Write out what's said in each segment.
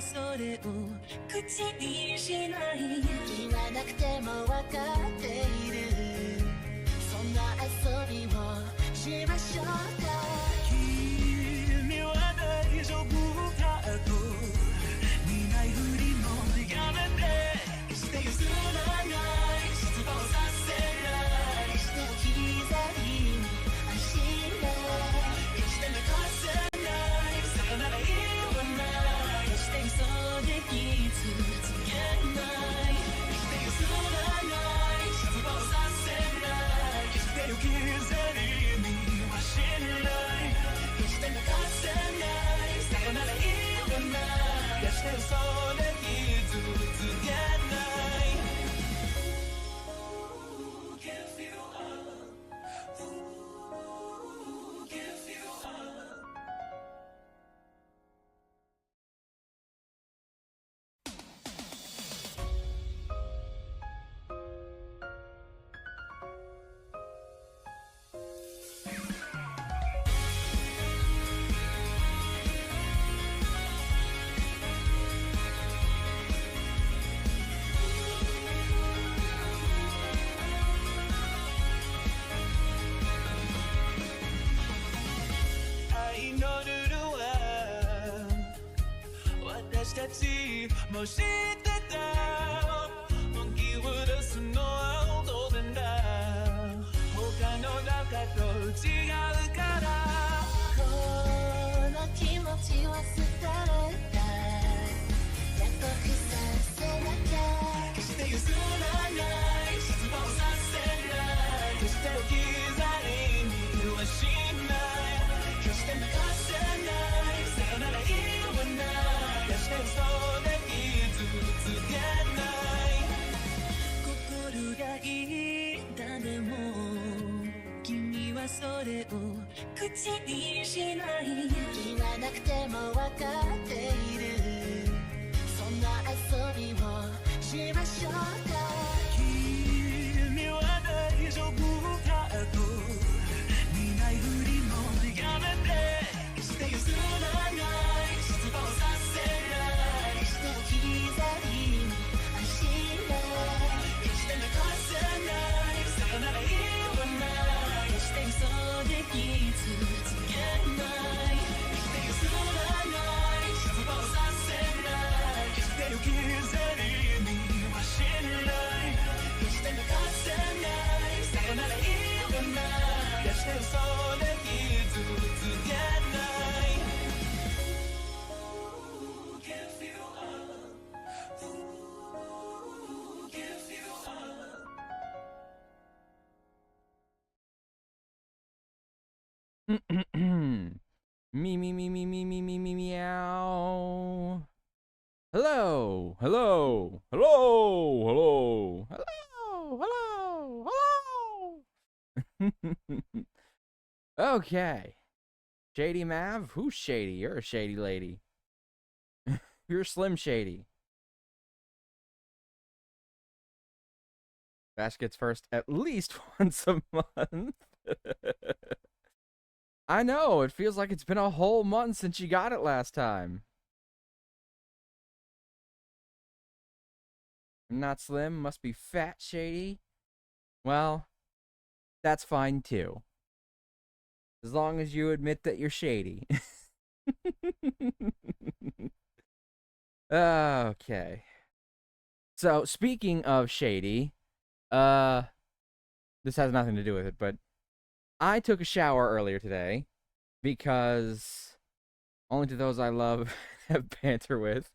それを口にしない。言わなくても分かっている。そんな遊びをしましょうか。君は大丈夫かと見ないふりもやめて。して譲らない、失望させない。して置き去りにはしない。決して残せない。さよなら言わない。決して嘘で気づけない。決して譲らない。失望させない。決して置き去りにはしない。決して残せない。さよなら言わない。決して嘘で傷つけない。私たちも知ってた。本気を出すのは当然だ。他の中と違うから。この気持ちを捨てられた。約束させなきゃ。決して譲らない。失望させない。決して置き去りにはしない。決して残せない。さよなら言わない。決して嘘で傷つけない。心が言ったでも君はそれを口にしない。言わなくても分かっている。そんな遊びをしましょうか。君は大丈夫かと見ないふりもやめて。決して譲らない。失望させない。決して置き去りにはしない。決して残せない。さよなら言わない。決して嘘で傷つけない。決して譲らない。失望させない。決して置き去りにはしない。決して残せない。さよなら言わない。決して嘘で傷つけない。Me, me, me, me, me, me, me, me, meow. Hello, hello, hello, hello, hello, hello, hello. Okay. Shady Mav? Who's shady? You're a shady lady. You're Slim Shady. Bash gets first at least once a month. I know, it feels like it's been a whole month since you got it last time. I'm not slim, must be fat, Shady. Well, that's fine too. As long as you admit that you're shady. Okay. So, speaking of shady, this has nothing to do with it, but I took a shower earlier today because only to those I love have banter with.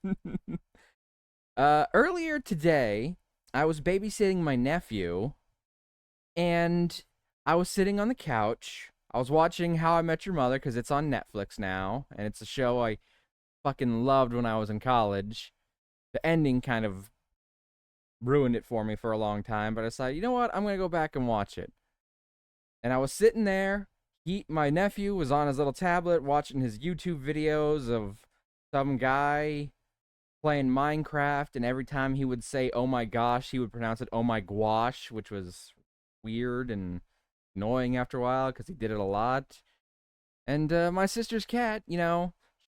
Earlier today, I was babysitting my nephew, and I was sitting on the couch. I was watching How I Met Your Mother because it's on Netflix now, and it's a show I fucking loved when I was in college. The ending kind of ruined it for me for a long time, but I decided, you know what? I'm going to go back and watch it. And I was sitting there. My nephew was on his little tablet watching his YouTube videos of some guy playing Minecraft, and every time he would say, oh my gosh, he would pronounce it, oh my gwash, which was weird and annoying after a while because he did it a lot. And my sister's cat,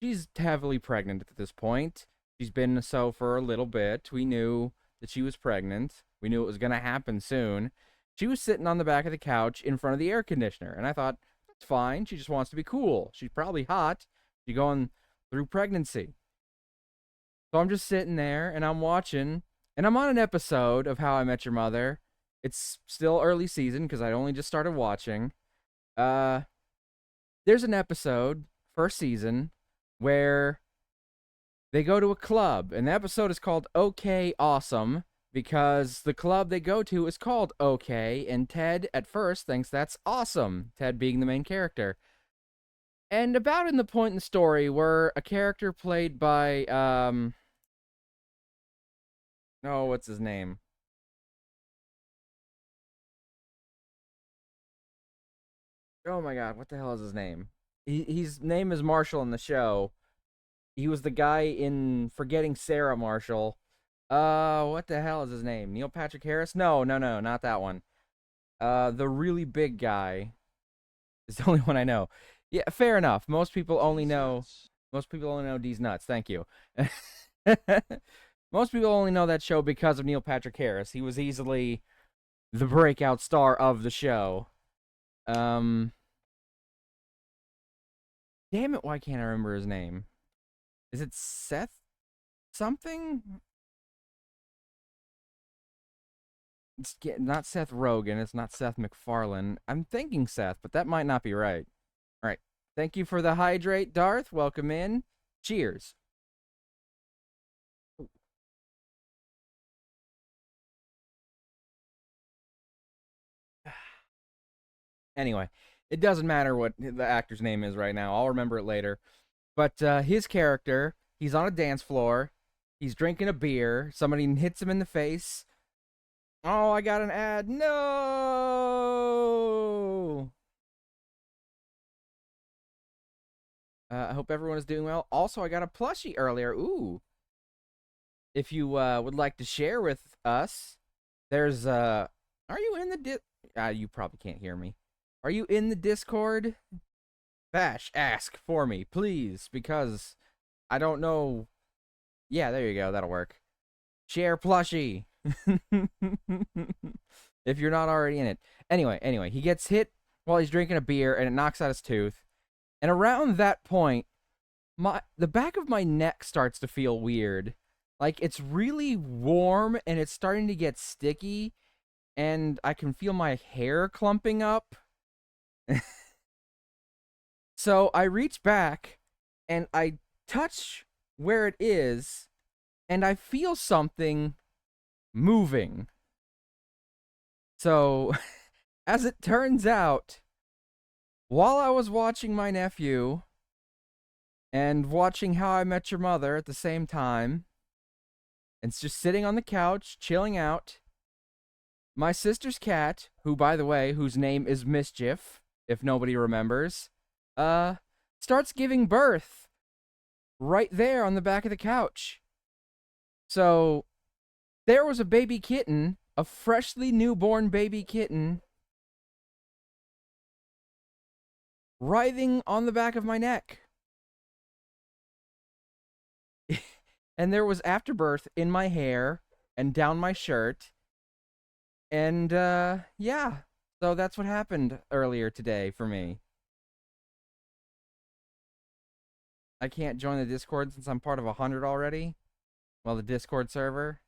she's heavily pregnant at this point. She's been so for a little bit. We knew that she was pregnant. We knew it was going to happen soon. She was sitting on the back of the couch in front of the air conditioner, and I thought, that's fine. She just wants to be cool. She's probably hot. She's going through pregnancy. So I'm just sitting there, and I'm watching, and I'm on an episode of How I Met Your Mother. It's still early season because I only just started watching. There's an episode, first season, where they go to a club, and the episode is called Okay Awesome, because the club they go to is called Okay, and Ted at first thinks that's awesome, Ted being the main character. And about in the point in the story where a character played by, what's his name? Oh my god, what the hell is his name? His name is Marshall in the show. He was the guy in Forgetting Sarah Marshall. What the hell is his name? Neil Patrick Harris? No, not that one. The really big guy is the only one I know. Yeah, fair enough. Most people only know D's Nuts. Thank you. Most people only know that show because of Neil Patrick Harris. He was easily the breakout star of the show. Damn it, why can't I remember his name? Is it Seth something? It's not Seth Rogen. It's not Seth MacFarlane. I'm thinking Seth, but that might not be right. All right. Thank you for the hydrate, Darth. Welcome in. Cheers. Anyway, it doesn't matter what the actor's name is right now. I'll remember it later. But his character, he's on a dance floor. He's drinking a beer. Somebody hits him in the face. Oh, I got an ad. No! I hope everyone is doing well. Also, I got a plushie earlier. Ooh. If you would like to share with us, there's are you in the you probably can't hear me. Are you in the Discord? Bash, ask for me, please, because I don't know. Yeah, there you go. That'll work. Share plushie. If you're not already in it. Anyway, he gets hit while he's drinking a beer and it knocks out his tooth. And around that point, the back of my neck starts to feel weird. Like it's really warm and it's starting to get sticky and I can feel my hair clumping up. So I reach back and I touch where it is and I feel something moving. So, as it turns out, while I was watching my nephew and watching How I Met Your Mother at the same time, and just sitting on the couch, chilling out, my sister's cat, who, by the way, whose name is Mischief, if nobody remembers, starts giving birth right there on the back of the couch. So, there was a baby kitten, a freshly newborn baby kitten, writhing on the back of my neck. And there was afterbirth in my hair and down my shirt. And, yeah. So that's what happened earlier today for me. I can't join the Discord since I'm part of 100 already. Well, the Discord server.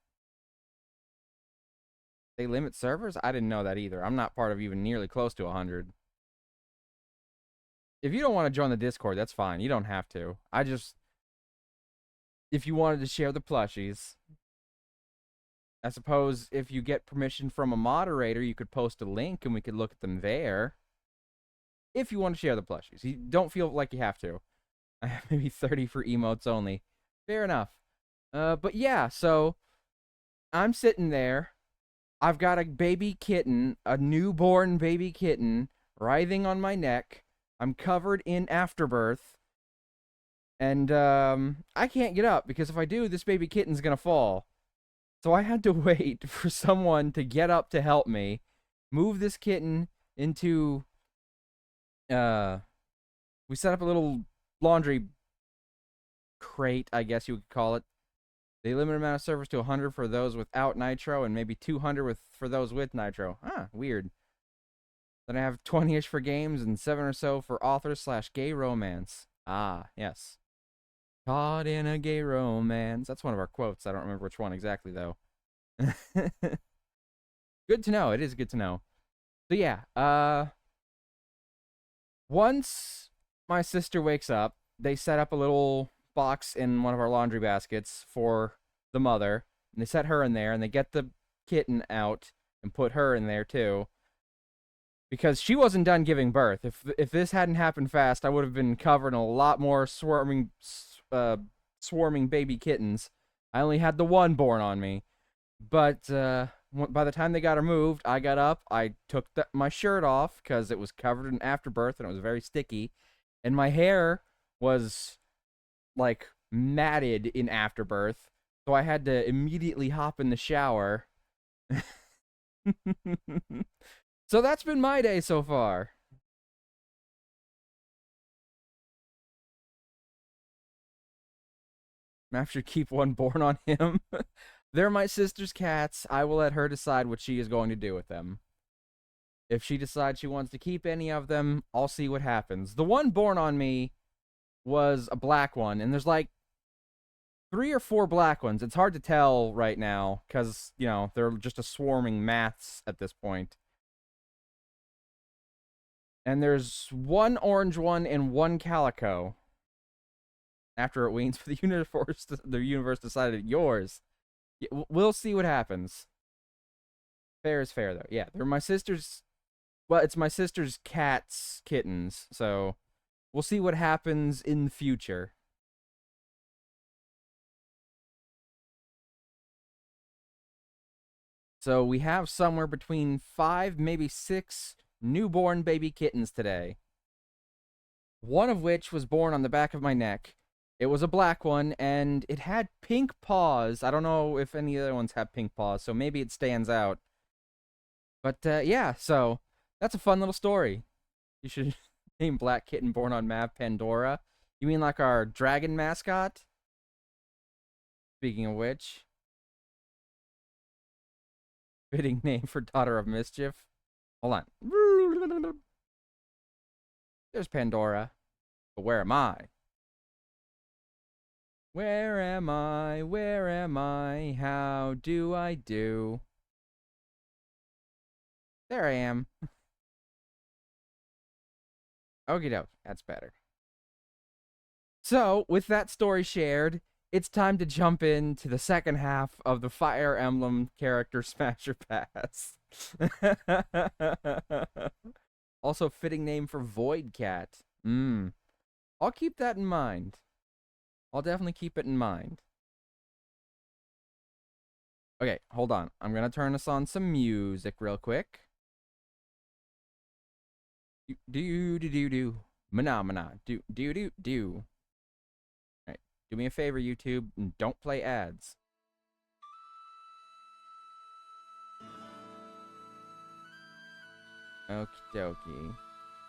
They limit servers? I didn't know that either. I'm not part of even nearly close to 100. If you don't want to join the Discord, that's fine. You don't have to. If you wanted to share the plushies, I suppose if you get permission from a moderator, you could post a link and we could look at them there. If you want to share the plushies. You don't feel like you have to. I have maybe 30 for emotes only. Fair enough. But yeah, so I'm sitting there. I've got a baby kitten, a newborn baby kitten, writhing on my neck. I'm covered in afterbirth. And I can't get up because if I do, this baby kitten's gonna fall. So I had to wait for someone to get up to help me, move this kitten into. We set up a little laundry crate, I guess you would call it. They limit amount of servers to 100 for those without nitro, and maybe 200 for those with nitro. Weird. Then I have 20-ish for games and 7 or so for authors/gay romance. Yes. Caught in a gay romance. That's one of our quotes. I don't remember which one exactly, though. Good to know. It is good to know. So, yeah. Once my sister wakes up, they set up a little box in one of our laundry baskets for the mother. And they set her in there, and they get the kitten out and put her in there, too. Because she wasn't done giving birth. If this hadn't happened fast, I would have been covered in a lot more swarming baby kittens. I only had the one born on me. But by the time they got her moved, I got up. I took my shirt off because it was covered in afterbirth and it was very sticky. And my hair was, like, matted in afterbirth. So I had to immediately hop in the shower. So that's been my day so far. Matt should keep one born on him. They're my sister's cats. I will let her decide what she is going to do with them. If she decides she wants to keep any of them, I'll see what happens. The one born on me was a black one, and there's like 3 or 4 black ones. It's hard to tell right now because, you know, they're just a swarming mass at this point. And there's 1 orange one and 1 calico. After it weans, the universe decided yours. We'll see what happens. Fair is fair, though. Yeah, they're my sister's. Well, it's my sister's kittens. So we'll see what happens in the future. So we have somewhere between 5, maybe 6 newborn baby kittens today. One of which was born on the back of my neck. It was a black one, and it had pink paws. I don't know if any other ones have pink paws, so maybe it stands out. But, yeah, so that's a fun little story. You should name Black Kitten born on map Pandora. You mean like our dragon mascot? Speaking of which. Fitting name for Daughter of Mischief. Hold on. There's Pandora. But where am I? Where am I? Where am I? How do I do? There I am. Okie doke. That's better. So, with that story shared, it's time to jump into the second half of the Fire Emblem character Smasher Pass. Also, fitting name for Void Cat. I'll keep that in mind. I'll definitely keep it in mind. Okay, hold on. I'm gonna turn us on some music real quick. Do. Mana. Do. Alright, do me a favor, YouTube, and don't play ads. Okie dokie.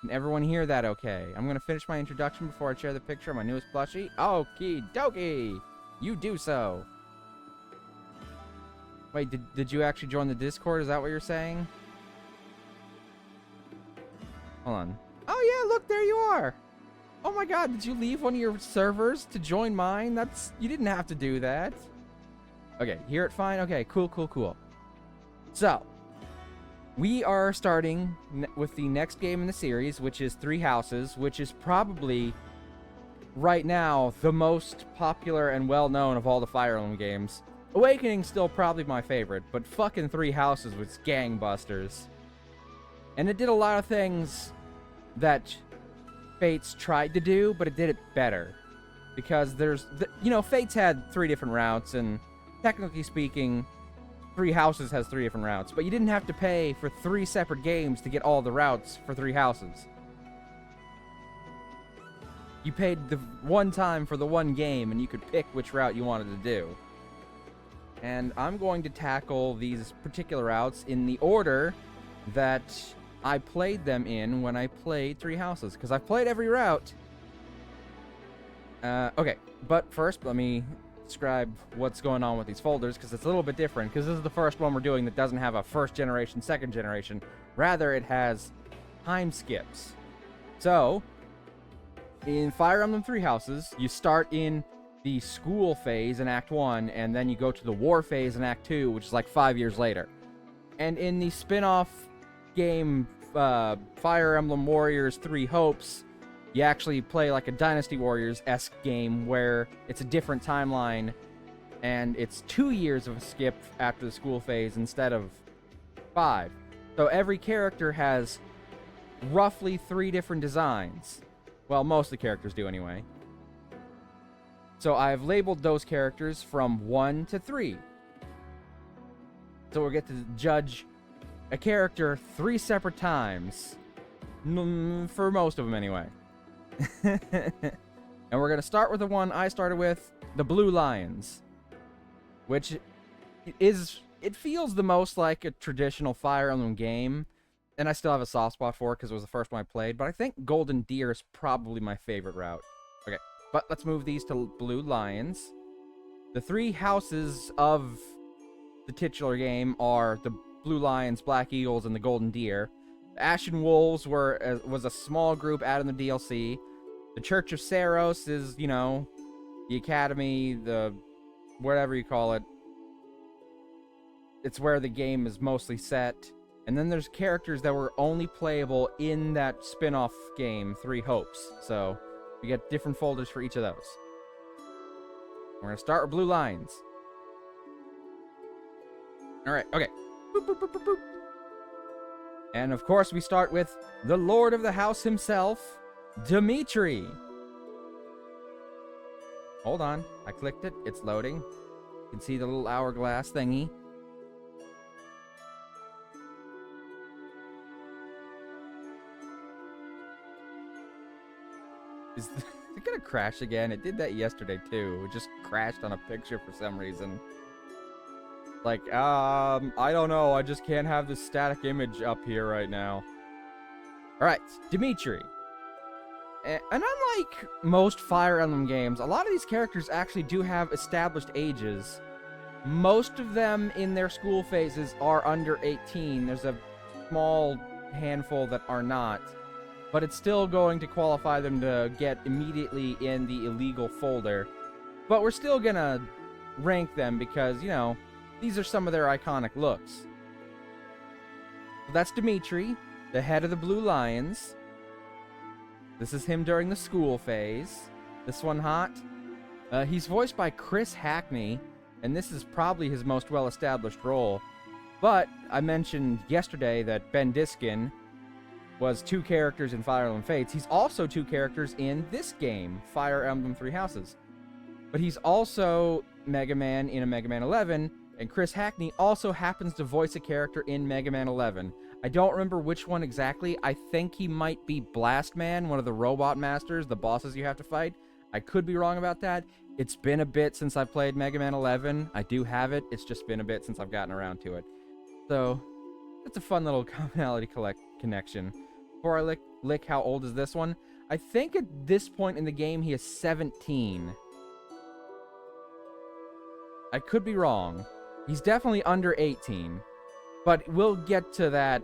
Can everyone hear that okay? I'm gonna finish my introduction before I share the picture of my newest plushie. Okie dokie! You do so! Wait, did you actually join the Discord? Is that what you're saying? Hold on. Oh yeah, look, there you are! Oh my god, did you leave one of your servers to join mine? You didn't have to do that. Okay, hear it fine? Okay, cool. So, we are starting with the next game in the series, which is Three Houses, which is probably, right now, the most popular and well-known of all the Fire Emblem games. Awakening's still probably my favorite, but fucking Three Houses was gangbusters. And it did a lot of things that Fates tried to do, but it did it better. Because Fates had 3 different routes, and technically speaking, Three Houses has 3 different routes, but you didn't have to pay for 3 separate games to get all the routes for 3 Houses. You paid the one time for the one game, and you could pick which route you wanted to do. And I'm going to tackle these particular routes in the order that I played them in when I played 3 Houses, because I've played every route. Okay, but first, let me describe what's going on with these folders, because it's a little bit different, because this is the first one we're doing that doesn't have a first generation, second generation. Rather, it has time skips. So, in Fire Emblem 3 Houses, you start in the school phase in Act 1, and then you go to the war phase in Act 2, which is like 5 years later. And in the spin-off game, Fire Emblem Warriors 3 Hopes, you actually play like a Dynasty Warriors-esque game where it's a different timeline, and it's 2 years of a skip after the school phase instead of 5. So every character has roughly 3 different designs. Well, most of the characters do anyway. So I've labeled those characters from 1 to 3. So we'll get to judge a character 3 separate times. For most of them anyway. And we're going to start with the one I started with, the Blue Lions. Which it feels the most like a traditional Fire Emblem game. And I still have a soft spot for it because it was the first one I played. But I think Golden Deer is probably my favorite route. Okay, but let's move these to Blue Lions. The 3 houses of the titular game are the Blue Lions, Black Eagles, and the Golden Deer. The Ashen Wolves was a small group added in the DLC. The Church of Saros is, you know, the Academy, the whatever you call it. It's where the game is mostly set. And then there's characters that were only playable in that spin-off game, 3 Hopes. So we get different folders for each of those. We're going to start with Blue Lions. Alright, okay. Boop, boop, boop, boop, boop. And of course we start with the Lord of the House himself, Dimitri. Hold on, I clicked it, it's loading. You can see the little hourglass thingy. Is it gonna crash again? It did that yesterday too. It just crashed on a picture for some reason. Like, I don't know. I just can't have this static image up here right now. Alright, Dimitri. And unlike most Fire Emblem games, a lot of these characters actually do have established ages. Most of them in their school phases are under 18. There's a small handful that are not. But it's still going to qualify them to get immediately in the illegal folder. But we're still gonna rank them because, you know, these are some of their iconic looks. So that's Dimitri, the head of the Blue Lions. This is him during the school phase. This one hot. He's voiced by Chris Hackney, and this is probably his most well-established role. But I mentioned yesterday that Ben Diskin was 2 characters in Fire Emblem Fates. He's also 2 characters in this game, Fire Emblem 3 Houses. But he's also Mega Man in a Mega Man 11, and Chris Hackney also happens to voice a character in Mega Man 11. I don't remember which one exactly. I think he might be Blast Man, one of the robot masters, the bosses you have to fight. I could be wrong about that. It's been a bit since I've played Mega Man 11. I do have it. It's just been a bit since I've gotten around to it. So, it's a fun little commonality connection. Before I lick how old is this one, I think at this point in the game he is 17. I could be wrong. He's definitely under 18. But we'll get to that.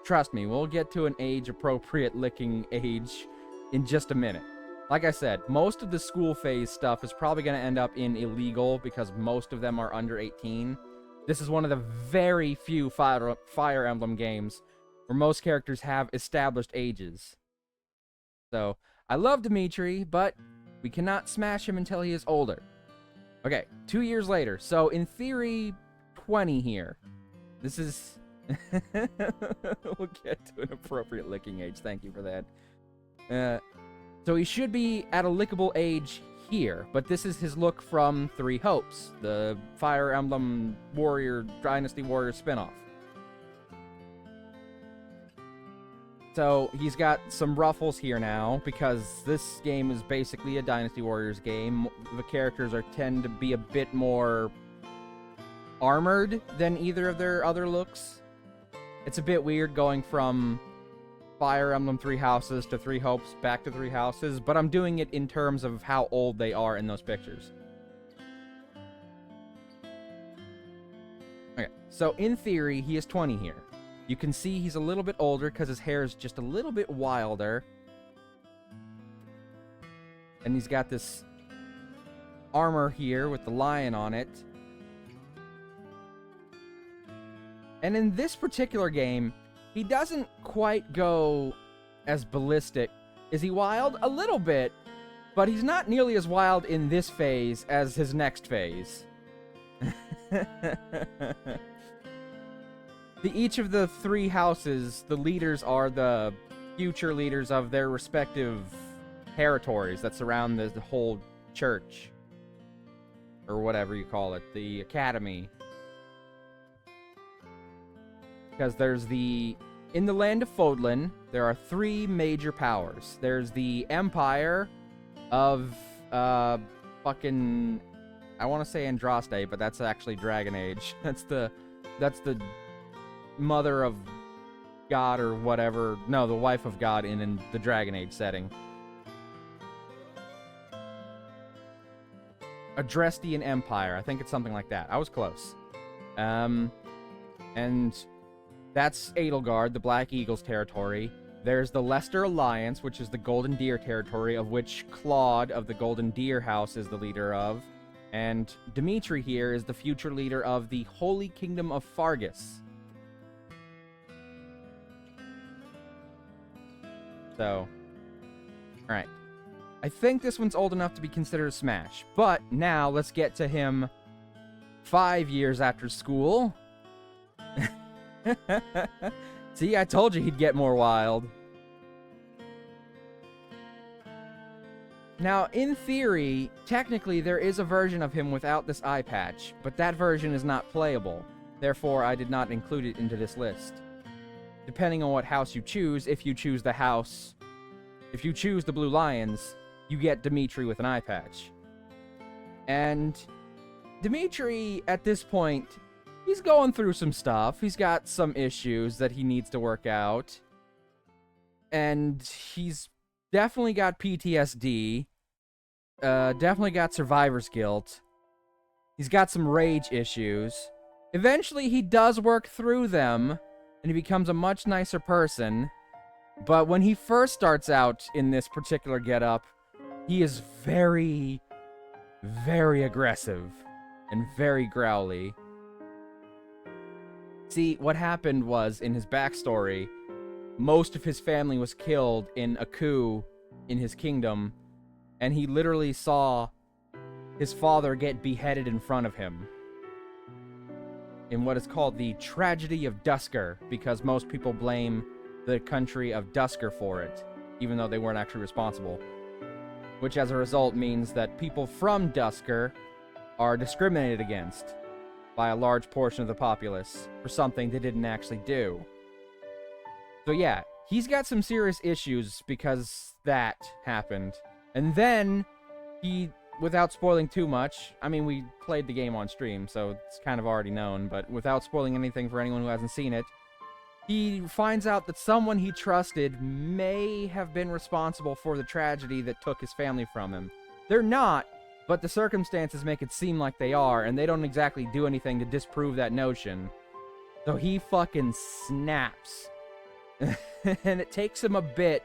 Trust me, we'll get to an age-appropriate licking age in just a minute. Like I said, most of the school phase stuff is probably going to end up in illegal because most of them are under 18. This is one of the very few Fire Emblem games where most characters have established ages. So, I love Dimitri, but we cannot smash him until he is older. Okay, 2 years later. So, in theory, 20 here. This is... we'll get to an appropriate licking age. Thank you for that. So he should be at a lickable age here, but this is his look from Three Hopes, the Fire Emblem Dynasty Warrior spinoff. So he's got some ruffles here now, because this game is basically a Dynasty Warriors game. The characters tend to be a bit more armored than either of their other looks. It's a bit weird going from Fire Emblem Three Houses to Three Hopes back to Three Houses, but I'm doing it in terms of how old they are in those pictures. Okay, so in theory, he is 20 here. You can see he's a little bit older because his hair is just a little bit wilder. And he's got this armor here with the lion on it. And in this particular game, he doesn't quite go as ballistic. Is he wild? A little bit, but he's not nearly as wild in this phase as his next phase. Each of the three houses, the leaders are the future leaders of their respective territories that surround the whole church. Or whatever you call it, the academy. Because there's in the land of Fodlan, there are three major powers. There's the Empire of, fucking, I want to say Andraste, but that's actually Dragon Age. That's the mother of God or whatever. No, the wife of God in the Dragon Age setting. Adrestian Empire. I think it's something like that. I was close. And that's Edelgard, the Black Eagles territory. There's the Leicester Alliance, which is the Golden Deer territory, of which Claude of the Golden Deer House is the leader of. And Dimitri here is the future leader of the Holy Kingdom of Fargus. So, alright. I think this one's old enough to be considered a Smash. But now, let's get to him 5 years after school. See, I told you he'd get more wild. Now, in theory, technically there is a version of him without this eye patch, but that version is not playable. Therefore, I did not include it into this list. Depending on what house you choose, if you choose the Blue Lions, you get Dimitri with an eye patch. And Dimitri, at this point, he's going through some stuff. He's got some issues that he needs to work out. And he's definitely got PTSD. Definitely got survivor's guilt. He's got some rage issues. Eventually, he does work through them, and he becomes a much nicer person. But when he first starts out in this particular getup, he is very, very aggressive and very growly. See, what happened was, in his backstory, most of his family was killed in a coup in his kingdom, and he literally saw his father get beheaded in front of him. In what is called the Tragedy of Duscur, because most people blame the country of Duscur for it, even though they weren't actually responsible. Which, as a result, means that people from Duscur are discriminated against by a large portion of the populace for something they didn't actually do. So yeah, he's got some serious issues because that happened. And then, without spoiling too much, I mean, we played the game on stream, so it's kind of already known, but without spoiling anything for anyone who hasn't seen it, he finds out that someone he trusted may have been responsible for the tragedy that took his family from him. They're not, but the circumstances make it seem like they are, and they don't exactly do anything to disprove that notion. So he fucking snaps. And it takes him a bit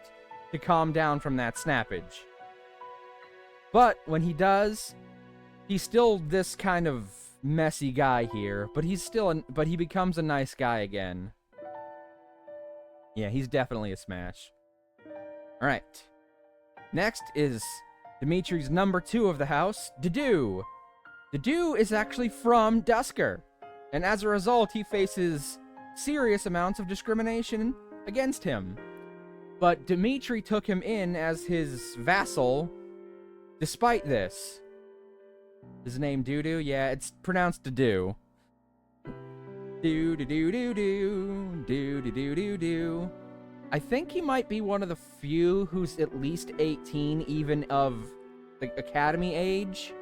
to calm down from that snappage. But when he does, he's still this kind of messy guy here, but he becomes a nice guy again. Yeah, he's definitely a Smash. Alright. Next is Dimitri's number 2 of the house, Dedue. Dedue is actually from Duscur, and as a result, he faces serious amounts of discrimination against him. But Dimitri took him in as his vassal Despite this, his name Doo-Doo? Yeah, it's pronounced Doo-Doo. Doo-Doo-Doo-Doo-Doo. Doo-Doo-Doo-Doo-Doo. I think he might be one of the few who's at least 18, even of the academy age.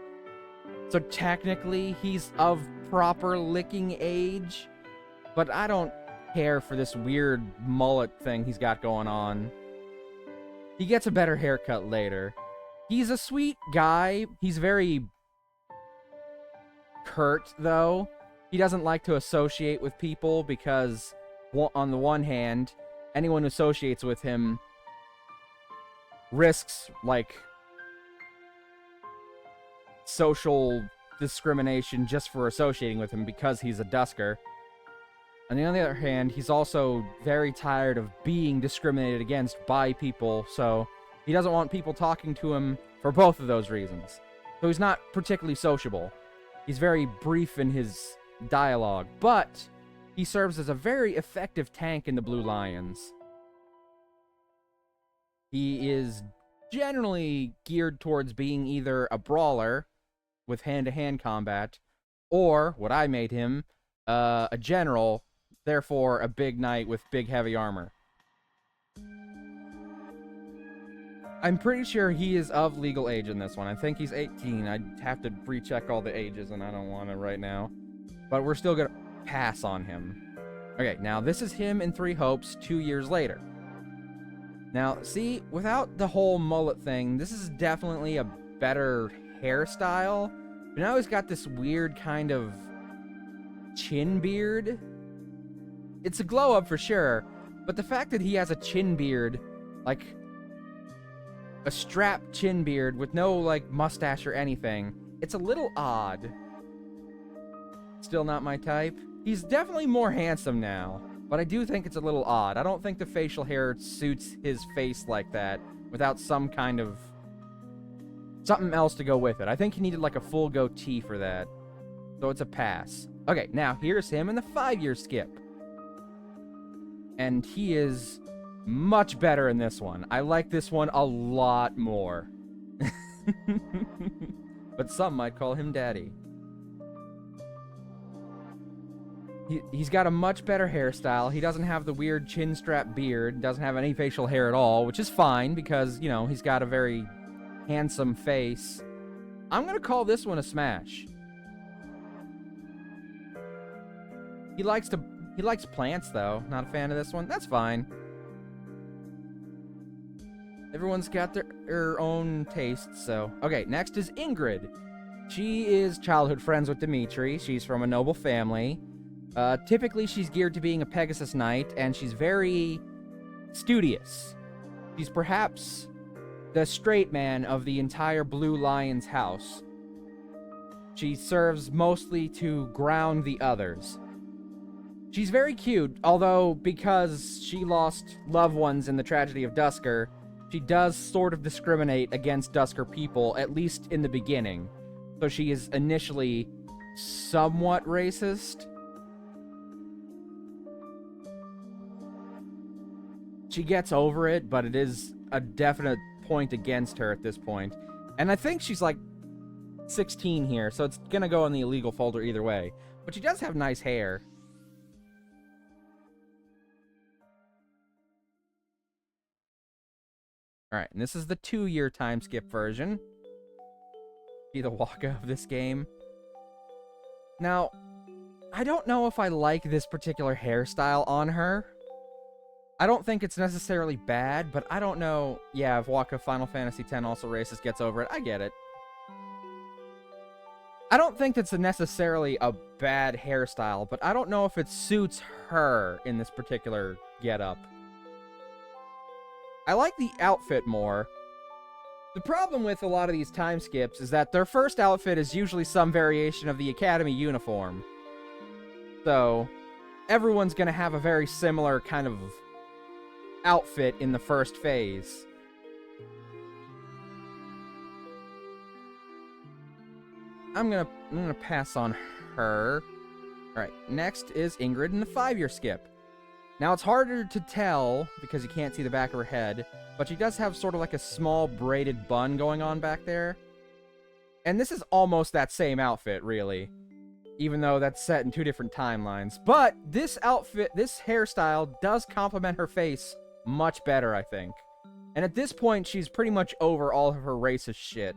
So technically, he's of proper licking age. But I don't care for this weird mullet thing he's got going on. He gets a better haircut later. He's a sweet guy. He's very curt, though. He doesn't like to associate with people because, on the one hand, anyone who associates with him risks, like, social discrimination just for associating with him because he's a Dusker. On the other hand, he's also very tired of being discriminated against by people, so he doesn't want people talking to him for both of those reasons. So he's not particularly sociable. He's very brief in his dialogue, but he serves as a very effective tank in the Blue Lions. He is generally geared towards being either a brawler with hand-to-hand combat, or, what I made him, a general, therefore a big knight with big heavy armor. I'm pretty sure he is of legal age in this one. I think he's 18. I'd have to recheck all the ages, and I don't want to right now. But we're still gonna pass on him. Okay, now this is him in Three Hopes 2 years later. Now, see, without the whole mullet thing, this is definitely a better hairstyle. But now he's got this weird kind of chin beard. It's a glow up for sure, but the fact that he has a chin beard, like a strapped chin beard with no, like, mustache or anything, it's a little odd. Still not my type. He's definitely more handsome now, but I do think it's a little odd. I don't think the facial hair suits his face like that without some kind of something else to go with it. I think he needed, like, a full goatee for that. So it's a pass. Okay, now here's him in the 5-year skip. And he is much better in this one. I like this one a lot more. But some might call him Daddy. He's got a much better hairstyle. He doesn't have the weird chin strap beard. Doesn't have any facial hair at all, which is fine because, you know, he's got a very handsome face. I'm gonna call this one a smash. He likes plants, though. Not a fan of this one. That's fine. Everyone's got their own tastes, so... Okay, next is Ingrid. She is childhood friends with Dimitri. She's from a noble family. Typically, she's geared to being a Pegasus Knight, and she's very studious. She's perhaps the straight man of the entire Blue Lion's house. She serves mostly to ground the others. She's very cute, although because she lost loved ones in the tragedy of Dusker, she does sort of discriminate against Dusker people, at least in the beginning. So she is initially somewhat racist. She gets over it, but it is a definite point against her at this point. And I think she's like 16 here, so it's gonna go in the illegal folder either way. But she does have nice hair. Alright, and this is the 2-year time skip version. See the Waka of this game. Now, I don't know if I like this particular hairstyle on her. I don't think it's necessarily bad, but I don't know... Yeah, if Waka Final Fantasy X also racist gets over it, I get it. I don't think it's necessarily a bad hairstyle, but I don't know if it suits her in this particular getup. I like the outfit more. The problem with a lot of these time skips is that their first outfit is usually some variation of the Academy uniform. So, everyone's gonna have a very similar kind of outfit in the first phase. I'm gonna pass on her. Alright, next is Ingrid in the 5-year skip. Now, it's harder to tell because you can't see the back of her head, but she does have sort of like a small braided bun going on back there. And this is almost that same outfit, really, even though that's set in 2 different timelines. But this outfit, this hairstyle does complement her face much better, I think. And at this point, she's pretty much over all of her racist shit.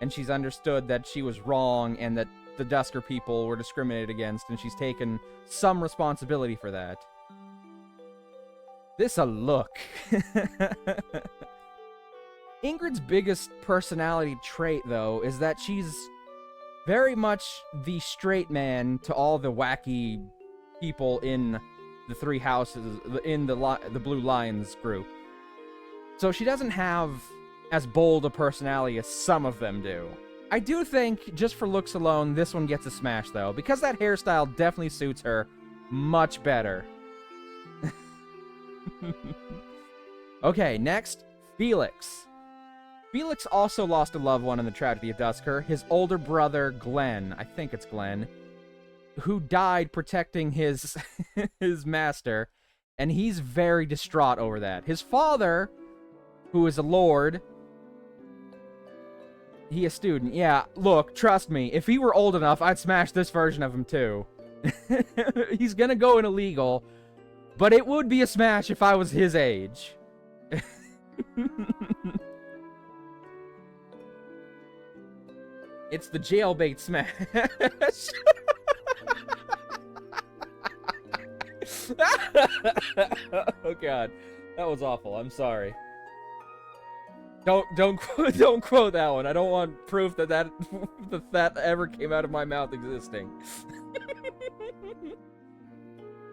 And she's understood that she was wrong and that the Dusker people were discriminated against, and she's taken some responsibility for that. This a look. Ingrid's biggest personality trait, though, is that she's very much the straight man to all the wacky people in the 3 houses, in the Blue Lions group. So she doesn't have as bold a personality as some of them do. I do think, just for looks alone, this one gets a smash, though, because that hairstyle definitely suits her much better. Okay, next, Felix. Felix also lost a loved one in the tragedy of Dusker, his older brother, Glenn, I think it's Glenn, who died protecting his his master, and he's very distraught over that. His father, who is a lord, he a student. Yeah, look, trust me, if he were old enough, I'd smash this version of him too. He's gonna go in illegal, but it would be a smash if I was his age. It's the jailbait smash. Oh god, that was awful. I'm sorry. Don't quote that one. I don't want proof that that ever came out of my mouth existing.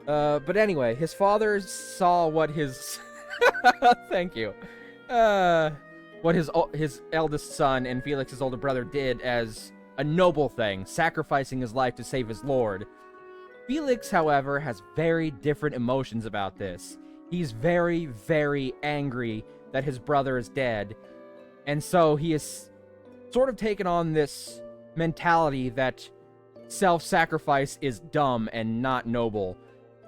But anyway, his father saw what his thank you. What his eldest son and Felix's older brother did as a noble thing, sacrificing his life to save his lord. Felix, however, has very different emotions about this. He's very, very angry that his brother is dead, and so he is sort of taken on this mentality that self-sacrifice is dumb and not noble.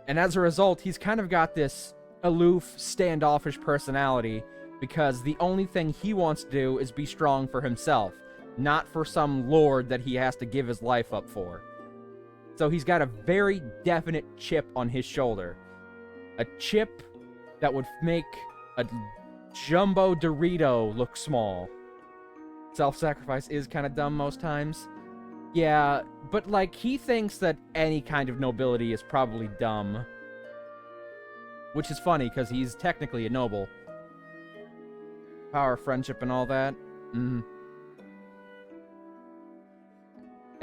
And as a result, he's kind of got this aloof, standoffish personality, because the only thing he wants to do is be strong for himself, not for some lord that he has to give his life up for. So he's got a very definite chip on his shoulder. A chip that would make a jumbo Dorito look small. Self-sacrifice is kind of dumb most times. Yeah, but like, he thinks that any kind of nobility is probably dumb. Which is funny, because he's technically a noble. Power, friendship, and all that. And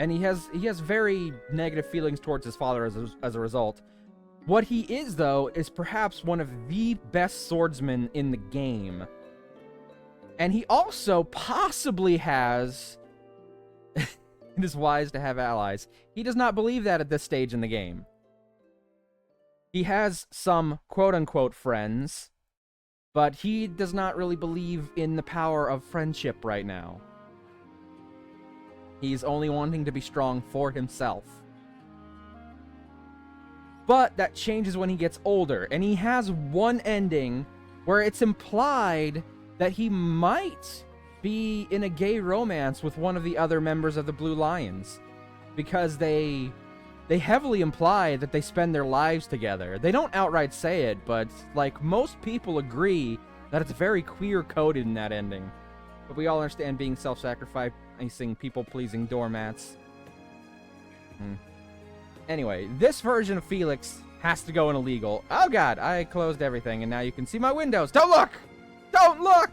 he has very negative feelings towards his father as a result. What he is, though, is perhaps one of the best swordsmen in the game. And he also possibly has... It is wise to have allies. He does not believe that at this stage in the game. He has some quote-unquote friends, but he does not really believe in the power of friendship right now. He's only wanting to be strong for himself. But that changes when he gets older, and he has one ending where it's implied that he might be in a gay romance with one of the other members of the Blue Lions, because they heavily imply that they spend their lives together. They don't outright say it, but like, most people agree that it's very queer-coded in that ending. But we all understand being self-sacrificing, people-pleasing doormats. Anyway, this version of Felix has to go in illegal. Oh god, I closed everything, and now you can see my windows. Don't look! Don't look!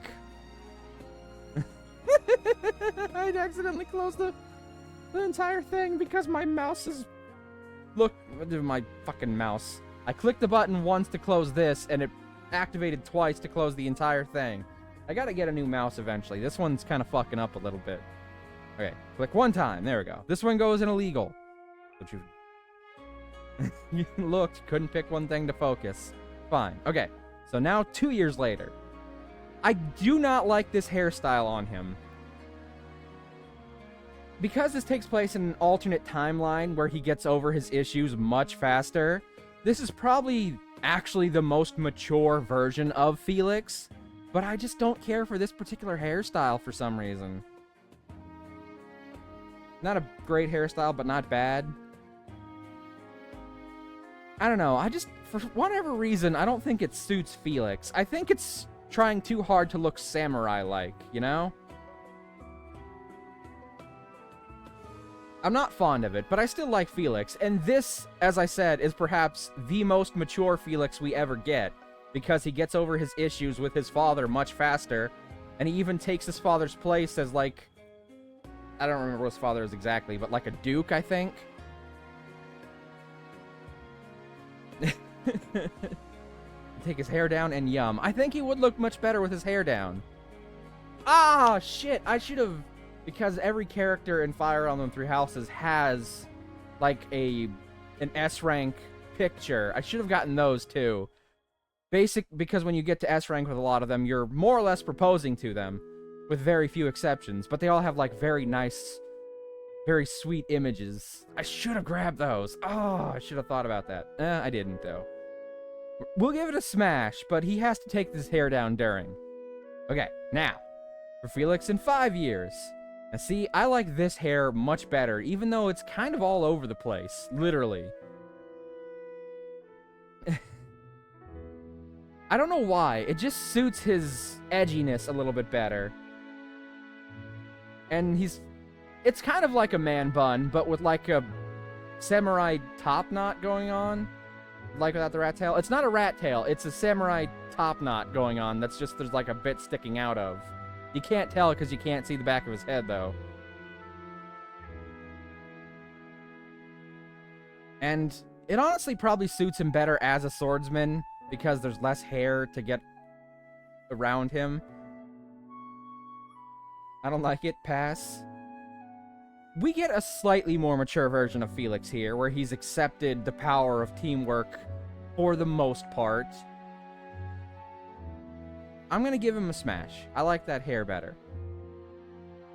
I accidentally closed the entire thing because my mouse is... Look, my fucking mouse. I clicked the button once to close this, and it activated twice to close the entire thing. I gotta get a new mouse eventually. This one's kind of fucking up a little bit. Okay, click one time. There we go. This one goes in illegal. But you... You looked, couldn't pick one thing to focus. Fine. Okay, so now 2 years later. I do not like this hairstyle on him. Because this takes place in an alternate timeline where he gets over his issues much faster, this is probably actually the most mature version of Felix, but I just don't care for this particular hairstyle for some reason. Not a great hairstyle, but not bad. I don't know, for whatever reason, I don't think it suits Felix. I think it's trying too hard to look samurai-like, you know? I'm not fond of it, but I still like Felix, and this, as I said, is perhaps the most mature Felix we ever get, because he gets over his issues with his father much faster, and he even takes his father's place as, like, I don't remember what his father is exactly, but like a duke, I think? Take his hair down and yum. I think he would look much better with his hair down. Ah, shit, I should have... Because every character in Fire Emblem Three Houses has, like, an S-rank picture. I should have gotten those, too. Because when you get to S-rank with a lot of them, you're more or less proposing to them, with very few exceptions. But they all have, like, very nice, very sweet images. I should have grabbed those. Oh, I should have thought about that. I didn't, though. We'll give it a smash, but he has to take this hair down during. Okay, now, for Felix in 5 years... Now see, I like this hair much better, even though it's kind of all over the place, literally. I don't know why, it just suits his edginess a little bit better. And it's kind of like a man bun, but with like a samurai top knot going on. Like without the rat tail. It's not a rat tail, it's a samurai top knot going on that's just, there's like a bit sticking out of. You can't tell because you can't see the back of his head, though. And it honestly probably suits him better as a swordsman because there's less hair to get around him. I don't like it. Pass. We get a slightly more mature version of Felix here, where he's accepted the power of teamwork for the most part. I'm gonna give him a smash. I like that hair better.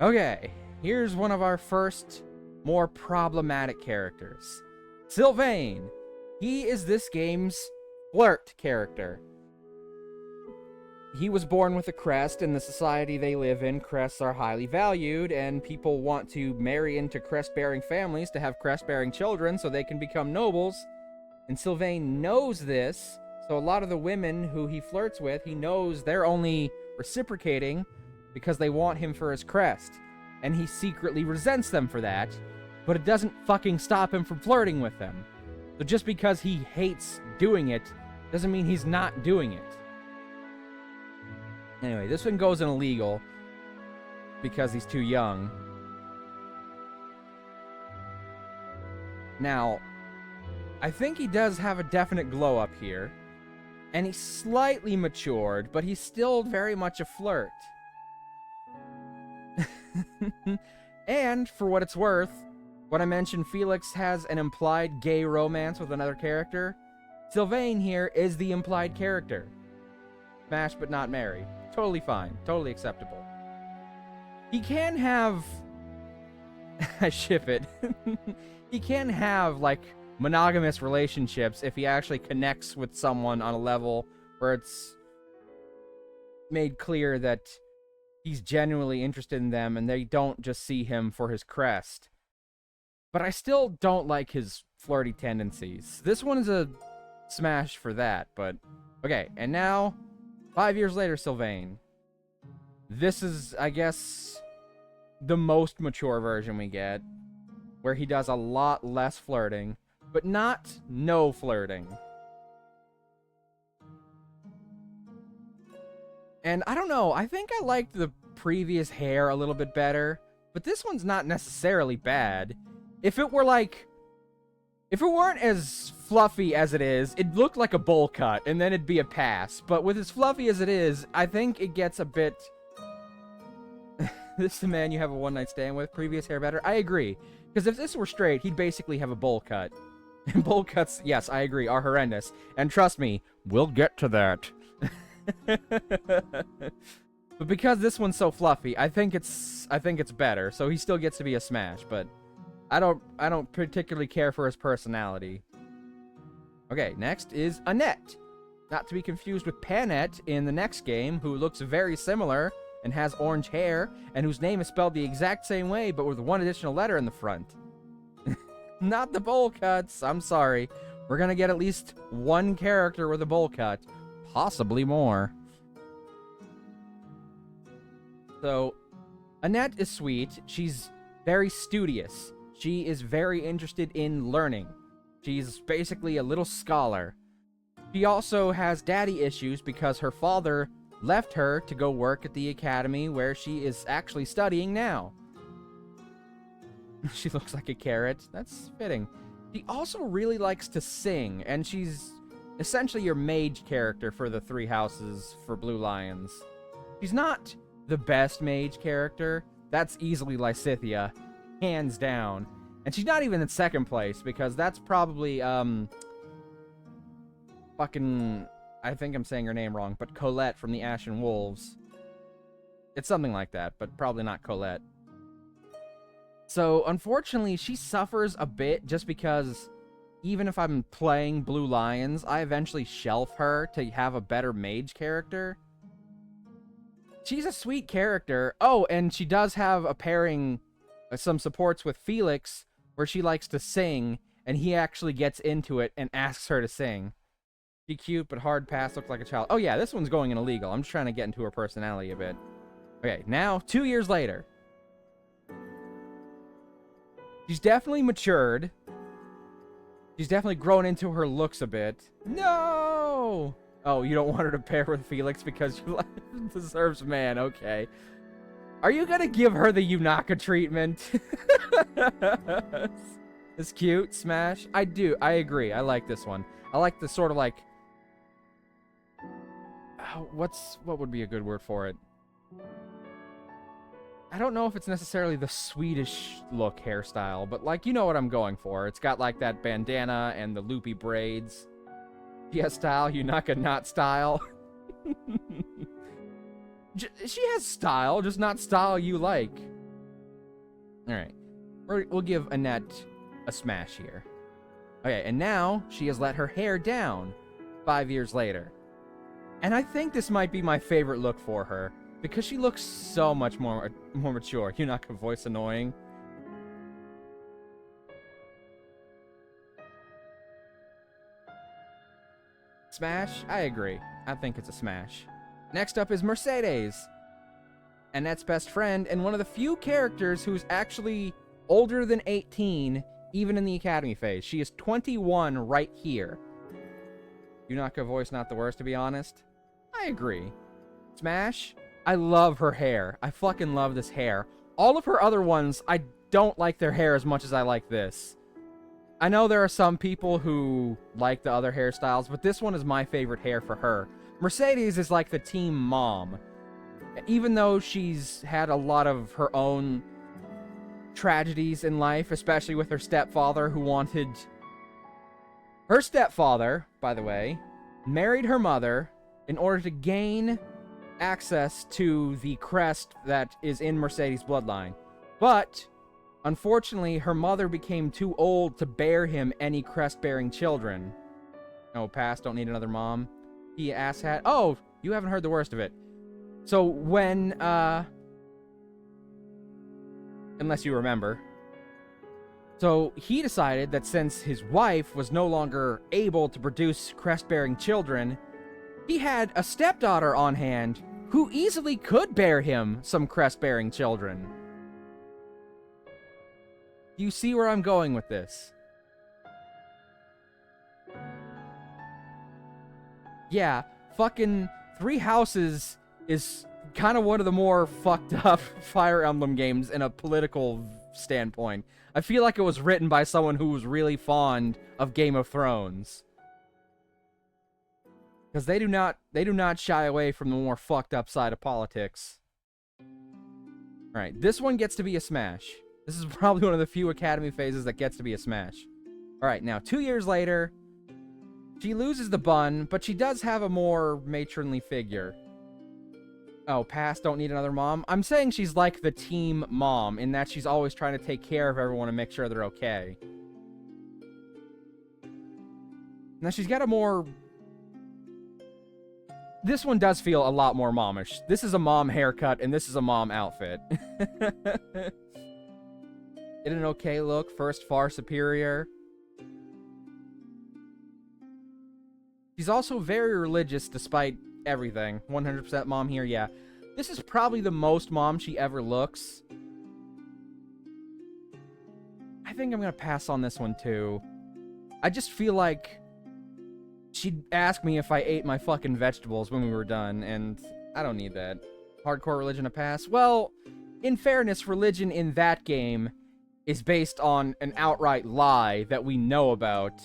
Okay, here's one of our first, more problematic characters. Sylvain. He is this game's flirt character. He was born with a crest. In the society they live in, crests are highly valued, and people want to marry into crest-bearing families to have crest-bearing children so they can become nobles. And Sylvain knows this. So a lot of the women who he flirts with, he knows they're only reciprocating because they want him for his crest. And he secretly resents them for that, but it doesn't fucking stop him from flirting with them. So just because he hates doing it, doesn't mean he's not doing it. Anyway, this one goes in illegal because he's too young. Now, I think he does have a definite glow up here. And he's slightly matured, but he's still very much a flirt. And, for what it's worth, when I mentioned Felix has an implied gay romance with another character, Sylvain here is the implied character. Smash but not marry. Totally fine. Totally acceptable. He can have... I ship it. He can have, like, monogamous relationships if he actually connects with someone on a level where it's made clear that he's genuinely interested in them and they don't just see him for his crest. But I still don't like his flirty tendencies. This one is a smash for that, but... Okay, and now, 5 years later, Sylvain. This is, I guess, the most mature version we get, where he does a lot less flirting. But not no flirting. And I don't know, I think I liked the previous hair a little bit better, but this one's not necessarily bad. If it weren't as fluffy as it is, it'd look like a bowl cut, and then it'd be a pass. But with as fluffy as it is, I think it gets a bit... This is the man you have a one-night stand with? Previous hair better? I agree. Because if this were straight, he'd basically have a bowl cut. And bowl cuts, yes, I agree, are horrendous. And trust me, we'll get to that. But because this one's so fluffy, I think it's better. So he still gets to be a smash, but I don't particularly care for his personality. Okay, next is Annette. Not to be confused with Panette in the next game, who looks very similar and has orange hair, and whose name is spelled the exact same way, but with one additional letter in the front. Not the bowl cuts. I'm sorry. We're gonna get at least one character with a bowl cut. Possibly more. So, Annette is sweet. She's very studious. She is very interested in learning. She's basically a little scholar. She also has daddy issues because her father left her to go work at the academy where she is actually studying now. She looks like a carrot. That's fitting. She also really likes to sing, and she's essentially your mage character for the 3 houses for Blue Lions. She's not the best mage character. That's easily Lysithea, hands down. And she's not even in 2nd place, because that's probably, fucking, I think I'm saying her name wrong, but Colette from the Ashen Wolves. It's something like that, but probably not Colette. So, unfortunately, she suffers a bit just because even if I'm playing Blue Lions, I eventually shelf her to have a better mage character. She's a sweet character. Oh, and she does have a pairing, some supports with Felix, where she likes to sing, and he actually gets into it and asks her to sing. She cute, but hard pass, looks like a child. Oh yeah, this one's going in illegal. I'm just trying to get into her personality a bit. Okay, now, 2 years later. She's definitely matured. She's definitely grown into her looks a bit. No! Oh, you don't want her to pair with Felix because you deserves man. Okay. Are you gonna give her the Yunaka treatment? It's cute, Smash. I do. I agree. I like this one. I like the sort of like... what would be a good word for it? I don't know if it's necessarily the Swedish look hairstyle, but like, you know what I'm going for. It's got like that bandana and the loopy braids. She has style, Yunaka not style. She has style, just not style you like. Alright. We'll give Annette a smash here. Okay, and now she has let her hair down 5 years later. And I think this might be my favorite look for her, because she looks so much more mature. Yunaka voice annoying. Smash? I agree. I think it's a smash. Next up is Mercedes. Annette's best friend, and one of the few characters who's actually older than 18, even in the academy phase. She is 21 right here. Yunaka voice not the worst, to be honest. I agree. Smash? I love her hair. I fucking love this hair. All of her other ones, I don't like their hair as much as I like this. I know there are some people who like the other hairstyles, but this one is my favorite hair for her. Mercedes is like the team mom. Even though she's had a lot of her own tragedies in life, especially with her stepfather who wanted... Her stepfather, by the way, married her mother in order to gain access to the crest that is in Mercedes' bloodline. But, unfortunately, her mother became too old to bear him any crest-bearing children. Oh, pass, don't need another mom. He asshat. Oh, you haven't heard the worst of it. So when, unless you remember. So he decided that since his wife was no longer able to produce crest-bearing children, he had a stepdaughter on hand who easily could bear him some crest-bearing children. Do you see where I'm going with this? Yeah, fucking 3 Houses is kind of one of the more fucked up Fire Emblem games in a political standpoint. I feel like it was written by someone who was really fond of Game of Thrones. Because they do not shy away from the more fucked up side of politics. Alright, this one gets to be a smash. This is probably one of the few academy phases that gets to be a smash. Alright, now 2 years later, she loses the bun, but she does have a more matronly figure. Oh, pass, don't need another mom. I'm saying she's like the team mom, in that she's always trying to take care of everyone and make sure they're okay. Now she's got a more this one does feel a lot more momish. This is a mom haircut, and this is a mom outfit. In an okay look, first far superior. She's also very religious despite everything. 100% mom here, yeah. This is probably the most mom she ever looks. I think I'm gonna pass on this one too. I just feel like she'd ask me if I ate my fucking vegetables when we were done, and I don't need that. Hardcore religion a pass? Well, in fairness, religion in that game is based on an outright lie that we know about.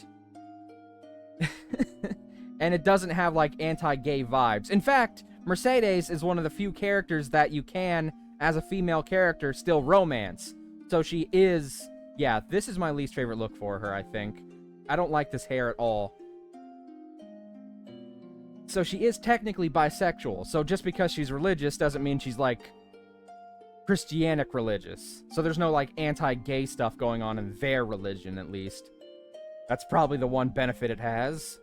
And it doesn't have, like, anti-gay vibes. In fact, Mercedes is one of the few characters that you can, as a female character, still romance. So she is... Yeah, this is my least favorite look for her, I think. I don't like this hair at all. So she is technically bisexual. So just because she's religious doesn't mean she's, like, Christianic religious. So there's no, like, anti-gay stuff going on in their religion, at least. That's probably the one benefit it has.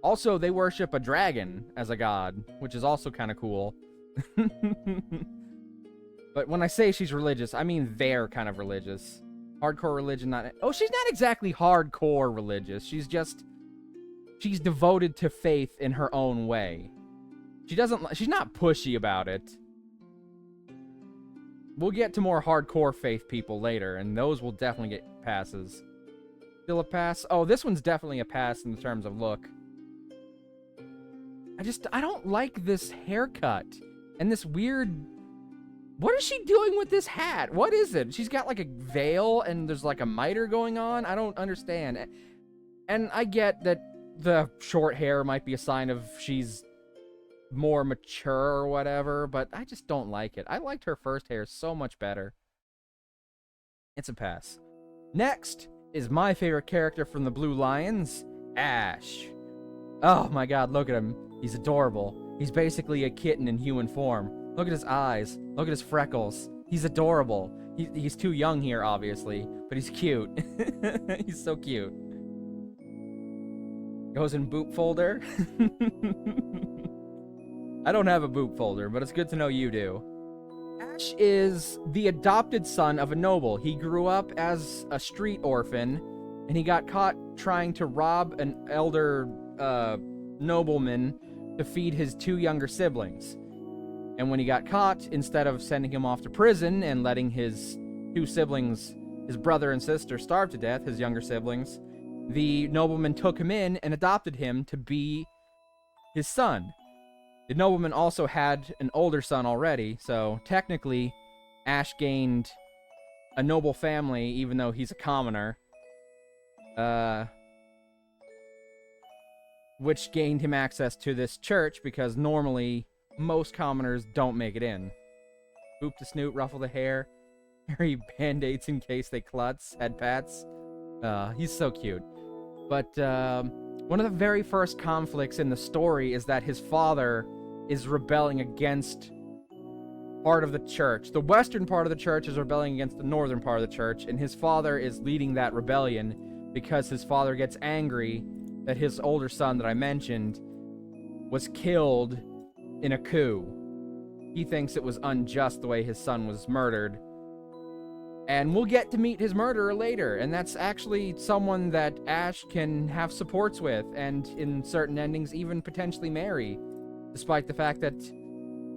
Also, they worship a dragon as a god, which is also kind of cool. But when I say she's religious, I mean they're kind of religious. Hardcore religion, not... Oh, she's not exactly hardcore religious. She's just... She's devoted to faith in her own way. She's not pushy about it. We'll get to more hardcore faith people later, and those will definitely get passes. Still a pass? Oh, this one's definitely a pass in terms of look. I don't like this haircut. And this weird... What is she doing with this hat? What is it? She's got like a veil and there's like a mitre going on. I don't understand. And I get that the short hair might be a sign of she's more mature or whatever, but I just don't like it. I liked her first hair so much better. It's a pass. Next is my favorite character from the Blue Lions, Ash. Oh my god, look at him. He's adorable. He's basically a kitten in human form. Look at his eyes. Look at his freckles. He's adorable. He's too young here, obviously, but he's cute. He's so cute. Goes in boop folder. I don't have a boop folder, but it's good to know you do. Ash is the adopted son of a noble. He grew up as a street orphan, and he got caught trying to rob an elder nobleman to feed his two younger siblings. And when he got caught, instead of sending him off to prison and letting his two siblings, his brother and sister, starve to death, his younger siblings, the nobleman took him in and adopted him to be his son. The nobleman also had an older son already, so technically Ash gained a noble family even though he's a commoner. Which gained him access to this church because normally most commoners don't make it in. Boop the snoot, ruffle the hair, carry band-aids in case they klutz, head pats. He's so cute. But one of the very first conflicts in the story is that his father is rebelling against part of the church. The western part of the church is rebelling against the northern part of the church, and his father is leading that rebellion because his father gets angry that his older son that I mentioned was killed in a coup. He thinks it was unjust the way his son was murdered. And we'll get to meet his murderer later, and that's actually someone that Ash can have supports with, and in certain endings even potentially marry, despite the fact that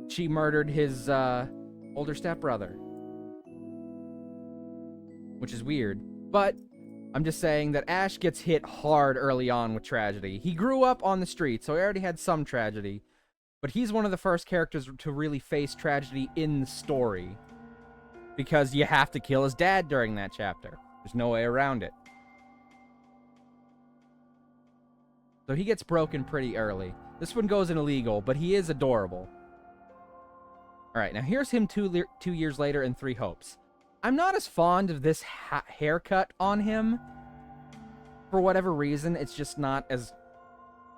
she murdered his older stepbrother. Which is weird. But I'm just saying that Ash gets hit hard early on with tragedy. He grew up on the street, so he already had some tragedy. But he's one of the first characters to really face tragedy in the story. Because you have to kill his dad during that chapter. There's no way around it. So he gets broken pretty early. This one goes in illegal, but he is adorable. Alright, now here's him 2 years later in Three Hopes. I'm not as fond of this haircut on him. For whatever reason, it's just not as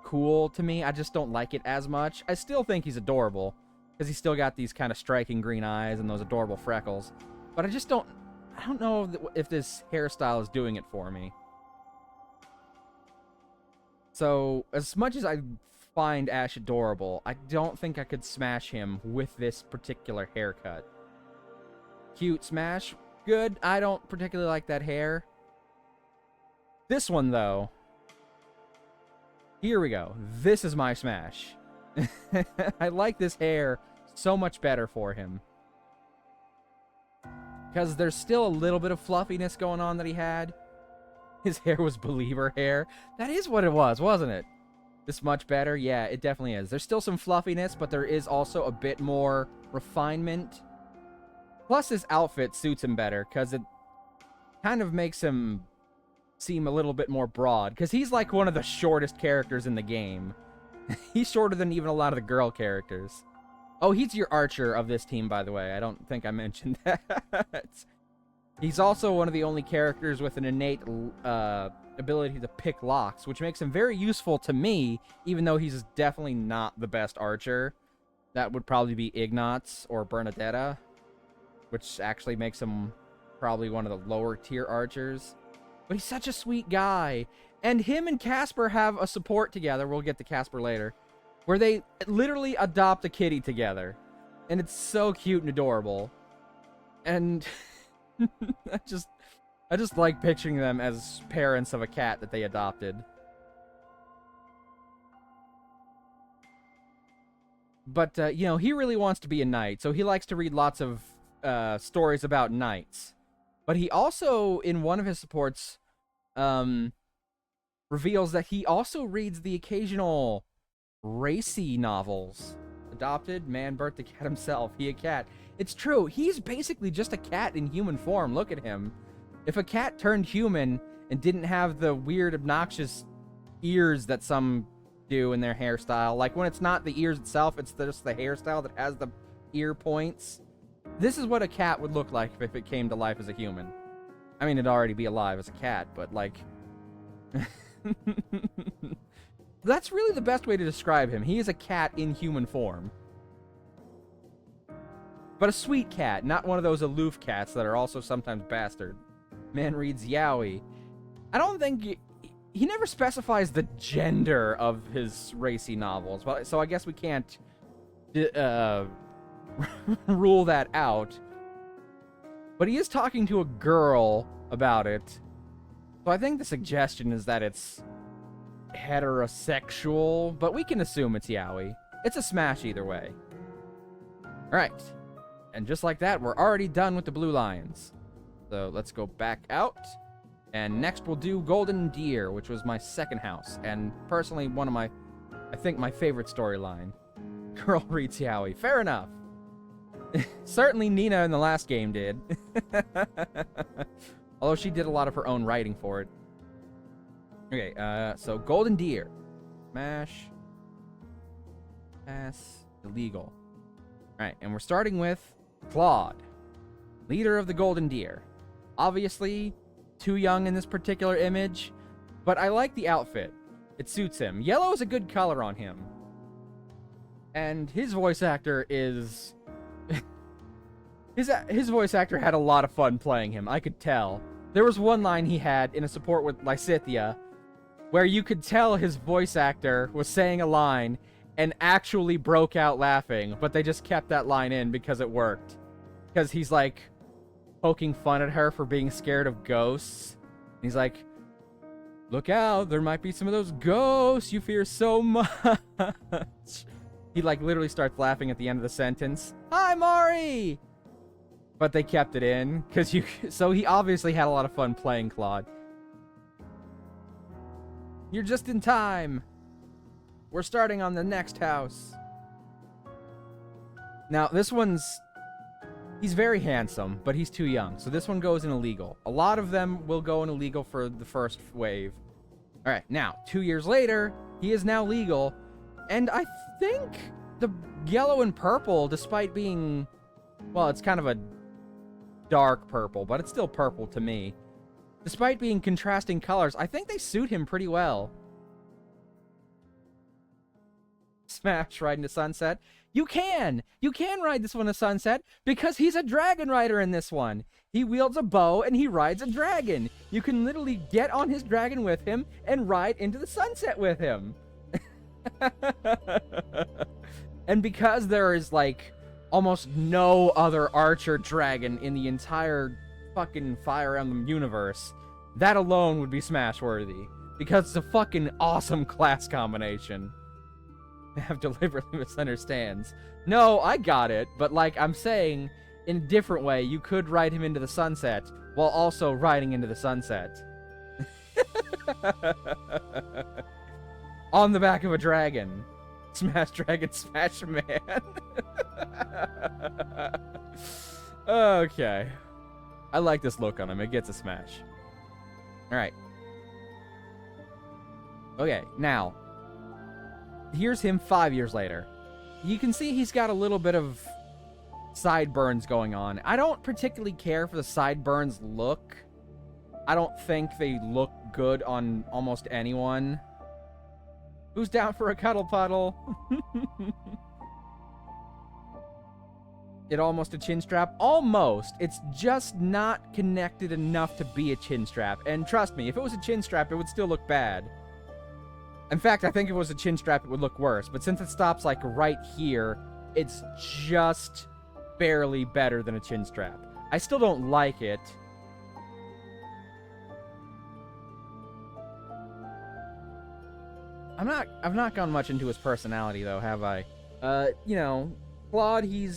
cool to me. I just don't like it as much. I still think he's adorable, because he's still got these kind of striking green eyes and those adorable freckles. But I don't know if this hairstyle is doing it for me. So, as much as I find Ash adorable. I don't think I could smash him with this particular haircut. Cute Smash, good. I don't particularly like that hair. This one, though. Here we go. This is my Smash. I like this hair so much better for him. Because there's still a little bit of fluffiness going on that he had. His hair was believer hair. That is what it was, wasn't it? This much better? Yeah, it definitely is. There's still some fluffiness, but there is also a bit more refinement. Plus, his outfit suits him better, because it kind of makes him seem a little bit more broad. Because he's like one of the shortest characters in the game. He's shorter than even a lot of the girl characters. Oh, he's your archer of this team, by the way. I don't think I mentioned that. He's also one of the only characters with an innate ability to pick locks, which makes him very useful to me, even though he's definitely not the best archer. That would probably be Ignatz or Bernadetta, which actually makes him probably one of the lower tier archers. But he's such a sweet guy. And him and Casper have a support together. We'll get to Casper later. Where they literally adopt a kitty together. And it's so cute and adorable. And I just like picturing them as parents of a cat that they adopted. But, you know, he really wants to be a knight. So he likes to read lots of stories about knights. But he also, in one of his supports, reveals that he also reads the occasional racy novels. Adopted, man birthed the cat himself, he a cat. It's true, he's basically just a cat in human form. Look at him. If a cat turned human and didn't have the weird, obnoxious ears that some do in their hairstyle, like when it's not the ears itself, it's just the hairstyle that has the ear points. This is what a cat would look like if it came to life as a human. I mean, it'd already be alive as a cat, but like... That's really the best way to describe him. He is a cat in human form. But a sweet cat, not one of those aloof cats that are also sometimes bastard. Man reads yaoi. I don't think... He never specifies the gender of his racy novels, so I guess we can't rule that out. But he is talking to a girl about it. So I think the suggestion is that it's heterosexual, but we can assume it's yaoi. It's a smash either way. Alright. And just like that, we're already done with the blue lions. So let's go back out. And next we'll do Golden Deer, which was my second house. And personally, one of my, I think my favorite storyline. Girl reads yaoi. Fair enough. Certainly Nina in the last game did. Although she did a lot of her own writing for it. Okay, so Golden Deer. Smash. Pass. Illegal. Alright, and we're starting with Claude. Leader of the Golden Deer. Obviously, too young in this particular image, but I like the outfit. It suits him. Yellow is a good color on him. And his voice actor is... his voice actor had a lot of fun playing him, I could tell. There was one line he had in a support with Lysithia where you could tell his voice actor was saying a line and actually broke out laughing, but they just kept that line in because it worked. Because he's like poking fun at her for being scared of ghosts. And he's like, look out, there might be some of those ghosts you fear so much. He like literally starts laughing at the end of the sentence. Hi, Mari! But they kept it in, so he obviously had a lot of fun playing Claude. You're just in time. We're starting on the next house. Now, this one's... He's very handsome, but he's too young, so this one goes in illegal. A lot of them will go in illegal for the first wave. Alright, now, 2 years later, he is now legal, and I think the yellow and purple, despite being... Well, it's kind of a dark purple, but it's still purple to me. Despite being contrasting colors, I think they suit him pretty well. Smash ride into sunset. You can ride this one to sunset because he's a dragon rider in this one. He wields a bow and he rides a dragon. You can literally get on his dragon with him and ride into the sunset with him. And because there is, like, almost no other archer dragon in the entire fucking Fire Emblem universe, that alone would be Smash worthy. Because it's a fucking awesome class combination. Have deliberately misunderstands. No, I got it, but like I'm saying, in a different way, you could ride him into the sunset while also riding into the sunset. On the back of a dragon. Smash Dragon, Smash Man. Okay. I like this look on him. It gets a smash. Alright. Okay, now. Here's him 5 years later. You can see he's got a little bit of sideburns going on. I don't particularly care for the sideburns look. I don't think they look good on almost anyone. Who's down for a cuddle puddle? It almost a chin strap? Almost. It's just not connected enough to be a chin strap. And trust me, if it was a chin strap, it would still look bad. In fact, I think if it was a chin strap, it would look worse. But since it stops, like, right here, it's just barely better than a chin strap. I still don't like it. I've not gone much into his personality, though, have I? You know, Claude, he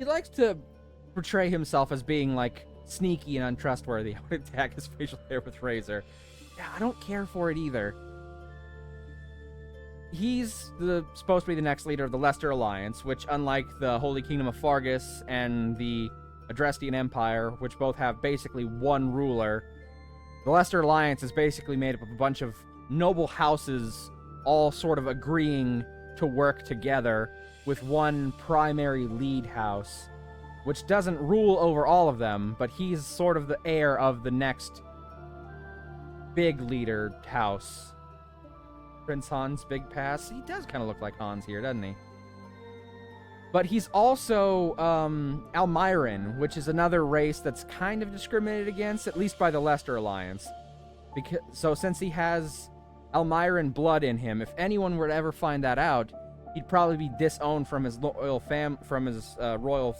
likes to portray himself as being, like, sneaky and untrustworthy. I would attack his facial hair with razor. Yeah, I don't care for it either. He's supposed to be the next leader of the Leicester Alliance, which, unlike the Holy Kingdom of Fargus and the Adrestian Empire, which both have basically one ruler, the Leicester Alliance is basically made up of a bunch of noble houses all sort of agreeing to work together with one primary lead house, which doesn't rule over all of them, but he's sort of the heir of the next big leader house. Prince Hans Big Pass. He does kind of look like Hans here, doesn't he? But he's also Almiran, which is another race that's kind of discriminated against, at least by the Leicester Alliance. So since he has Almiran blood in him, if anyone were to ever find that out, he'd probably be disowned from his royal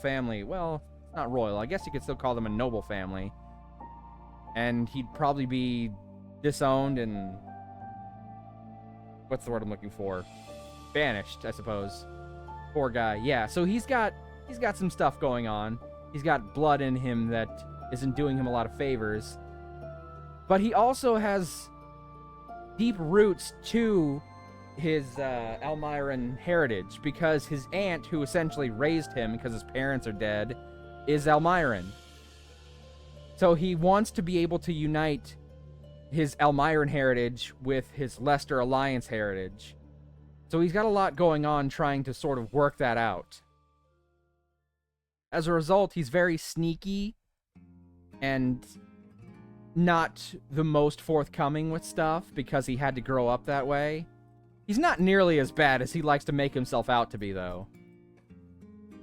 family. Well, not royal. I guess you could still call them a noble family. And he'd probably be disowned and... what's the word I'm looking for? Banished, I suppose. Poor guy. Yeah, so he's got some stuff going on. He's got blood in him that isn't doing him a lot of favors. But he also has deep roots to his Almiran heritage, because his aunt, who essentially raised him because his parents are dead, is Almiran. So he wants to be able to unite his Almiran heritage with his Leicester Alliance heritage. So he's got a lot going on trying to sort of work that out. As a result, he's very sneaky and not the most forthcoming with stuff because he had to grow up that way. He's not nearly as bad as he likes to make himself out to be, though.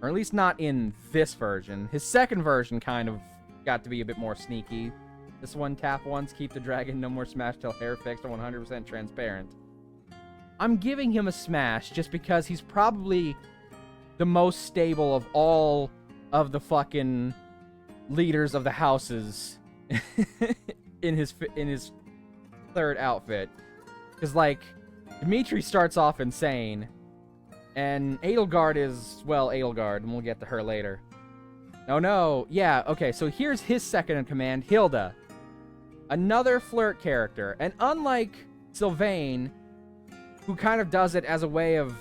Or at least not in this version. His second version kind of got to be a bit more sneaky. This one, tap once, keep the dragon, no more smash till hair fixed, and 100% transparent. I'm giving him a smash just because he's probably the most stable of all of the fucking leaders of the houses in his third outfit. Because, like, Dimitri starts off insane, and Edelgard is, well, Edelgard, and we'll get to her later. No, yeah, okay, so here's his second in command, Hilda. Another flirt character, and unlike Sylvain, who kind of does it as a way of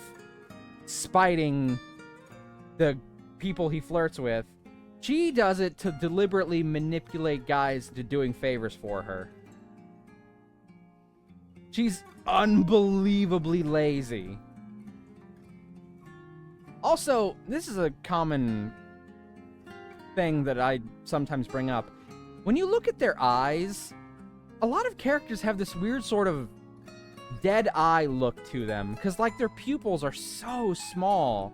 spiting the people he flirts with, she does it to deliberately manipulate guys into doing favors for her. She's unbelievably lazy. Also, this is a common thing that I sometimes bring up. When you look at their eyes, a lot of characters have this weird sort of dead eye look to them, because, like, their pupils are so small.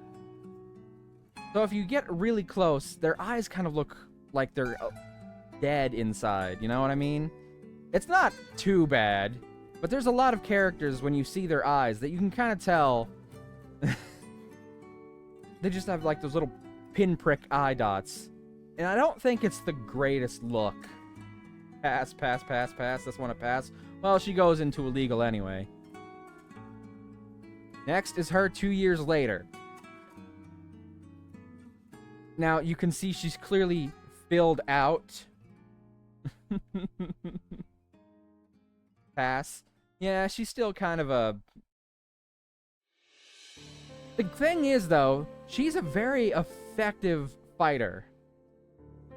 So if you get really close, their eyes kind of look like they're dead inside, you know what I mean? It's not too bad. But there's a lot of characters when you see their eyes that you can kind of tell they just have like those little pinprick eye dots. And I don't think it's the greatest look. Pass, pass, pass, pass. This one a pass. Well, she goes into illegal anyway. Next is her 2 years later. Now, you can see she's clearly filled out. Pass. Yeah, she's still kind of a... The thing is, though, she's a very effective fighter.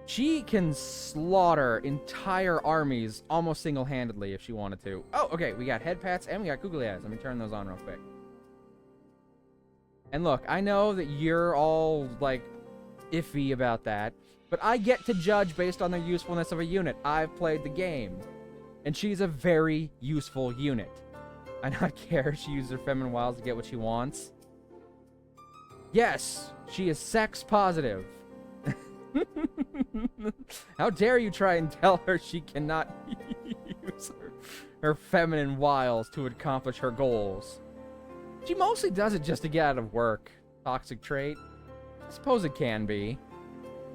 She can slaughter entire armies almost single-handedly if she wanted to. Oh, okay, we got head pats and we got googly eyes. Let me turn those on real quick. And look, I know that you're all, like, iffy about that, but I get to judge based on the usefulness of a unit. I've played the game, and she's a very useful unit. I not care if she uses her feminine wiles to get what she wants. Yes, she is sex positive. How dare you try and tell her she cannot use her feminine wiles to accomplish her goals. She mostly does it just to get out of work. Toxic trait? I suppose it can be.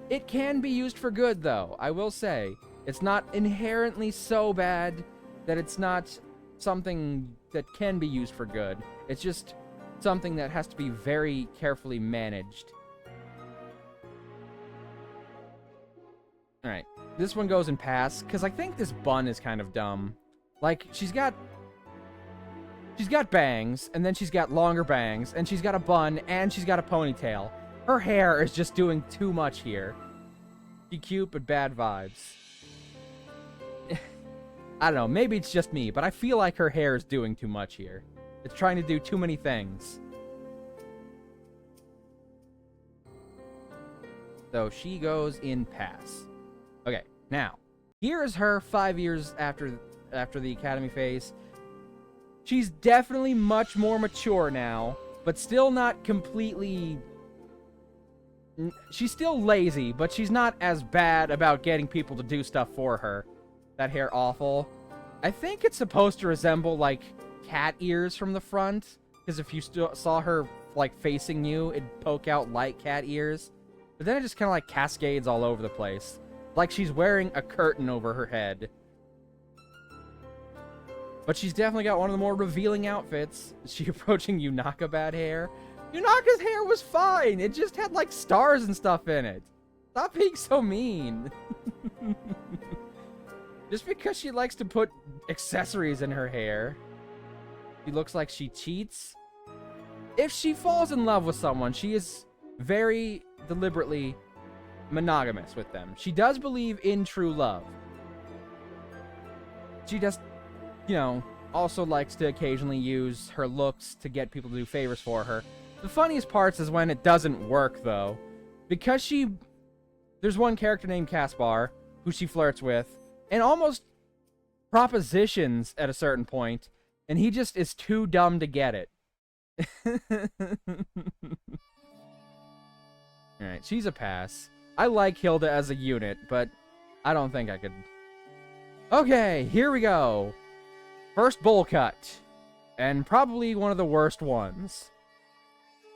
It can be used for good, though, I will say. It's not inherently so bad that it's not something that can be used for good. It's just something that has to be very carefully managed. Alright, this one goes in pass, because I think this bun is kind of dumb. Like, she's got bangs, and then she's got longer bangs, and she's got a bun, and she's got a ponytail. Her hair is just doing too much here. She's cute, but bad vibes. I don't know, maybe it's just me, but I feel like her hair is doing too much here. It's trying to do too many things. So she goes in pass. Okay, now, here's her 5 years after the academy phase. She's definitely much more mature now, but still not completely... She's still lazy, but she's not as bad about getting people to do stuff for her. That hair awful. I think it's supposed to resemble, like, cat ears from the front, because if you saw her, like, facing you, it'd poke out like cat ears. But then it just kind of, like, cascades all over the place. Like she's wearing a curtain over her head. But she's definitely got one of the more revealing outfits. Is she approaching Yunaka bad hair? Yunaka's hair was fine. It just had like stars and stuff in it. Stop being so mean. Just because she likes to put accessories in her hair. She looks like she cheats. If she falls in love with someone, she is very deliberately monogamous with them. She does believe in true love. She just, you know, also likes to occasionally use her looks to get people to do favors for her. The funniest parts is when it doesn't work, though. Because there's one character named Caspar, who she flirts with, and almost propositions at a certain point, and he just is too dumb to get it. Alright, she's a pass. I like Hilda as a unit, but I don't think I could... Okay, here we go. First bowl cut. And probably one of the worst ones.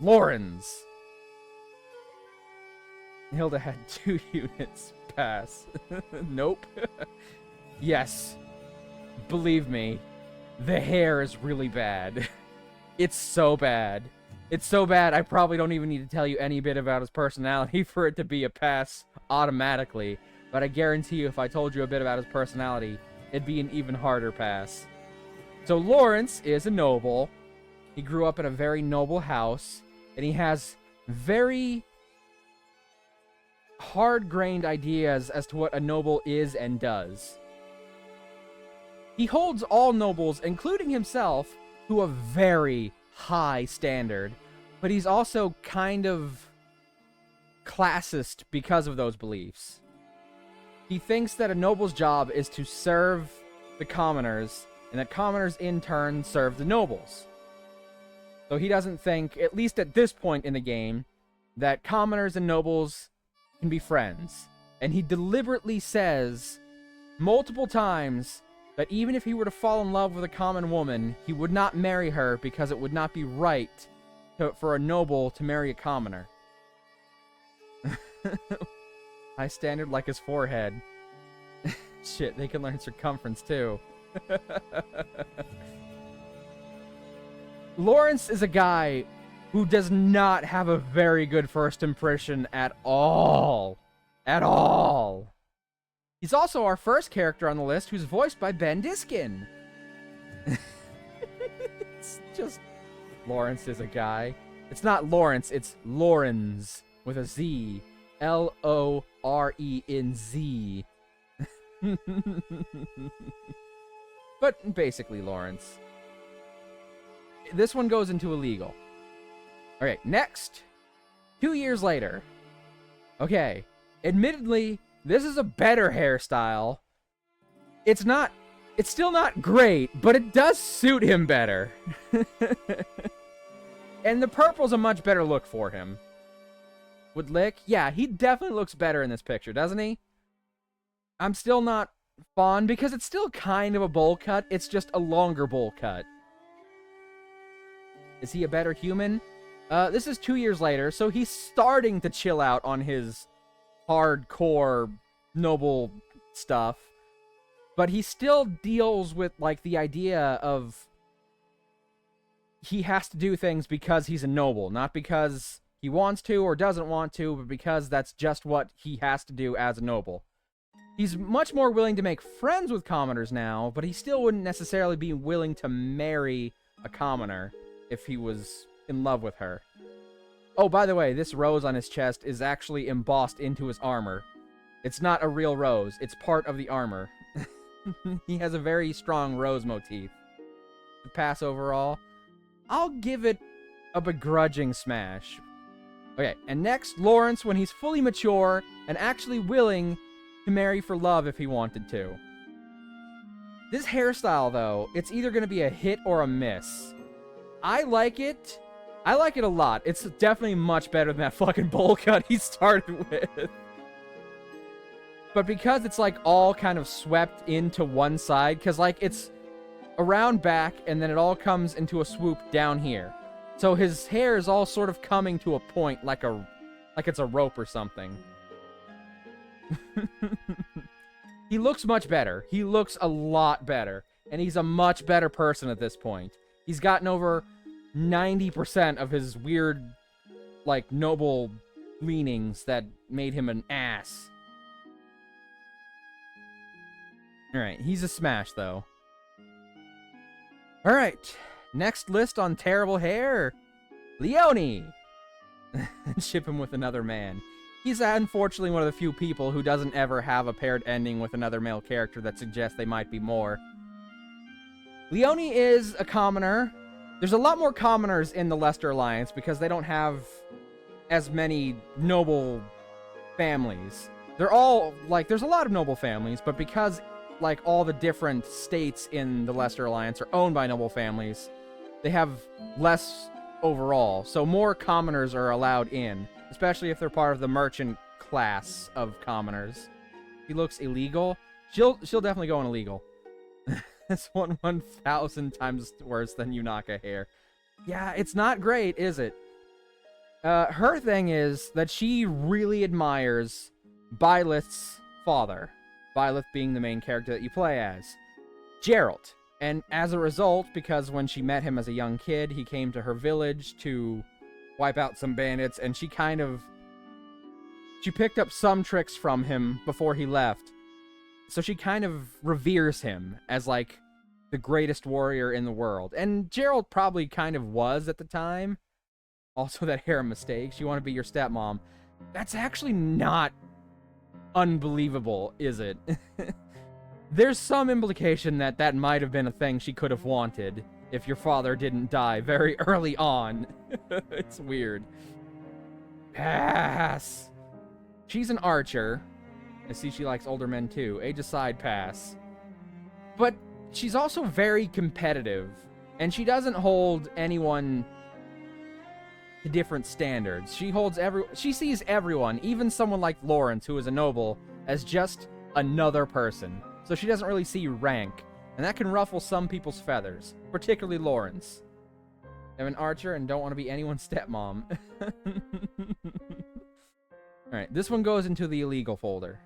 Lauren's. Hilda had 2 units. Pass. Nope. Yes. Believe me, the hair is really bad. It's so bad. It's so bad, I probably don't even need to tell you any bit about his personality for it to be a pass automatically. But I guarantee you, if I told you a bit about his personality, it'd be an even harder pass. So Lawrence is a noble. He grew up in a very noble house, and he has very hard-grained ideas as to what a noble is and does. He holds all nobles, including himself, to a very high standard, but he's also kind of classist because of those beliefs. He thinks that a noble's job is to serve the commoners, and that commoners in turn serve the nobles. So he doesn't think, at least at this point in the game, that commoners and nobles can be friends. And he deliberately says multiple times that even if he were to fall in love with a common woman, he would not marry her because it would not be right for a noble to marry a commoner. High standard like his forehead. Shit, they can learn circumference too. Lawrence is a guy who does not have a very good first impression at all. At all. He's also our first character on the list who's voiced by Ben Diskin. It's just... Lawrence is a guy. It's not Lawrence, it's Lorenz with a Z. L-O-R-E-N-Z. But basically Lawrence. This one goes into illegal. Okay, next. 2 years later. Okay, admittedly, this is a better hairstyle. It's still not great, but it does suit him better. And the purple's a much better look for him. Would Lick? Yeah, he definitely looks better in this picture, doesn't he? I'm still not fond because it's still kind of a bowl cut. It's just a longer bowl cut. Is he a better human? This is 2 years later, so he's starting to chill out on his hardcore noble stuff. But he still deals with, like, the idea of he has to do things because he's a noble, not because he wants to or doesn't want to, but because that's just what he has to do as a noble. He's much more willing to make friends with commoners now, but he still wouldn't necessarily be willing to marry a commoner if he was in love with her. Oh, by the way, this rose on his chest is actually embossed into his armor. It's not a real rose, it's part of the armor. He has a very strong rose motif. To pass overall, I'll give it a begrudging smash. Okay, and next, Lawrence when he's fully mature and actually willing to marry for love if he wanted to. This hairstyle, though, it's either going to be a hit or a miss. I like it. I like it a lot. It's definitely much better than that fucking bowl cut he started with. But because it's, like, all kind of swept into one side, because, like, it's around back, and then it all comes into a swoop down here. So his hair is all sort of coming to a point like it's a rope or something. He looks much better. He looks a lot better. And he's a much better person at this point. He's gotten over 90% of his weird, like, noble leanings that made him an ass. Alright, he's a smash, though. Alright, next list on terrible hair. Leone! Ship him with another man. He's unfortunately one of the few people who doesn't ever have a paired ending with another male character that suggests they might be more. Leone is a commoner. There's a lot more commoners in the Leicester Alliance because they don't have as many noble families. They're all, like, there's a lot of noble families, but because, like, all the different states in the Leicester Alliance are owned by noble families, they have less overall. So more commoners are allowed in, especially if they're part of the merchant class of commoners. He looks illegal. She'll definitely go in illegal. It's 1,000 times worse than Yunaka hair. Yeah, it's not great, is it? Her thing is that she really admires Byleth's father. Byleth being the main character that you play as. Geralt. And as a result, because when she met him as a young kid, he came to her village to wipe out some bandits, and she picked up some tricks from him before he left. So she kind of reveres him as, like, the greatest warrior in the world. And Geralt probably kind of was at the time. Also, that hair mistake. She wanted to be your stepmom. That's actually not unbelievable, is it? There's some implication that that might have been a thing she could have wanted if your father didn't die very early on. It's weird. Pass. She's an archer. I see she likes older men too. Age aside, pass. But she's also very competitive, and she doesn't hold anyone to different standards. She sees everyone, even someone like Lawrence, who is a noble, as just another person. So she doesn't really see rank. And that can ruffle some people's feathers, particularly Lauren's. I'm an archer and don't want to be anyone's stepmom. Alright, this one goes into the illegal folder.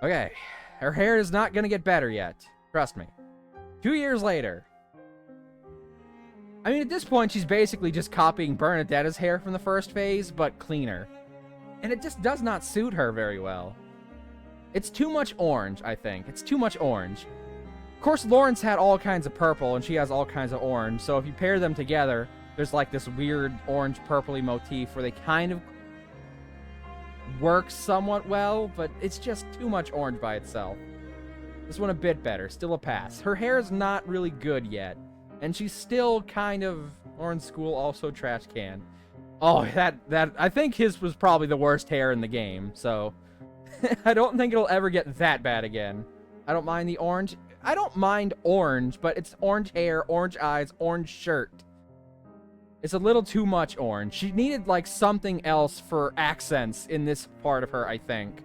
Okay, her hair is not going to get better yet. Trust me. 2 years later. I mean, at this point, she's basically just copying Bernadetta's hair from the first phase, but cleaner. And it just does not suit her very well. It's too much orange, I think. It's too much orange. Of course, Lauren's had all kinds of purple, and she has all kinds of orange, so if you pair them together, there's like this weird orange-purpley motif where they kind of work somewhat well, but it's just too much orange by itself. This one a bit better, still a pass. Her hair is not really good yet, and she's still kind of orange school, also trash can. Oh, that I think his was probably the worst hair in the game, so I don't think it'll ever get that bad again. I don't mind the orange. I don't mind orange, but it's orange hair, orange eyes, orange shirt. It's a little too much orange. She needed, like, something else for accents in this part of her, I think.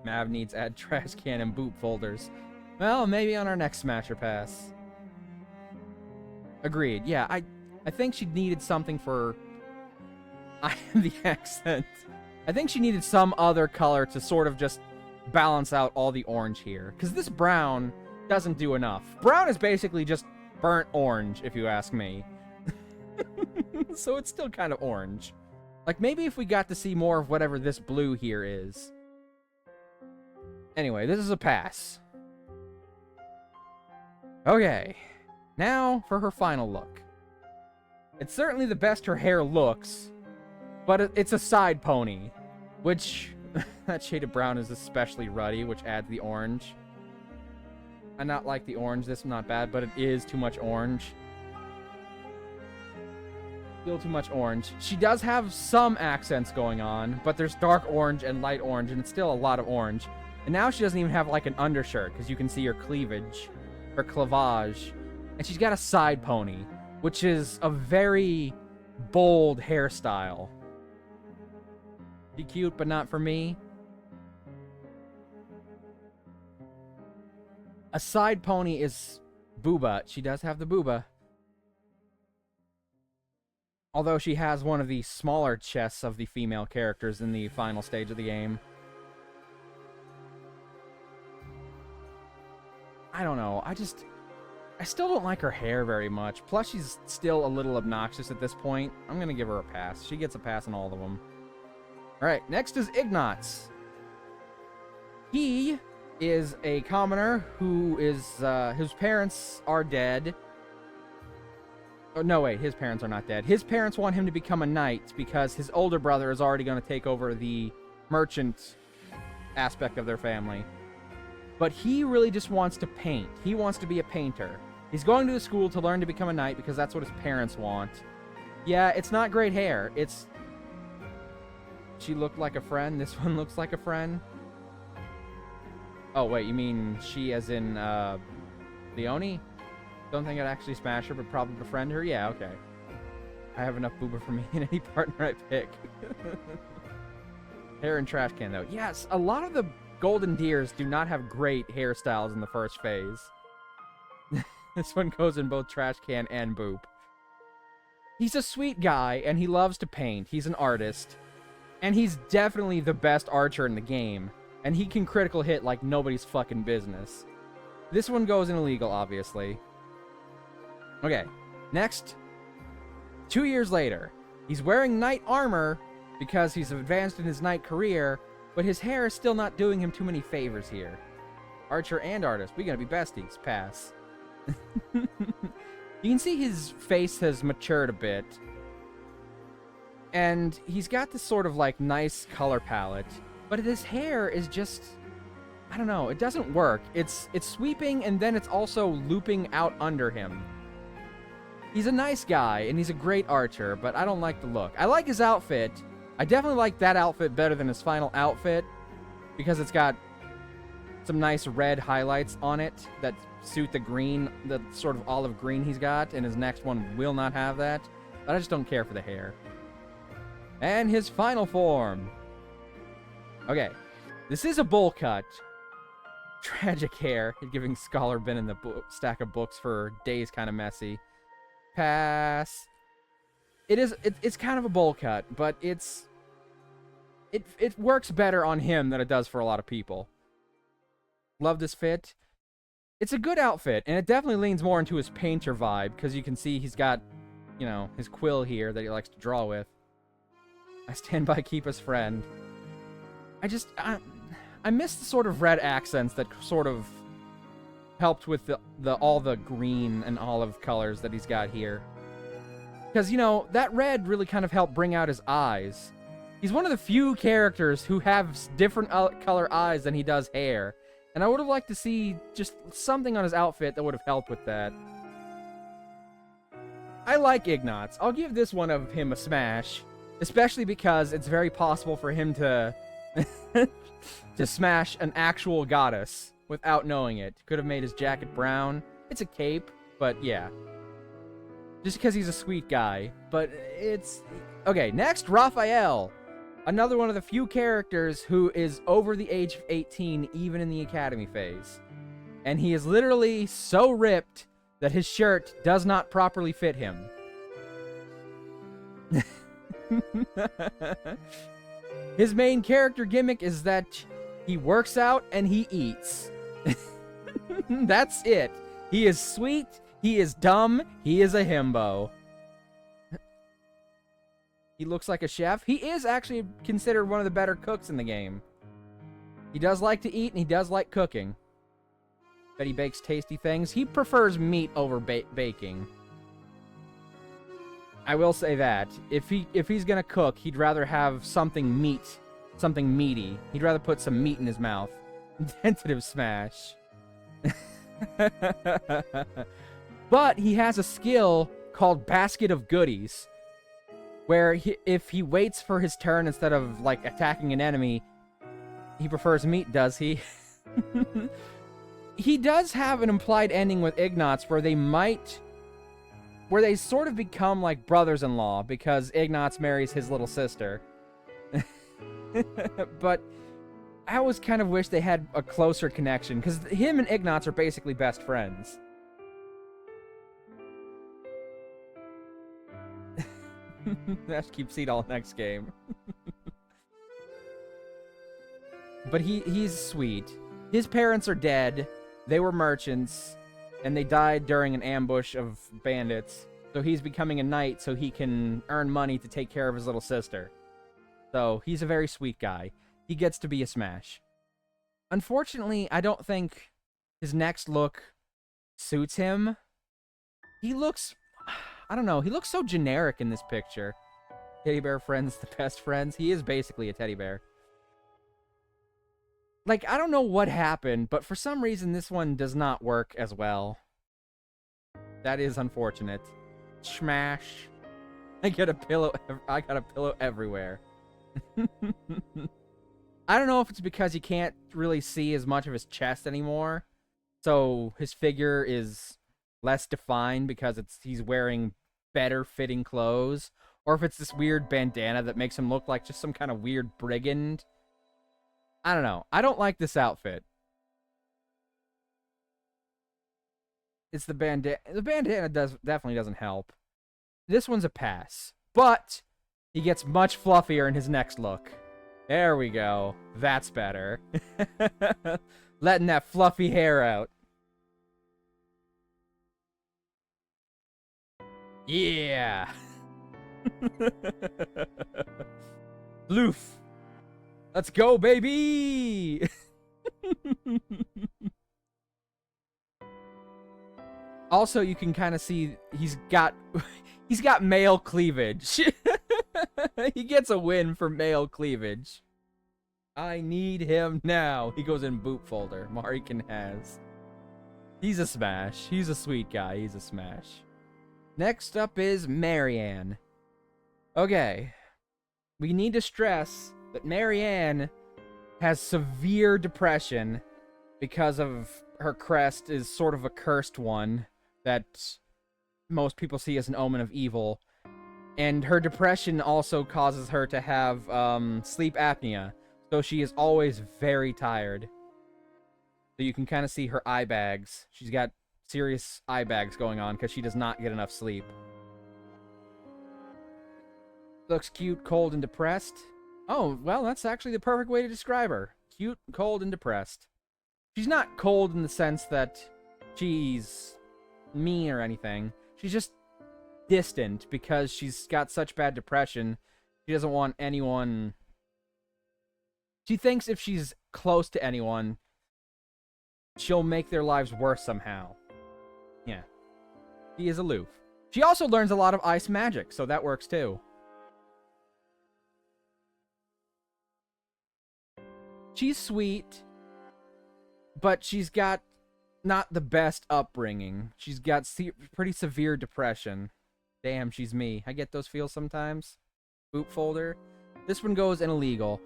Mav needs add trash can and boop folders. Well, maybe on our next Smasher Pass. Agreed. Yeah, I think she needed something for the accent. I think she needed some other color to sort of just balance out all the orange here. Because this brown doesn't do enough. Brown is basically just burnt orange, if you ask me. So it's still kind of orange. Like, maybe if we got to see more of whatever this blue here is. Anyway, this is a pass. Okay. Now for her final look. It's certainly the best her hair looks, but it's a side pony, which that shade of brown is especially ruddy, which adds the orange. I not like the orange. This is not bad, but it is too much orange. Still too much orange. She does have some accents going on, but there's dark orange and light orange, and it's still a lot of orange. And now she doesn't even have like an undershirt, because you can see her cleavage, her cleavage. And she's got a side pony, which is a very bold hairstyle. Be cute, but not for me. A side pony is booba. She does have the booba. Although she has one of the smaller chests of the female characters in the final stage of the game. I don't know. I still don't like her hair very much. Plus, she's still a little obnoxious at this point. I'm going to give her a pass. She gets a pass on all of them. Alright, next is Ignatz. He is a commoner who is, whose parents are dead. Oh, no, wait, his parents are not dead. His parents want him to become a knight because his older brother is already going to take over the merchant aspect of their family. But he really just wants to paint. He wants to be a painter. He's going to the school to learn to become a knight because that's what his parents want. Yeah, it's not great hair. It's... She looked like a friend. This one looks like a friend. Oh, wait, you mean she as in, Leonie? Don't think I'd actually smash her, but probably befriend her? Yeah, okay. I have enough booba for me in any partner I pick. Hair and trash can, though. Yes, a lot of the Golden Deers do not have great hairstyles in the first phase. This one goes in both trash can and boop. He's a sweet guy, and he loves to paint. He's an artist. And he's definitely the best archer in the game. And he can critical hit like nobody's fucking business. This one goes in illegal, obviously. Okay, next. 2 years later. He's wearing knight armor because he's advanced in his knight career, but his hair is still not doing him too many favors here. Archer and artist, we gotta be besties. Pass. You can see his face has matured a bit. And he's got this sort of like nice color palette, but his hair is just, I don't know, it doesn't work. It's sweeping and then it's also looping out under him. He's a nice guy and he's a great archer, but I don't like the look. I like his outfit. I definitely like that outfit better than his final outfit because it's got some nice red highlights on it that suit the green, the sort of olive green he's got, and his next one will not have that. But I just don't care for the hair. And his final form. Okay, this is a bowl cut, Tragic hair. Giving Scholar Ben in the stack of books for days kind of messy. Pass. It's kind of a bowl cut, but it works better on him than it does for a lot of people. Love this fit. It's a good outfit, and it definitely leans more into his painter vibe, because you can see he's got, you know, his quill here that he likes to draw with. I stand by Keepa's friend. I miss the sort of red accents that sort of helped with all the green and olive colors that he's got here. Because, you know, that red really kind of helped bring out his eyes. He's one of the few characters who have different color eyes than he does hair. And I would have liked to see just something on his outfit that would have helped with that. I like Ignatz. I'll give this one of him a smash. Especially because it's very possible for him to to smash an actual goddess without knowing it. Could have made his jacket brown. It's a cape, but yeah. Just because he's a sweet guy. But it's... Okay, next, Raphael. Another one of the few characters who is over the age of 18, even in the academy phase. And he is literally so ripped that his shirt does not properly fit him. His main character gimmick is that he works out and he eats. That's it. He is sweet, he is dumb, he is a himbo. He looks like a chef. He is actually considered one of the better cooks in the game. He does like to eat, and he does like cooking. Bet he bakes tasty things. He prefers meat over baking. I will say that. If he's gonna cook, he'd rather have something meaty. He'd rather put some meat in his mouth. Tentative smash. But he has a skill called Basket of Goodies, where if he waits for his turn instead of, like, attacking an enemy, he prefers meat, does he? He does have an implied ending with Ignatz where they sort of become like brothers-in-law because Ignatz marries his little sister. But I always kind of wish they had a closer connection, because him and Ignatz are basically best friends. Let's keep seat all next game. But he's sweet. His parents are dead. They were merchants, and they died during an ambush of bandits. So he's becoming a knight so he can earn money to take care of his little sister. So he's a very sweet guy. He gets to be a smash. Unfortunately, I don't think his next look suits him. He looks... I don't know. He looks so generic in this picture. Teddy bear friends, the best friends. He is basically a teddy bear. Like, I don't know what happened, but for some reason this one does not work as well. That is unfortunate. Smash. I got a pillow everywhere. I don't know if it's because you can't really see as much of his chest anymore. So his figure is less defined because he's wearing better fitting clothes, or if it's this weird bandana that makes him look like just some kind of weird brigand. I don't know. I don't like this outfit. It's the bandana. The bandana definitely doesn't help. This one's a pass, but he gets much fluffier in his next look. There we go. That's better. Letting that fluffy hair out. Yeah. Loof. Let's go, baby. Also, you can kind of see he's got male cleavage. He gets a win for male cleavage. I need him now. He goes in boot folder. Marikin has. He's a smash. He's a sweet guy. He's a smash. Next up is Marianne. Okay. We need to stress that Marianne has severe depression because of her crest is sort of a cursed one that most people see as an omen of evil. And her depression also causes her to have sleep apnea. So she is always very tired. So you can kind of see her eye bags. She's got serious eye bags going on because she does not get enough sleep. Looks cute, cold, and depressed. Oh, well, that's actually the perfect way to describe her. Cute, cold, and depressed. She's not cold in the sense that she's mean or anything. She's just distant because she's got such bad depression. She doesn't want anyone... She thinks if she's close to anyone, she'll make their lives worse somehow. Yeah. She is aloof. She also learns a lot of ice magic, so that works too. She's sweet, but she's got not the best upbringing. She's got pretty severe depression. Damn, she's me. I get those feels sometimes. Boot folder. This one goes in illegal.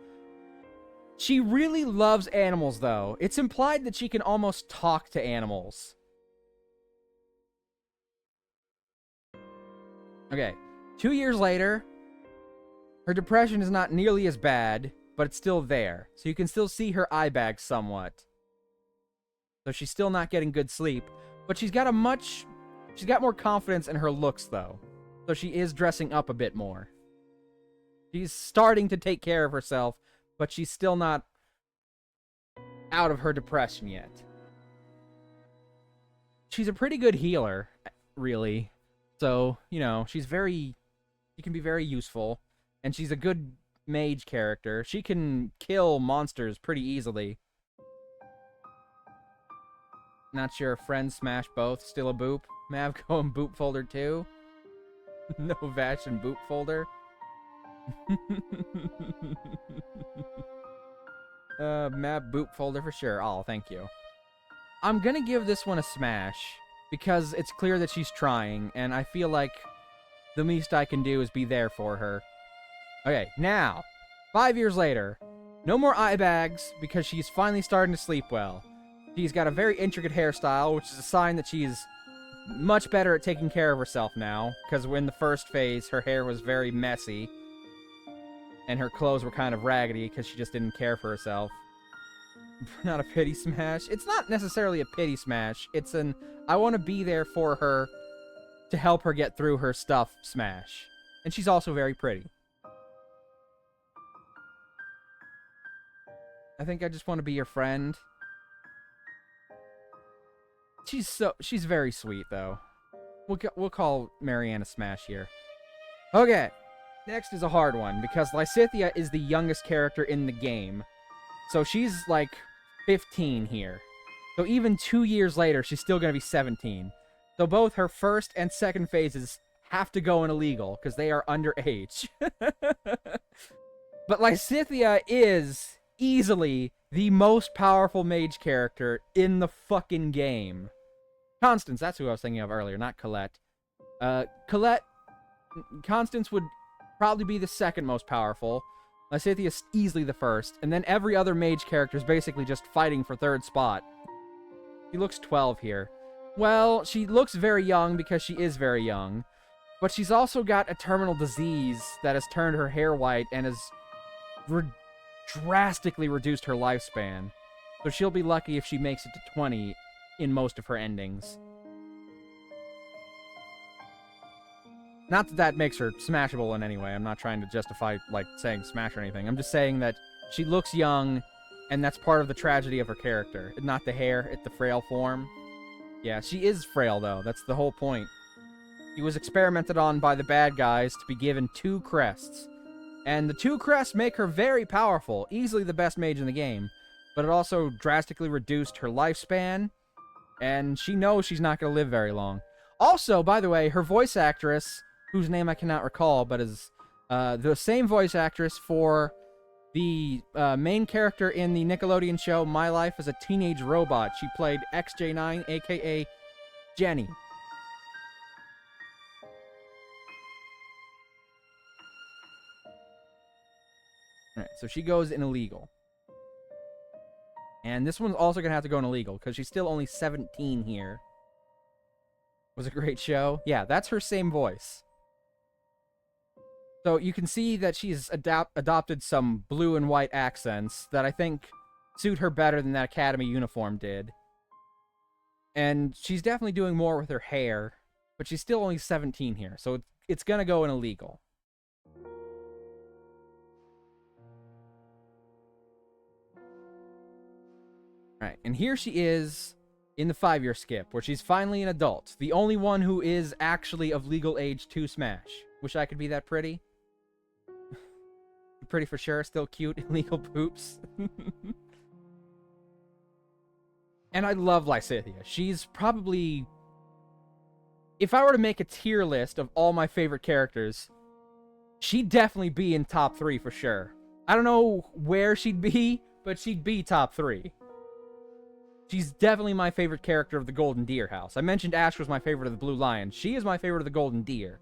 She really loves animals, though. It's implied that she can almost talk to animals. Okay, 2 years later, her depression is not nearly as bad, but it's still there. So you can still see her eye bags somewhat. So she's still not getting good sleep, but she's got more confidence in her looks, though. So she is dressing up a bit more. She's starting to take care of herself, but she's still not out of her depression yet. She's a pretty good healer, really. So, you know, she can be very useful, and she's a good mage character. She can kill monsters pretty easily. Not sure if friends smash both. Still a boop. Mav going boop folder too. No Vash and boop folder. Map boop folder for sure. Oh, thank you. I'm gonna give this one a smash because it's clear that she's trying, and I feel like the least I can do is be there for her. Okay, now, 5 years later, no more eye bags because she's finally starting to sleep well. She's got a very intricate hairstyle, which is a sign that she's much better at taking care of herself now, because in the first phase, her hair was very messy, and her clothes were kind of raggedy because she just didn't care for herself. Not a pity smash. It's not necessarily a pity smash. It's an I want to be there for her to help her get through her stuff smash. And she's also very pretty. I think I just want to be your friend. She's very sweet, though. We'll call Marianne a smash here. Okay. Next is a hard one, because Lysithea is the youngest character in the game. So she's, like, 15 here. So even 2 years later, she's still going to be 17. So both her first and second phases have to go in illegal, because they are underage. But Lysithea is easily the most powerful mage character in the fucking game. Constance, that's who I was thinking of earlier, not Colette. Constance would probably be the second most powerful. Lysithea is easily the first, and then every other mage character is basically just fighting for third spot. She looks 12 here. Well, she looks very young because she is very young, but she's also got a terminal disease that has turned her hair white and has drastically reduced her lifespan. So she'll be lucky if she makes it to 20 in most of her endings. Not that that makes her smashable in any way. I'm not trying to justify, like, saying smash or anything. I'm just saying that she looks young, and that's part of the tragedy of her character. Not the hair, it's the frail form. Yeah, she is frail, though. That's the whole point. She was experimented on by the bad guys to be given 2 crests. And the 2 crests make her very powerful, easily the best mage in the game. But it also drastically reduced her lifespan, and she knows she's not going to live very long. Also, by the way, her voice actress, whose name I cannot recall, but is the same voice actress for the main character in the Nickelodeon show My Life as a Teenage Robot. She played XJ9, aka Jenny. Alright, so she goes in illegal. And this one's also going to have to go in illegal, because she's still only 17 here. Was a great show. Yeah, that's her same voice. So you can see that she's adopted some blue and white accents that I think suit her better than that academy uniform did. And she's definitely doing more with her hair, but she's still only 17 here, so it's gonna go in illegal. Alright, and here she is in the 5-year skip, where she's finally an adult. The only one who is actually of legal age to Smash. Wish I could be that pretty. Pretty for sure, still cute, illegal poops. And I love Lysithea. She's probably... If I were to make a tier list of all my favorite characters, she'd definitely be in top 3 for sure. I don't know where she'd be, but she'd be top 3. She's definitely my favorite character of the Golden Deer house. I mentioned Ash was my favorite of the Blue Lion. She is my favorite of the Golden Deer.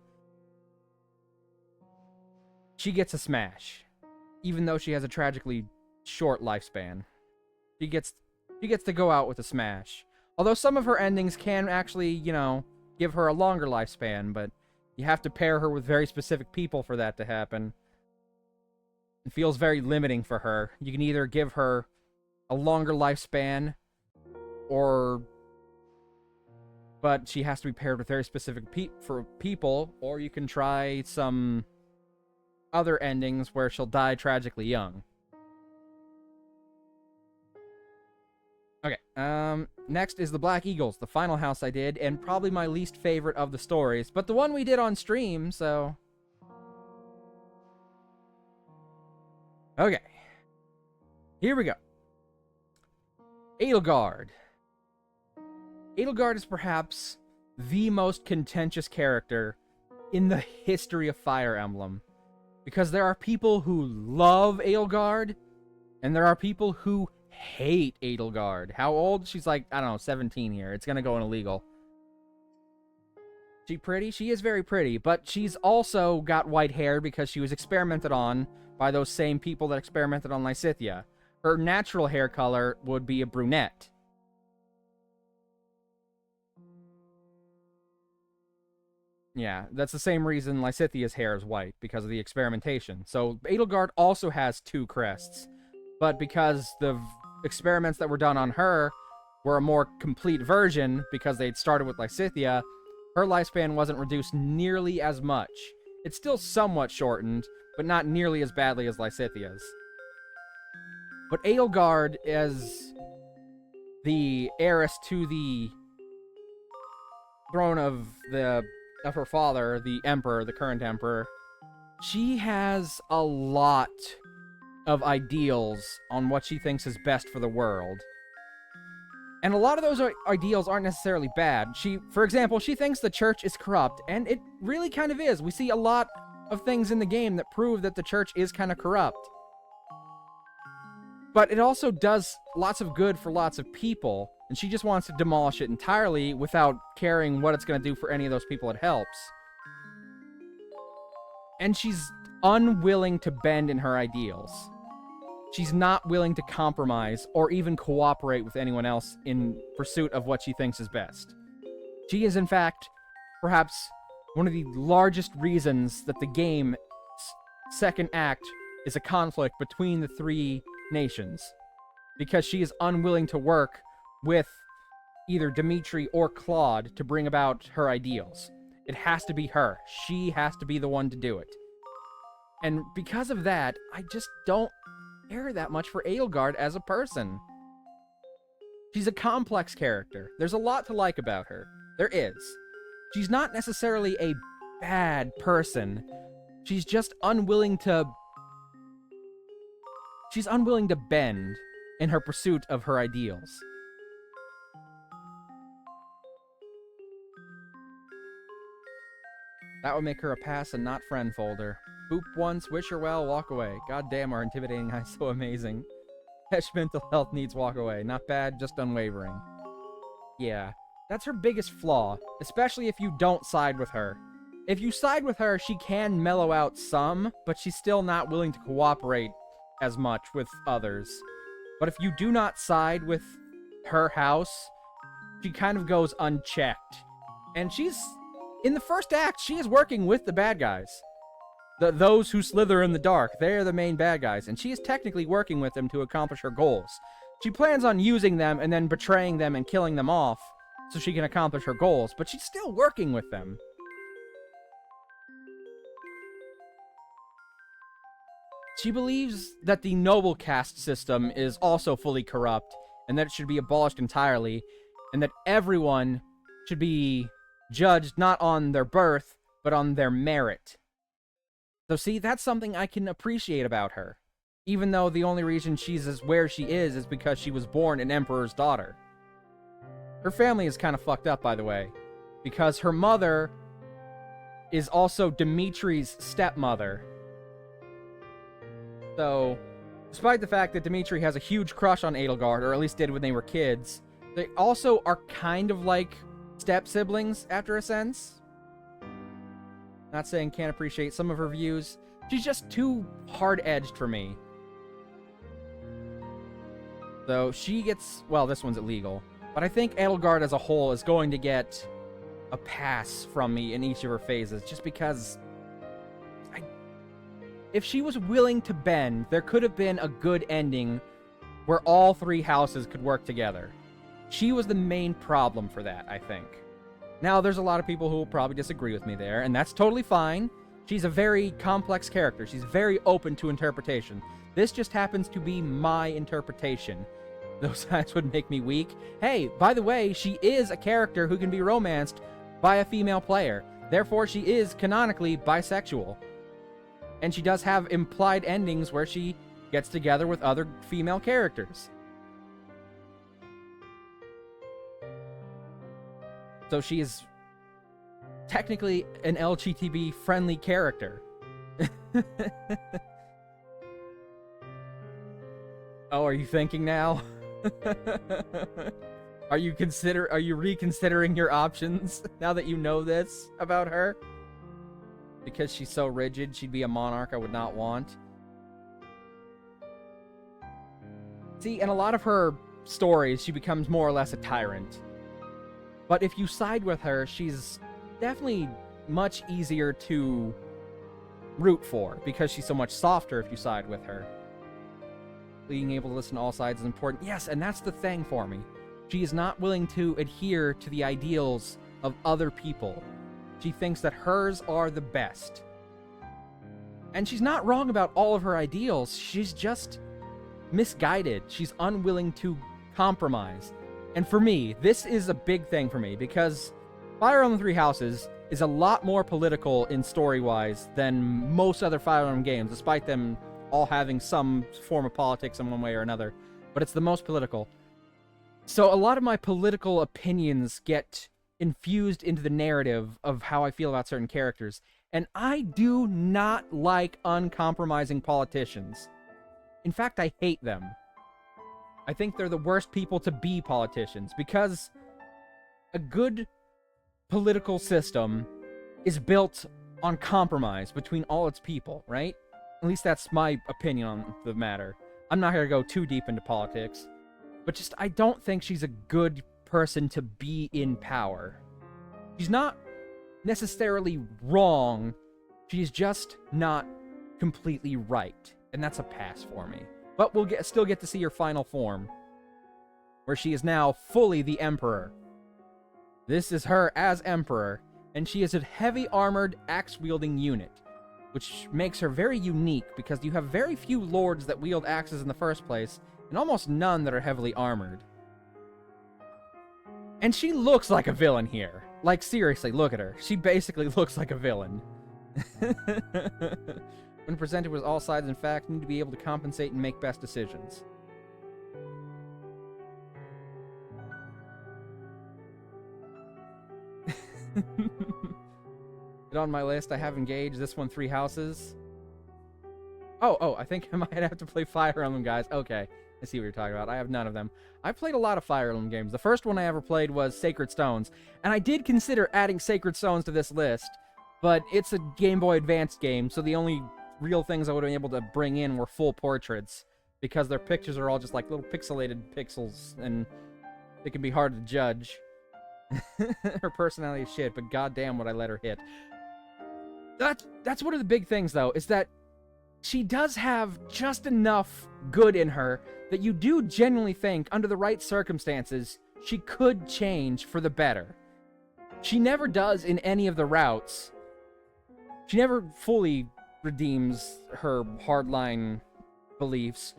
She gets a Smash, even though she has a tragically short lifespan. She gets to go out with a Smash. Although some of her endings can actually, you know, give her a longer lifespan, but you have to pair her with very specific people for that to happen. It feels very limiting for her. You can either give her a longer lifespan, but she has to be paired with very specific people, or you can try some other endings where she'll die tragically young. Okay, next is the Black Eagles, the final house I did, and probably my least favorite of the stories, but the one we did on stream, so... Okay. Here we go. Edelgard. Edelgard is perhaps the most contentious character in the history of Fire Emblem. Because there are people who love Edelgard, and there are people who hate Edelgard. How old? She's like, I don't know, 17 here. It's gonna go in illegal. She pretty? She is very pretty, but she's also got white hair because she was experimented on by those same people that experimented on Lysithea. Her natural hair color would be a brunette. Yeah, that's the same reason Lysithea's hair is white, because of the experimentation. So Edelgard also has 2 crests, but because the experiments that were done on her were a more complete version, because they'd started with Lysithea, her lifespan wasn't reduced nearly as much. It's still somewhat shortened, but not nearly as badly as Lysithea's. But Edelgard, as the heiress to the throne of her father, the emperor, the current emperor, she has a lot of ideals on what she thinks is best for the world. And a lot of those ideals aren't necessarily bad. For example, she thinks the church is corrupt, and it really kind of is. We see a lot of things in the game that prove that the church is kind of corrupt. But it also does lots of good for lots of people, and she just wants to demolish it entirely without caring what it's going to do for any of those people it helps. And she's unwilling to bend in her ideals. She's not willing to compromise or even cooperate with anyone else in pursuit of what she thinks is best. She is, in fact, perhaps one of the largest reasons that the game's second act is a conflict between the 3 nations. Because she is unwilling to work with either Dimitri or Claude to bring about her ideals. It has to be her. She has to be the one to do it. And because of that, I just don't care that much for Edelgard as a person. She's a complex character. There's a lot to like about her. There is. She's not necessarily a bad person. She's just unwilling to... She's unwilling to bend in her pursuit of her ideals. That would make her a pass and not friend folder. Boop once, wish her well, walk away. God damn, our intimidating eyes so amazing. Hesh mental health needs walk away. Not bad, just unwavering. Yeah, that's her biggest flaw, especially if you don't side with her. If you side with her, she can mellow out some, but she's still not willing to cooperate as much with others. But if you do not side with her house, she kind of goes unchecked. And in the first act, she is working with the bad guys. Those who slither in the dark, they're the main bad guys, and she is technically working with them to accomplish her goals. She plans on using them and then betraying them and killing them off so she can accomplish her goals, but she's still working with them. She believes that the noble caste system is also fully corrupt and that it should be abolished entirely, and that everyone should be judged not on their birth, but on their merit. So see, that's something I can appreciate about her, even though the only reason she's where she is because she was born an emperor's daughter. Her family is kind of fucked up, by the way, because her mother is also Dimitri's stepmother. So, despite the fact that Dimitri has a huge crush on Edelgard, or at least did when they were kids, they also are kind of like step-siblings, after a sense. Not saying can't appreciate some of her views. She's just too hard-edged for me. So, she gets... Well, this one's illegal. But I think Edelgard as a whole is going to get a pass from me in each of her phases, just because... If she was willing to bend, there could have been a good ending where all three houses could work together. She was the main problem for that, I think. Now, there's a lot of people who will probably disagree with me there, and that's totally fine. She's a very complex character. She's very open to interpretation. This just happens to be my interpretation. Those signs would make me weak. Hey, by the way, she is a character who can be romanced by a female player. Therefore, she is canonically bisexual. And she does have implied endings where she gets together with other female characters. So she is technically an LGTB-friendly character. Oh, are you thinking now? Are you reconsidering your options now that you know this about her? Because she's so rigid, she'd be a monarch I would not want. See, in a lot of her stories, she becomes more or less a tyrant. But if you side with her, she's definitely much easier to root for, because she's so much softer if you side with her. Being able to listen to all sides is important. Yes, and that's the thing for me. She is not willing to adhere to the ideals of other people. She thinks that hers are the best. And she's not wrong about all of her ideals. She's just misguided. She's unwilling to compromise. And for me, this is a big thing for me, because Fire Emblem Three Houses is a lot more political in story-wise than most other Fire Emblem games, despite them all having some form of politics in one way or another. But it's the most political. So a lot of my political opinions get infused into the narrative of how I feel about certain characters. And I do not like uncompromising politicians. In fact, I hate them. I think they're the worst people to be politicians, because a good political system is built on compromise between all its people, right? At least that's my opinion on the matter. I'm not going to go too deep into politics, but just I don't think she's a good person to be in power. She's not necessarily wrong, she's just not completely right, and that's a pass for me. But we'll still get to see her final form, where she is now fully the Emperor. This is her as Emperor, and she is a heavy armored axe-wielding unit, which makes her very unique because you have very few lords that wield axes in the first place, and almost none that are heavily armored. And she looks like a villain here. Like, seriously, look at her. She basically looks like a villain. When presented with all sides and facts, need to be able to compensate and make best decisions. Get on my list. I have engaged. This one, Three Houses. Oh, I think I might have to play Fire Emblem, guys. Okay. I see what you're talking about. I have none of them. I played a lot of Fire Emblem games. The first one I ever played was Sacred Stones, and I did consider adding Sacred Stones to this list, but it's a Game Boy Advance game, so the only real things I would have been able to bring in were full portraits, because their pictures are all just like little pixelated pixels, and it can be hard to judge. Her personality is shit, but goddamn would I let her hit. That's one of the big things, though, is that she does have just enough good in her that you do genuinely think, under the right circumstances, she could change for the better. She never does in any of the routes. She never fully redeems her hardline beliefs,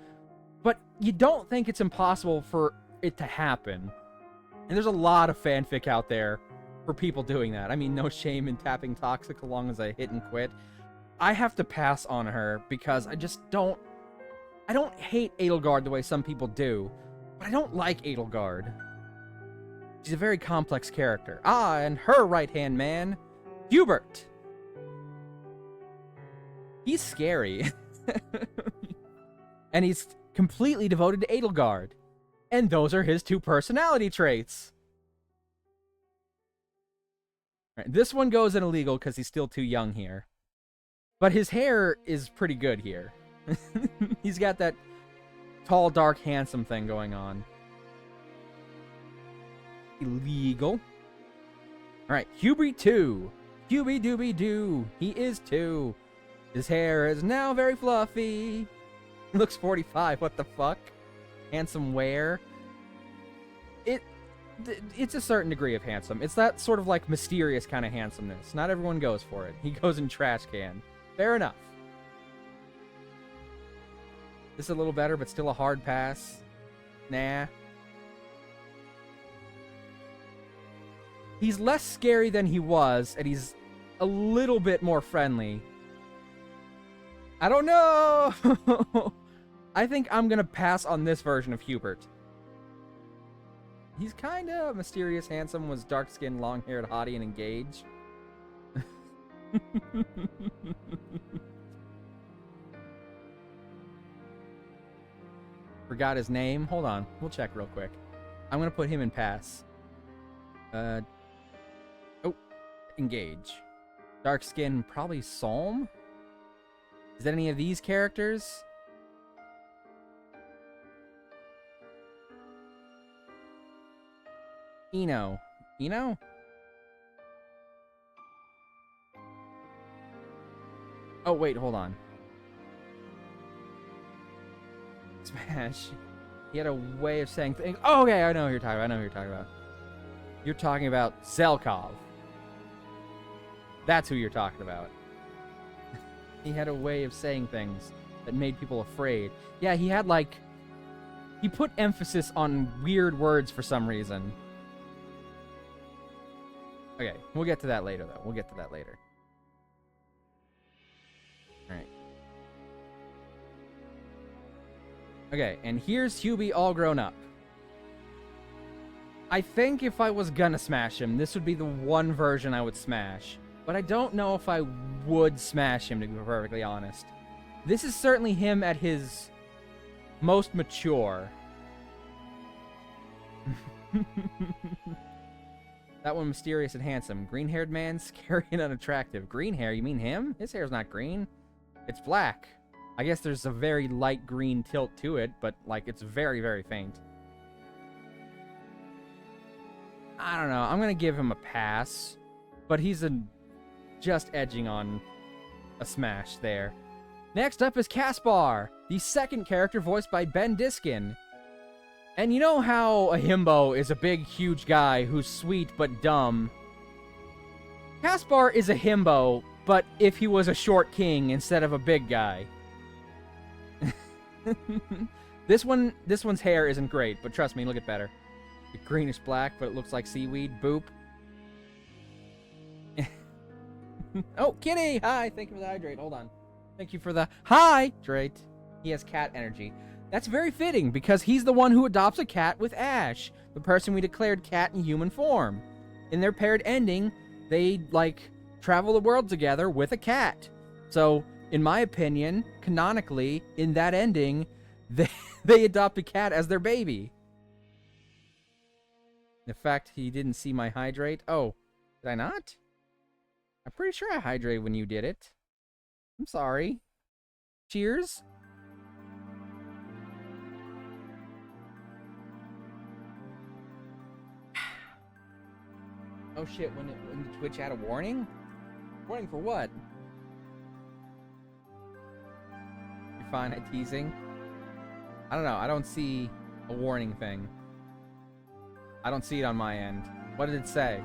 but you don't think it's impossible for it to happen. And there's a lot of fanfic out there for people doing that. I mean, no shame in tapping Toxic along as I hit and quit. I have to pass on her because I just don't... I don't hate Edelgard the way some people do, but I don't like Edelgard. She's a very complex character. Ah, and her right-hand man, Hubert. He's scary. And he's completely devoted to Edelgard. And those are his two personality traits. Right, this one goes in illegal because he's still too young here. But his hair is pretty good here. He's got that tall, dark, handsome thing going on. Illegal. Alright, Hubie 2. Hubie Doobie Doo. He is 2. His hair is now very fluffy. He looks 45. What the fuck? Handsome wear. It's a certain degree of handsome. It's that sort of like mysterious kind of handsomeness. Not everyone goes for it. He goes in trash can. Fair enough. This is a little better, but still a hard pass. Nah. He's less scary than he was, and he's a little bit more friendly. I don't know! I think I'm gonna pass on this version of Hubert. He's kinda mysterious, handsome, was dark-skinned, long-haired, haughty, and engaged. Forgot his name. Hold on. We'll check real quick. I'm gonna put him in pass. Oh. Engage. Dark skin, probably Psalm? Is that any of these characters? Eno. Eno? Oh, wait, hold on. Smash. He had a way of saying things. Oh, okay, I know who you're talking about. You're talking about Zelkov. That's who you're talking about. He had a way of saying things that made people afraid. Yeah, he had, like... He put emphasis on weird words for some reason. Okay, we'll get to that later, though. Alright. Okay, and here's Hubie all grown up. I think if I was gonna smash him, this would be the one version I would smash. But I don't know if I would smash him, to be perfectly honest. This is certainly him at his most mature. That one mysterious and handsome. Green-haired man, scary and unattractive. Green hair? You mean him? His hair's not green. It's black. I guess there's a very light green tilt to it, but, like, it's very, very faint. I don't know. I'm gonna give him a pass. But he's just edging on a smash there. Next up is Caspar, the second character voiced by Ben Diskin. And you know how a himbo is a big, huge guy who's sweet but dumb? Caspar is a himbo, but if he was a short king instead of a big guy. This one's hair isn't great, but trust me, it'll get better. Greenish black, but it looks like seaweed. Boop. Oh, Kitty! Hi! Thank you for the hydrate. Hold on. Thank you for the hydrate. He has cat energy. That's very fitting, because he's the one who adopts a cat with Ash, the person we declared cat in human form. In their paired ending, they, like, travel the world together with a cat. So, in my opinion, canonically, in that ending, they adopt a cat as their baby. In fact, he didn't see my hydrate. Oh, did I not? I'm pretty sure I hydrated when you did it. I'm sorry. Cheers. Oh shit, when Twitch had a warning? Warning for what? fine at teasing. I don't know. I don't see a warning thing. I don't see it on my end. What did it say?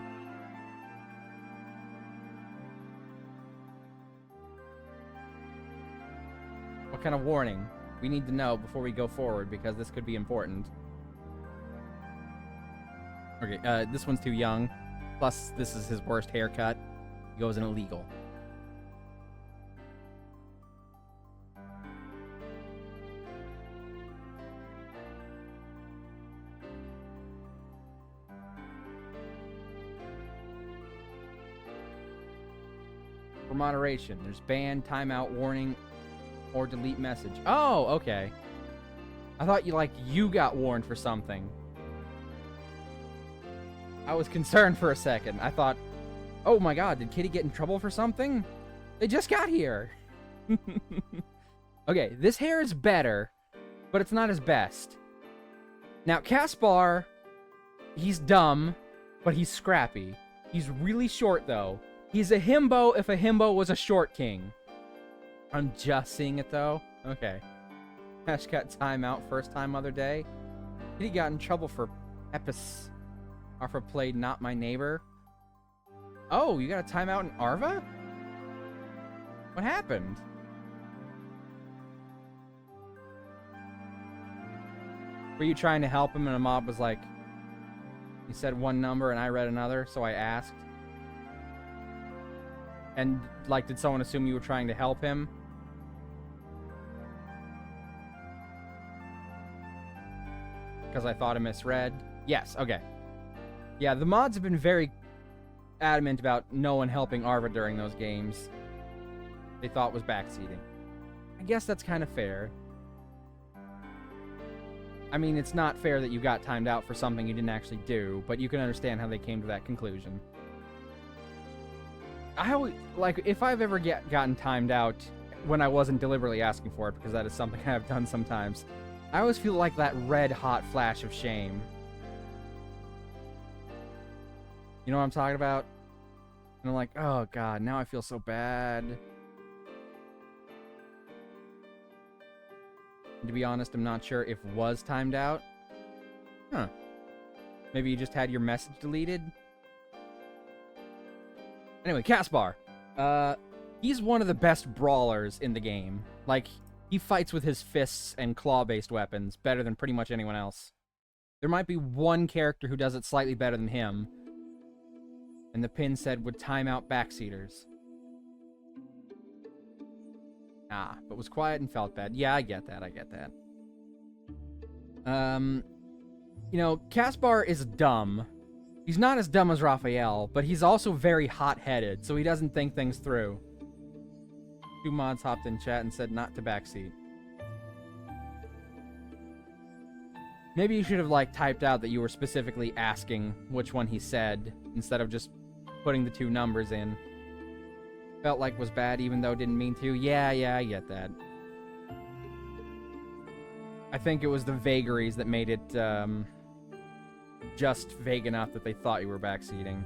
What kind of warning? We need to know before we go forward, because this could be important. Okay, this one's too young. Plus, this is his worst haircut. He goes in illegal. For moderation, there's ban, timeout, warning, or delete message. Oh, okay. I thought you got warned for something. I was concerned for a second. I thought, oh my god, did Kitty get in trouble for something? They just got here. Okay, this hair is better, but it's not his best. Now, Caspar, he's dumb, but he's scrappy. He's really short, though. He's a himbo if a himbo was a short king. I'm just seeing it, though. Okay. Ash got timeout first time other day. Kitty got in trouble for Epis. Arva played Not My Neighbor. Oh, you got a timeout in Arva? What happened? Were you trying to help him and a mob was like, you said one number and I read another, so I asked? And, like, did someone assume you were trying to help him? Because I thought I misread? Yes, okay. Yeah, the mods have been very adamant about no one helping Arva during those games. They thought was backseating. I guess that's kind of fair. I mean, it's not fair that you got timed out for something you didn't actually do, but you can understand how they came to that conclusion. I always, like, if I've ever gotten timed out when I wasn't deliberately asking for it, because that is something I've done sometimes, I always feel like that red-hot flash of shame. You know what I'm talking about? And I'm like, oh god, now I feel so bad. And to be honest, I'm not sure if was timed out. Huh. Maybe you just had your message deleted? Anyway, Caspar. He's one of the best brawlers in the game. Like, he fights with his fists and claw-based weapons better than pretty much anyone else. There might be one character who does it slightly better than him. And the pin said would time out backseaters. Ah, but was quiet and felt bad. Yeah, I get that, I get that. You know, Caspar is dumb. He's not as dumb as Raphael, but he's also very hot-headed, so he doesn't think things through. Two mods hopped in chat and said not to backseat. Maybe you should have, like, typed out that you were specifically asking which one he said, instead of just putting the two numbers in. Felt like was bad even though didn't mean to. Yeah, I get that. I think it was the vagaries that made it, just vague enough that they thought you were backseating.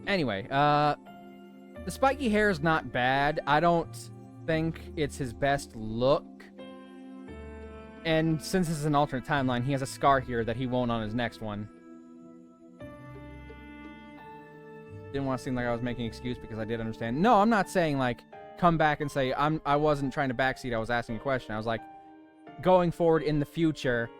Anyway, the spiky hair is not bad. I don't think it's his best look. And since this is an alternate timeline, he has a scar here that he won't on his next one. Didn't want to seem like I was making an excuse because I did understand. No, I'm not saying, like, come back and say, I wasn't trying to backseat, I was asking a question. I was like, going forward in the future,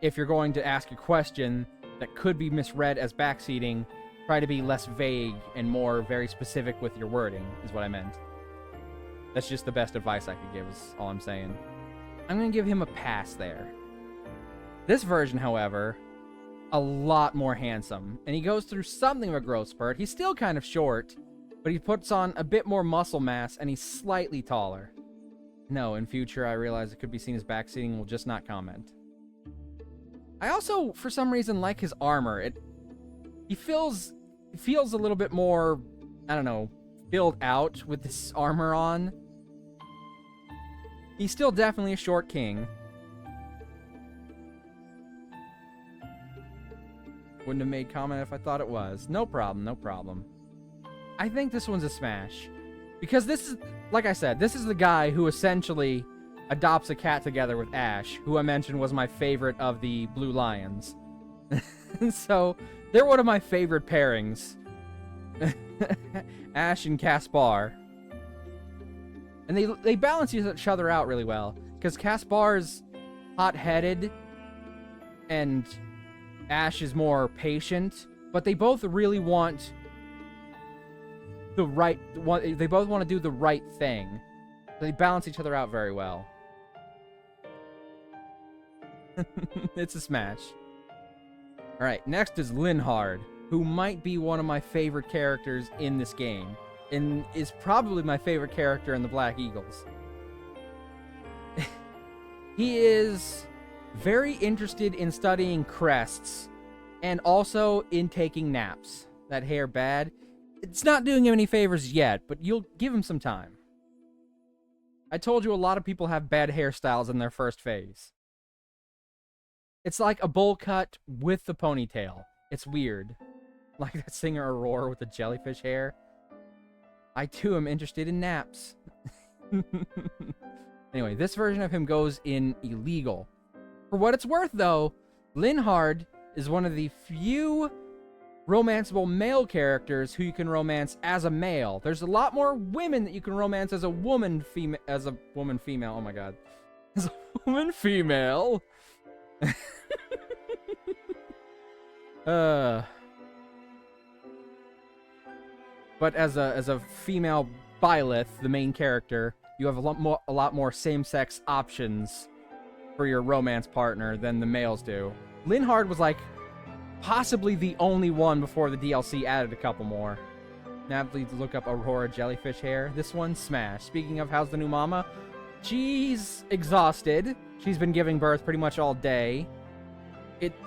if you're going to ask a question that could be misread as backseating, try to be less vague and more very specific with your wording, is what I meant. That's just the best advice I could give, is all I'm saying. I'm going to give him a pass there. This version, however, a lot more handsome. And he goes through something of a growth spurt. He's still kind of short, but he puts on a bit more muscle mass, and he's slightly taller. No, in future, I realize it could be seen as backseating. We'll just not comment. I also, for some reason, like his armor. He feels a little bit more, I don't know, filled out with this armor on. He's still definitely a short king. Wouldn't have made comment if I thought it was. No problem, no problem. I think this one's a smash. Because this is, like I said, this is the guy who essentially adopts a cat together with Ash, who I mentioned was my favorite of the Blue Lions. So, they're one of my favorite pairings. Ash and Caspar. And they balance each other out really well. Because Caspar's hot-headed, and Ash is more patient. But they both really want the right... They both want to do the right thing. They balance each other out very well. It's a smash. Alright, next is Linhard, who might be one of my favorite characters in this game, and is probably my favorite character in the Black Eagles. He is very interested in studying crests, and also in taking naps. That hair bad. It's not doing him any favors yet, but you'll give him some time. I told you a lot of people have bad hairstyles in their first phase. It's like a bowl cut with the ponytail. It's weird. Like that singer Aurora with the jellyfish hair. I too am interested in naps. Anyway, this version of him goes in illegal. For what it's worth, though, Linhard is one of the few romanceable male characters who you can romance as a male. There's a lot more women that you can romance as a woman female. Oh my god. As a woman female. But as a female Byleth, the main character, you have a lot more same-sex options for your romance partner than the males do. Linhard was like possibly the only one before the DLC added a couple more. Now please look up Aurora jellyfish hair. This one, smash. Speaking of, how's the new mama? She's exhausted. She's been giving birth pretty much all day.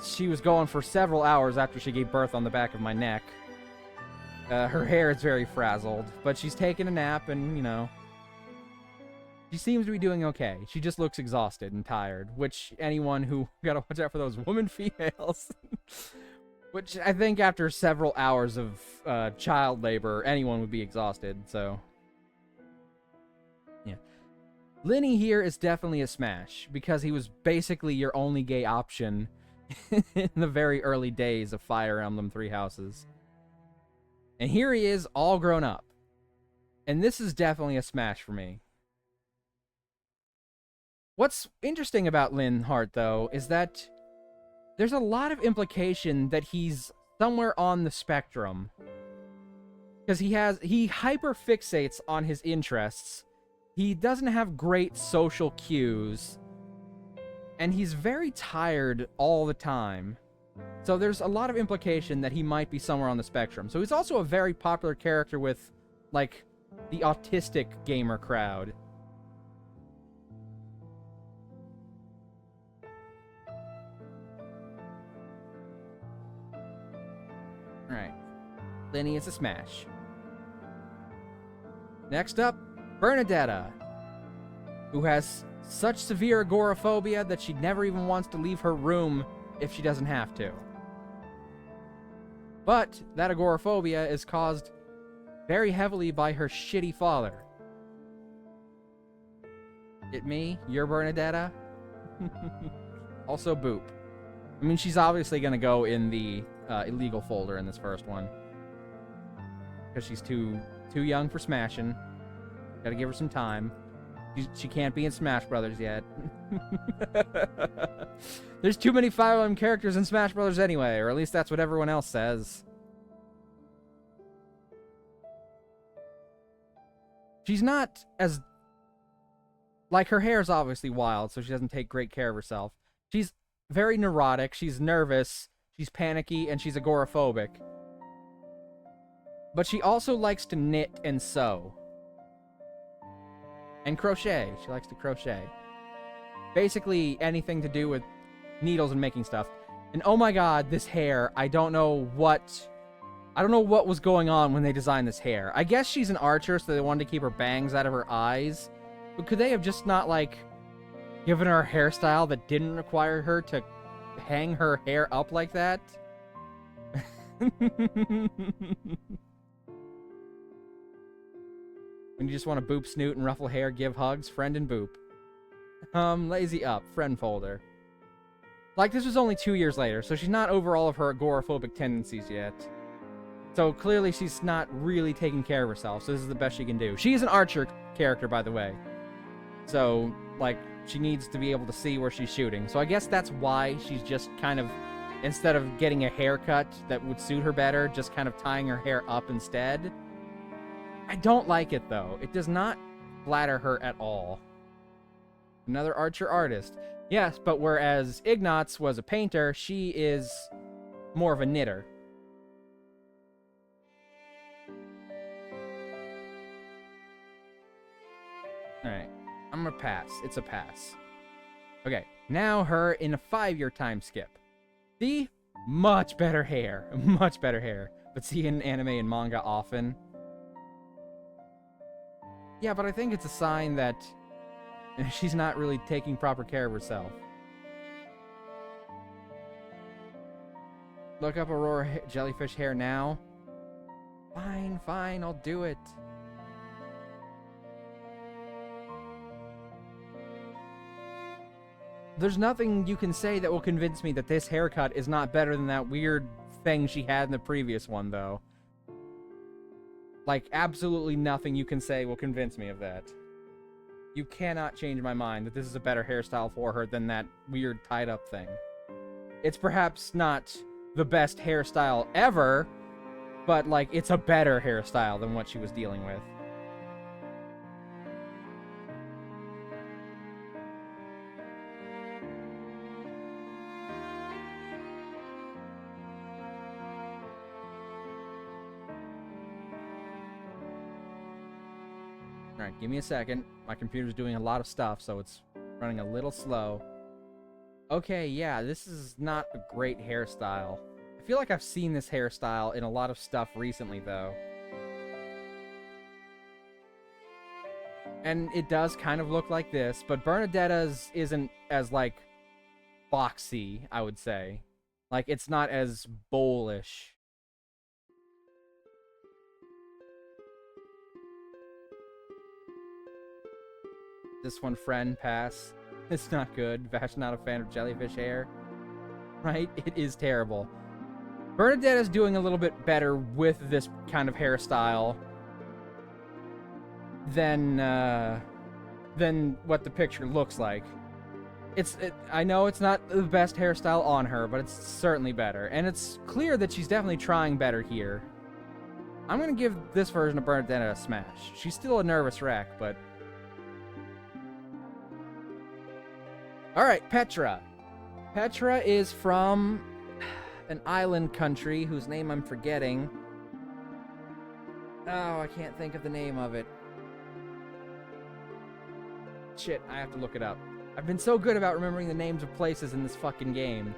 She was going for several hours after she gave birth on the back of my neck. Her hair is very frazzled, but she's taking a nap and, you know, she seems to be doing okay. She just looks exhausted and tired, which anyone who gotta watch out for those woman females. Which I think after several hours of child labor, anyone would be exhausted, so. Yeah. Linny here is definitely a smash, because he was basically your only gay option in the very early days of Fire Emblem Three Houses. And here he is, all grown up. And this is definitely a smash for me. What's interesting about Linhard, though, is that there's a lot of implication that he's somewhere on the spectrum. Because he hyper-fixates on his interests. He doesn't have great social cues. And he's very tired all the time. So there's a lot of implication that he might be somewhere on the spectrum. So he's also a very popular character with, like, the autistic gamer crowd. Alright. Linny is a smash. Next up, Bernadetta, who has such severe agoraphobia that she never even wants to leave her room if she doesn't have to. But that agoraphobia is caused very heavily by her shitty father. It me? You're Bernadetta? Also Boop. I mean, she's obviously gonna go in the illegal folder in this first one. Because she's too young for smashing. Gotta give her some time. She can't be in Smash Brothers yet. There's too many Fire Emblem characters in Smash Brothers anyway, or at least that's what everyone else says. She's not as... Like, her hair is obviously wild, so she doesn't take great care of herself. She's very neurotic, she's nervous, she's panicky, and she's agoraphobic. But she also likes to knit and sew. And crochet. She likes to crochet. Basically, anything to do with needles and making stuff. And oh my god, this hair, I don't know what was going on when they designed this hair. I guess she's an archer, so they wanted to keep her bangs out of her eyes. But could they have just not, like, given her a hairstyle that didn't require her to hang her hair up like that? When you just want to boop snoot and ruffle hair, give hugs, friend and boop. Lazy up, friend folder. Like, this was only 2 years later, so she's not over all of her agoraphobic tendencies yet. So clearly she's not really taking care of herself, so this is the best she can do. She's an archer character, by the way. So, like, she needs to be able to see where she's shooting. So I guess that's why she's just kind of, instead of getting a haircut that would suit her better, just kind of tying her hair up instead. I don't like it, though. It does not flatter her at all. Another archer artist. Yes, but whereas Ignatz was a painter, she is more of a knitter. Alright, I'm gonna pass. It's a pass. Okay, now her in a 5-year time skip. See? Much better hair. Much better hair. But see in anime and manga often. Yeah, but I think it's a sign that she's not really taking proper care of herself. Look up Aurora jellyfish hair now. Fine, fine, I'll do it. There's nothing you can say that will convince me that this haircut is not better than that weird thing she had in the previous one, though. Like, absolutely nothing you can say will convince me of that. You cannot change my mind that this is a better hairstyle for her than that weird tied-up thing. It's perhaps not the best hairstyle ever, but, like, it's a better hairstyle than what she was dealing with. Alright, give me a second. My computer's doing a lot of stuff, so it's running a little slow. Okay, yeah, this is not a great hairstyle. I feel like I've seen this hairstyle in a lot of stuff recently, though. And it does kind of look like this, but Bernadetta's isn't as, like, boxy, I would say. Like, it's not as bowlish. This one, friend, pass. It's not good. Vash not a fan of jellyfish hair. Right? It is terrible. Bernadetta's doing a little bit better with this kind of hairstyle than what the picture looks like. I know it's not the best hairstyle on her, but it's certainly better. And it's clear that she's definitely trying better here. I'm gonna give this version of Bernadetta a smash. She's still a nervous wreck, but... Alright, Petra. Petra is from an island country whose name I'm forgetting. Oh, I can't think of the name of it. Shit, I have to look it up. I've been so good about remembering the names of places in this fucking game.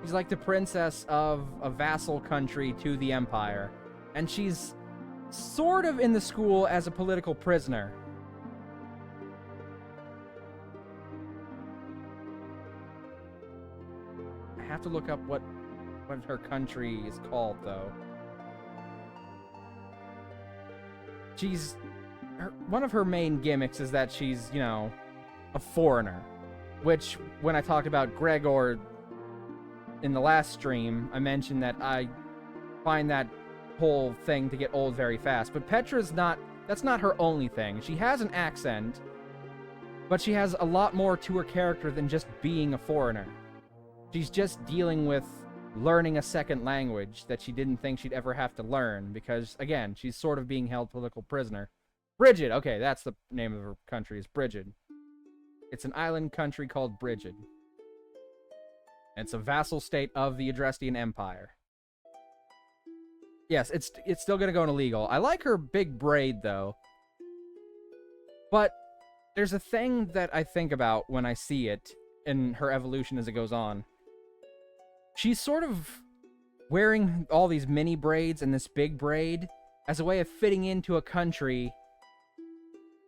She's like the princess of a vassal country to the Empire. And she's sort of in the school as a political prisoner. I have to look up what her country is called, though. One of her main gimmicks is that she's, you know, a foreigner. Which, when I talked about Gregor in the last stream, I mentioned that I find that whole thing to get old very fast. But Petra's that's not her only thing. She has an accent, but she has a lot more to her character than just being a foreigner. She's just dealing with learning a second language that she didn't think she'd ever have to learn because, again, she's sort of being held political prisoner. Brigid! Okay, that's the name of her country, is Brigid. It's an island country called Brigid. And it's a vassal state of the Adrestian Empire. Yes, it's still gonna go in illegal. I like her big braid, though. But there's a thing that I think about when I see it in her evolution as it goes on. She's sort of wearing all these mini braids and this big braid as a way of fitting into a country.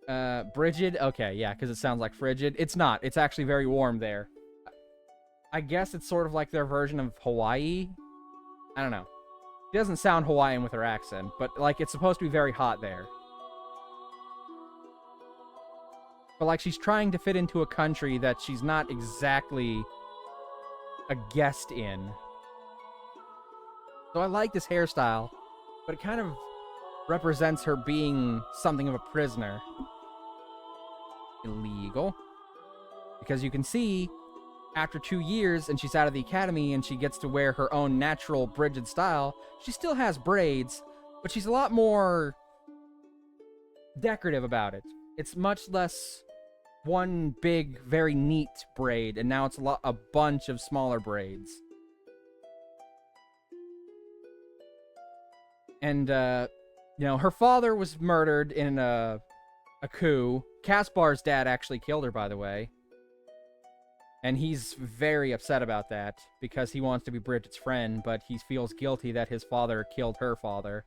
Brigid? Okay, yeah, because it sounds like frigid. It's not. It's actually very warm there. I guess it's sort of like their version of Hawaii. I don't know. She doesn't sound Hawaiian with her accent, but, like, it's supposed to be very hot there. But, like, she's trying to fit into a country that she's not exactly a guest in. So I like this hairstyle, but it kind of represents her being something of a prisoner. Illegal. Because you can see, after 2 years and she's out of the academy and she gets to wear her own natural Bridget style, she still has braids, but she's a lot more decorative about it. It's much less one big, very neat braid, and now it's a bunch of smaller braids. And, you know, her father was murdered in a coup. Caspar's dad actually killed her, by the way. And he's very upset about that, because he wants to be Bridget's friend, but he feels guilty that his father killed her father.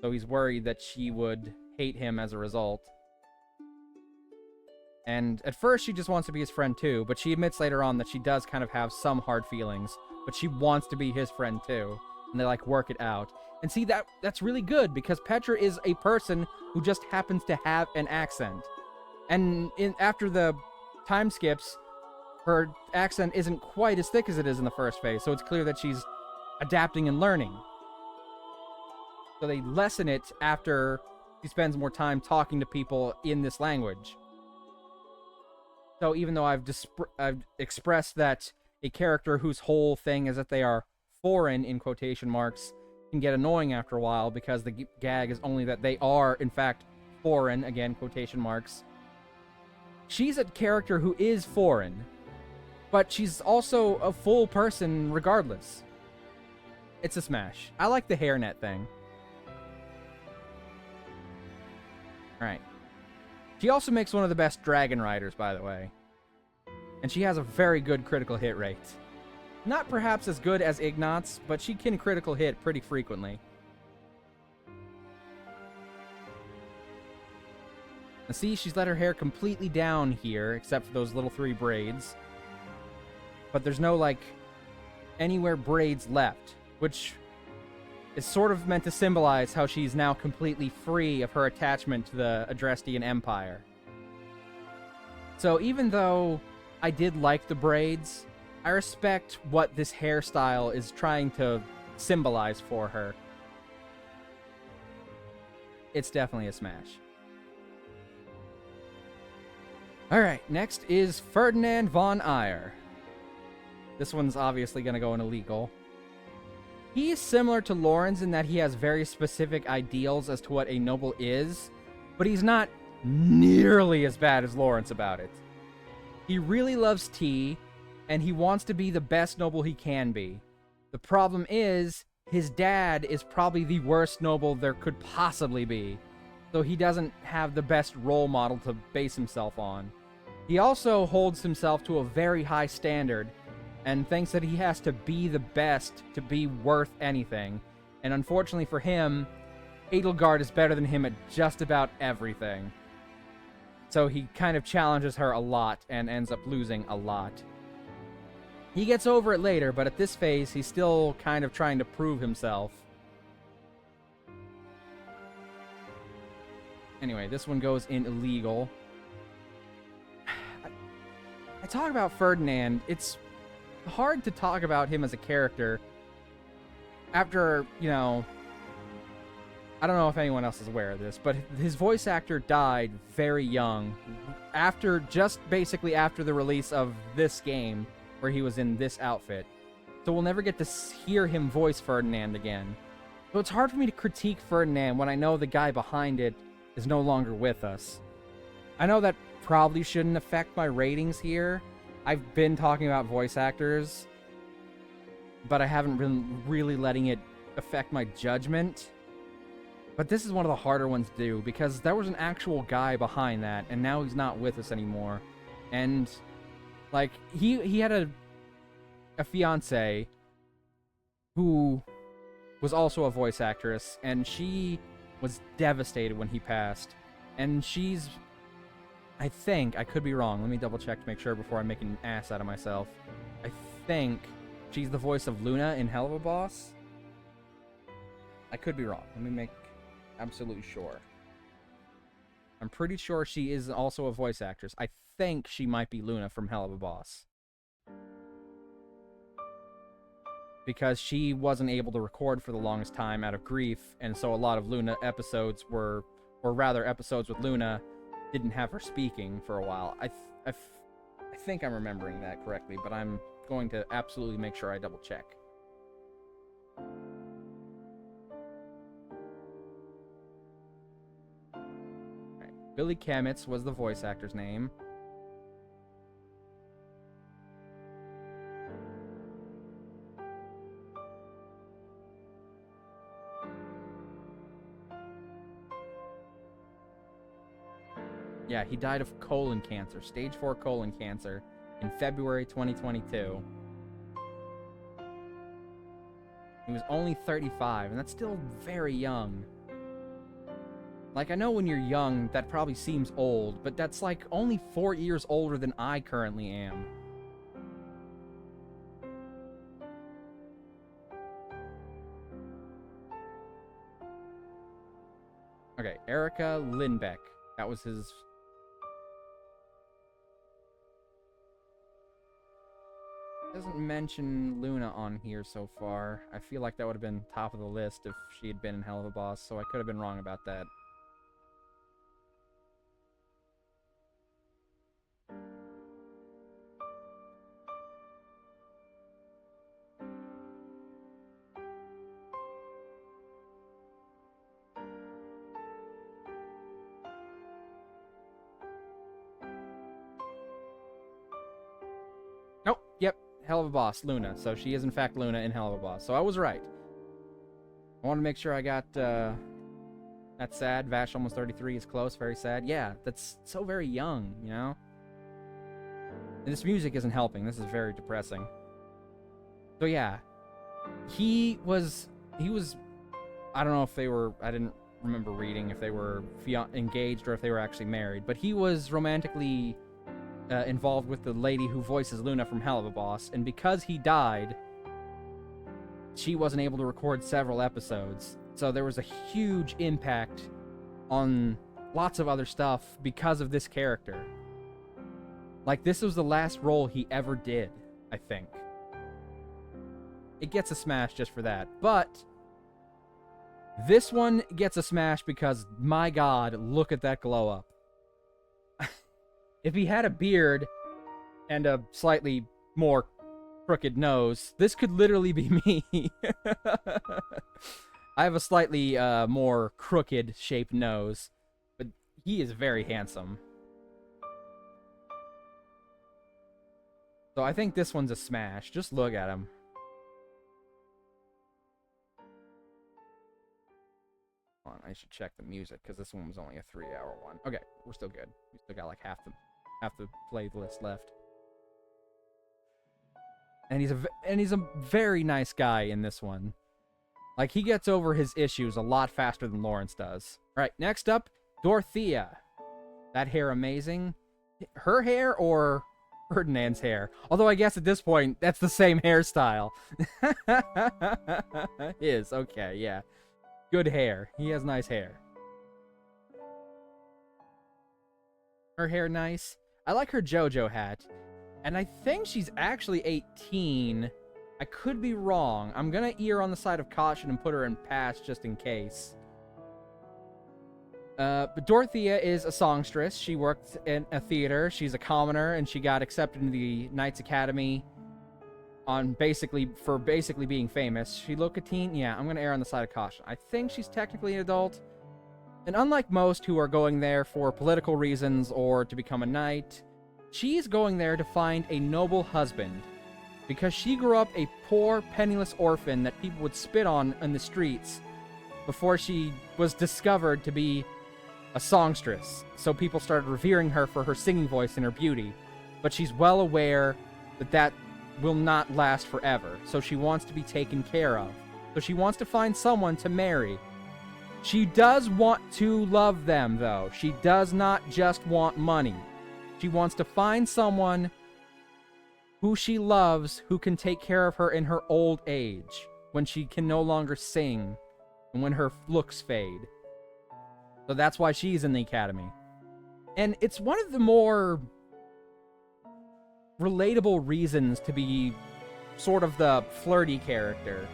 So he's worried that she would hate him as a result. And at first, she just wants to be his friend too, but she admits later on that she does kind of have some hard feelings, but she wants to be his friend too. And they, like, work it out. And see, that's really good, because Petra is a person who just happens to have an accent. And after the time skips, her accent isn't quite as thick as it is in the first phase, so it's clear that she's adapting and learning. So they lessen it after she spends more time talking to people in this language. So even though I've expressed that a character whose whole thing is that they are foreign, in quotation marks, can get annoying after a while, because the gag is only that they are, in fact, foreign, again, quotation marks. She's a character who is foreign, but she's also a full person regardless. It's a smash. I like the hairnet thing. Alright. She also makes one of the best dragon riders, by the way. And she has a very good critical hit rate. Not perhaps as good as Ignat's, but she can critical hit pretty frequently. And see, she's let her hair completely down here, except for those little 3 braids. But there's no, like, anywhere braids left, which is sort of meant to symbolize how she's now completely free of her attachment to the Adrestian Empire. So even though I did like the braids, I respect what this hairstyle is trying to symbolize for her. It's definitely a smash. Alright, next is Ferdinand von Eyre. This one's obviously going to go in illegal. He is similar to Lawrence in that he has very specific ideals as to what a noble is, but he's not nearly as bad as Lawrence about it. He really loves tea, and he wants to be the best noble he can be. The problem is, his dad is probably the worst noble there could possibly be, so he doesn't have the best role model to base himself on. He also holds himself to a very high standard, and thinks that he has to be the best to be worth anything. And unfortunately for him, Edelgard is better than him at just about everything. So he kind of challenges her a lot and ends up losing a lot. He gets over it later, but at this phase, he's still kind of trying to prove himself. Anyway, this one goes in illegal. I talk about Ferdinand, it's hard to talk about him as a character after, you know, I don't know if anyone else is aware of this, but his voice actor died very young, basically after the release of this game, where he was in this outfit. So we'll never get to hear him voice Ferdinand again. So it's hard for me to critique Ferdinand when I know the guy behind it is no longer with us. I know that probably shouldn't affect my ratings here. I've been talking about voice actors, but I haven't been really letting it affect my judgment. But this is one of the harder ones to do, because there was an actual guy behind that, and now he's not with us anymore. And, like, he had a fiancée who was also a voice actress, and she was devastated when he passed. And she's, I think, I could be wrong, let me double check to make sure before I make an ass out of myself. I think she's the voice of Luna in Hell of a Boss. I could be wrong. Let me make absolutely sure. I'm pretty sure she is also a voice actress. I think she might be Luna from Hell of a Boss. Because she wasn't able to record for the longest time out of grief, and so a lot of Luna episodes were, or rather episodes with Luna, didn't have her speaking for a while. I think I'm remembering that correctly, but I'm going to absolutely make sure I double check. Right. Billy Kamitz was the voice actor's name. Yeah, he died of colon cancer, stage 4 colon cancer, in February 2022. He was only 35, and that's still very young. Like, I know when you're young, that probably seems old, but that's like only 4 years older than I currently am. Okay, Erica Lindbeck. That was his... Doesn't mention Luna on here so far. I feel like that would have been top of the list if she had been in Hell of a Boss, so I could have been wrong about that. Nope, yep. Hell of a Boss, Luna. So she is in fact Luna in Hell of a Boss. So I was right. I want to make sure I got, that's sad. Vash almost 33 is close, very sad. Yeah, that's so very young, you know? And this music isn't helping. This is very depressing. So yeah. He was, I don't know if they were, I didn't remember reading if they were engaged or if they were actually married, but he was romantically involved with the lady who voices Luna from Hell of a Boss, and because he died, she wasn't able to record several episodes, so there was a huge impact on lots of other stuff because of this character. Like, this was the last role he ever did, I think. It gets a smash just for that, but this one gets a smash because, my god, look at that glow up. If he had a beard and a slightly more crooked nose, this could literally be me. I have a slightly more crooked shaped nose, but he is very handsome. So I think this one's a smash. Just look at him. Hold on, I should check the music because this one was only a 3-hour one. Okay, we're still good. We still got like half the playlist left. And he's a very nice guy in this one. Like, he gets over his issues a lot faster than Lawrence does. All right, next up, Dorothea. That hair amazing. Her hair or Ferdinand's hair? Although I guess at this point, that's the same hairstyle. His, okay, yeah. Good hair. He has nice hair. Her hair nice. I like her JoJo hat. And I think she's actually 18. I could be wrong. I'm gonna err on the side of caution and put her in pass just in case. But Dorothea is a songstress. She worked in a theater. She's a commoner, and she got accepted into the Knights Academy on basically being famous. She look a teen? Yeah, I'm gonna err on the side of caution. I think she's technically an adult. And unlike most who are going there for political reasons or to become a knight, she's going there to find a noble husband. Because she grew up a poor, penniless orphan that people would spit on in the streets before she was discovered to be a songstress. So people started revering her for her singing voice and her beauty. But she's well aware that that will not last forever. So she wants to be taken care of. So she wants to find someone to marry. She does want to love them, though. She does not just want money. She wants to find someone who she loves, who can take care of her in her old age, when she can no longer sing and when her looks fade. So that's why she's in the academy. And it's one of the more relatable reasons to be sort of the flirty character.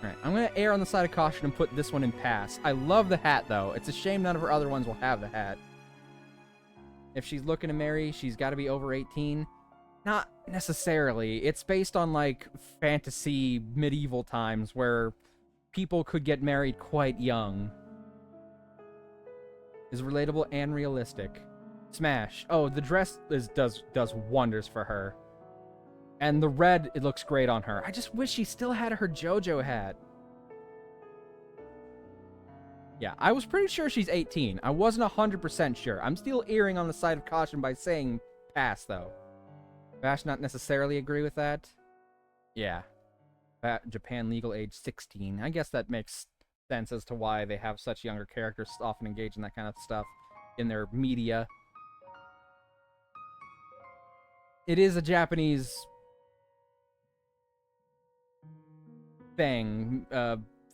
Alright, I'm going to err on the side of caution and put this one in pass. I love the hat, though. It's a shame none of her other ones will have the hat. If she's looking to marry, she's got to be over 18. Not necessarily. It's based on, like, fantasy medieval times where people could get married quite young. Is relatable and realistic. Smash. Oh, the dress does wonders for her. And the red, it looks great on her. I just wish she still had her JoJo hat. Yeah, I was pretty sure she's 18. I wasn't 100% sure. I'm still erring on the side of caution by saying pass, though. Bash not necessarily agree with that. Yeah. Japan legal age 16. I guess that makes sense as to why they have such younger characters often engage in that kind of stuff in their media. It is a Japanese thing,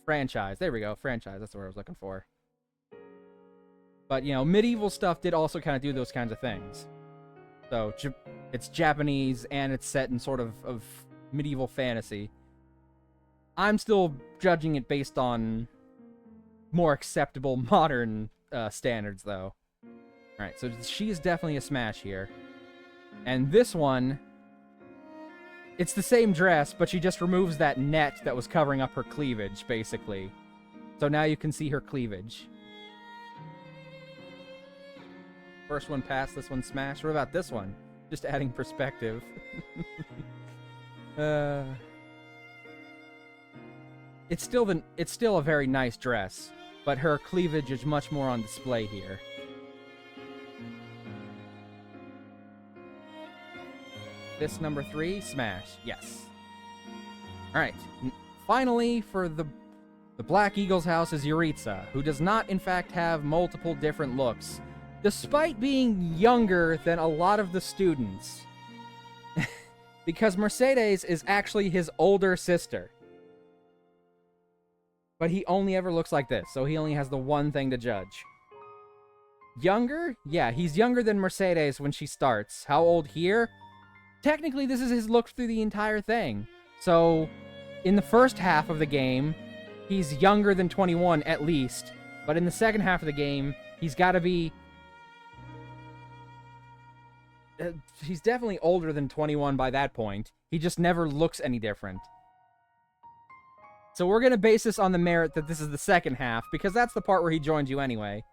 franchise. There we go, franchise. That's what I was looking for. But, you know, medieval stuff did also kind of do those kinds of things. So, it's Japanese, and it's set in sort of medieval fantasy. I'm still judging it based on more acceptable modern standards, though. Alright, so she is definitely a smash here. And this one, it's the same dress, but she just removes that net that was covering up her cleavage, basically. So now you can see her cleavage. First one pass, this one smash. What about this one? Just adding perspective. It's still a very nice dress, but her cleavage is much more on display here. This number 3, smash. Yes. Alright. Finally, for the Black Eagle's house is Yuritsa, who does not, in fact, have multiple different looks, despite being younger than a lot of the students. Because Mercedes is actually his older sister. But he only ever looks like this, so he only has the one thing to judge. Younger? Yeah, he's younger than Mercedes when she starts. How old here? Technically, this is his look through the entire thing. So, in the first half of the game, he's younger than 21 at least. But in the second half of the game, he's got to be... he's definitely older than 21 by that point. He just never looks any different. So we're going to base this on the merit that this is the second half, because that's the part where he joins you anyway.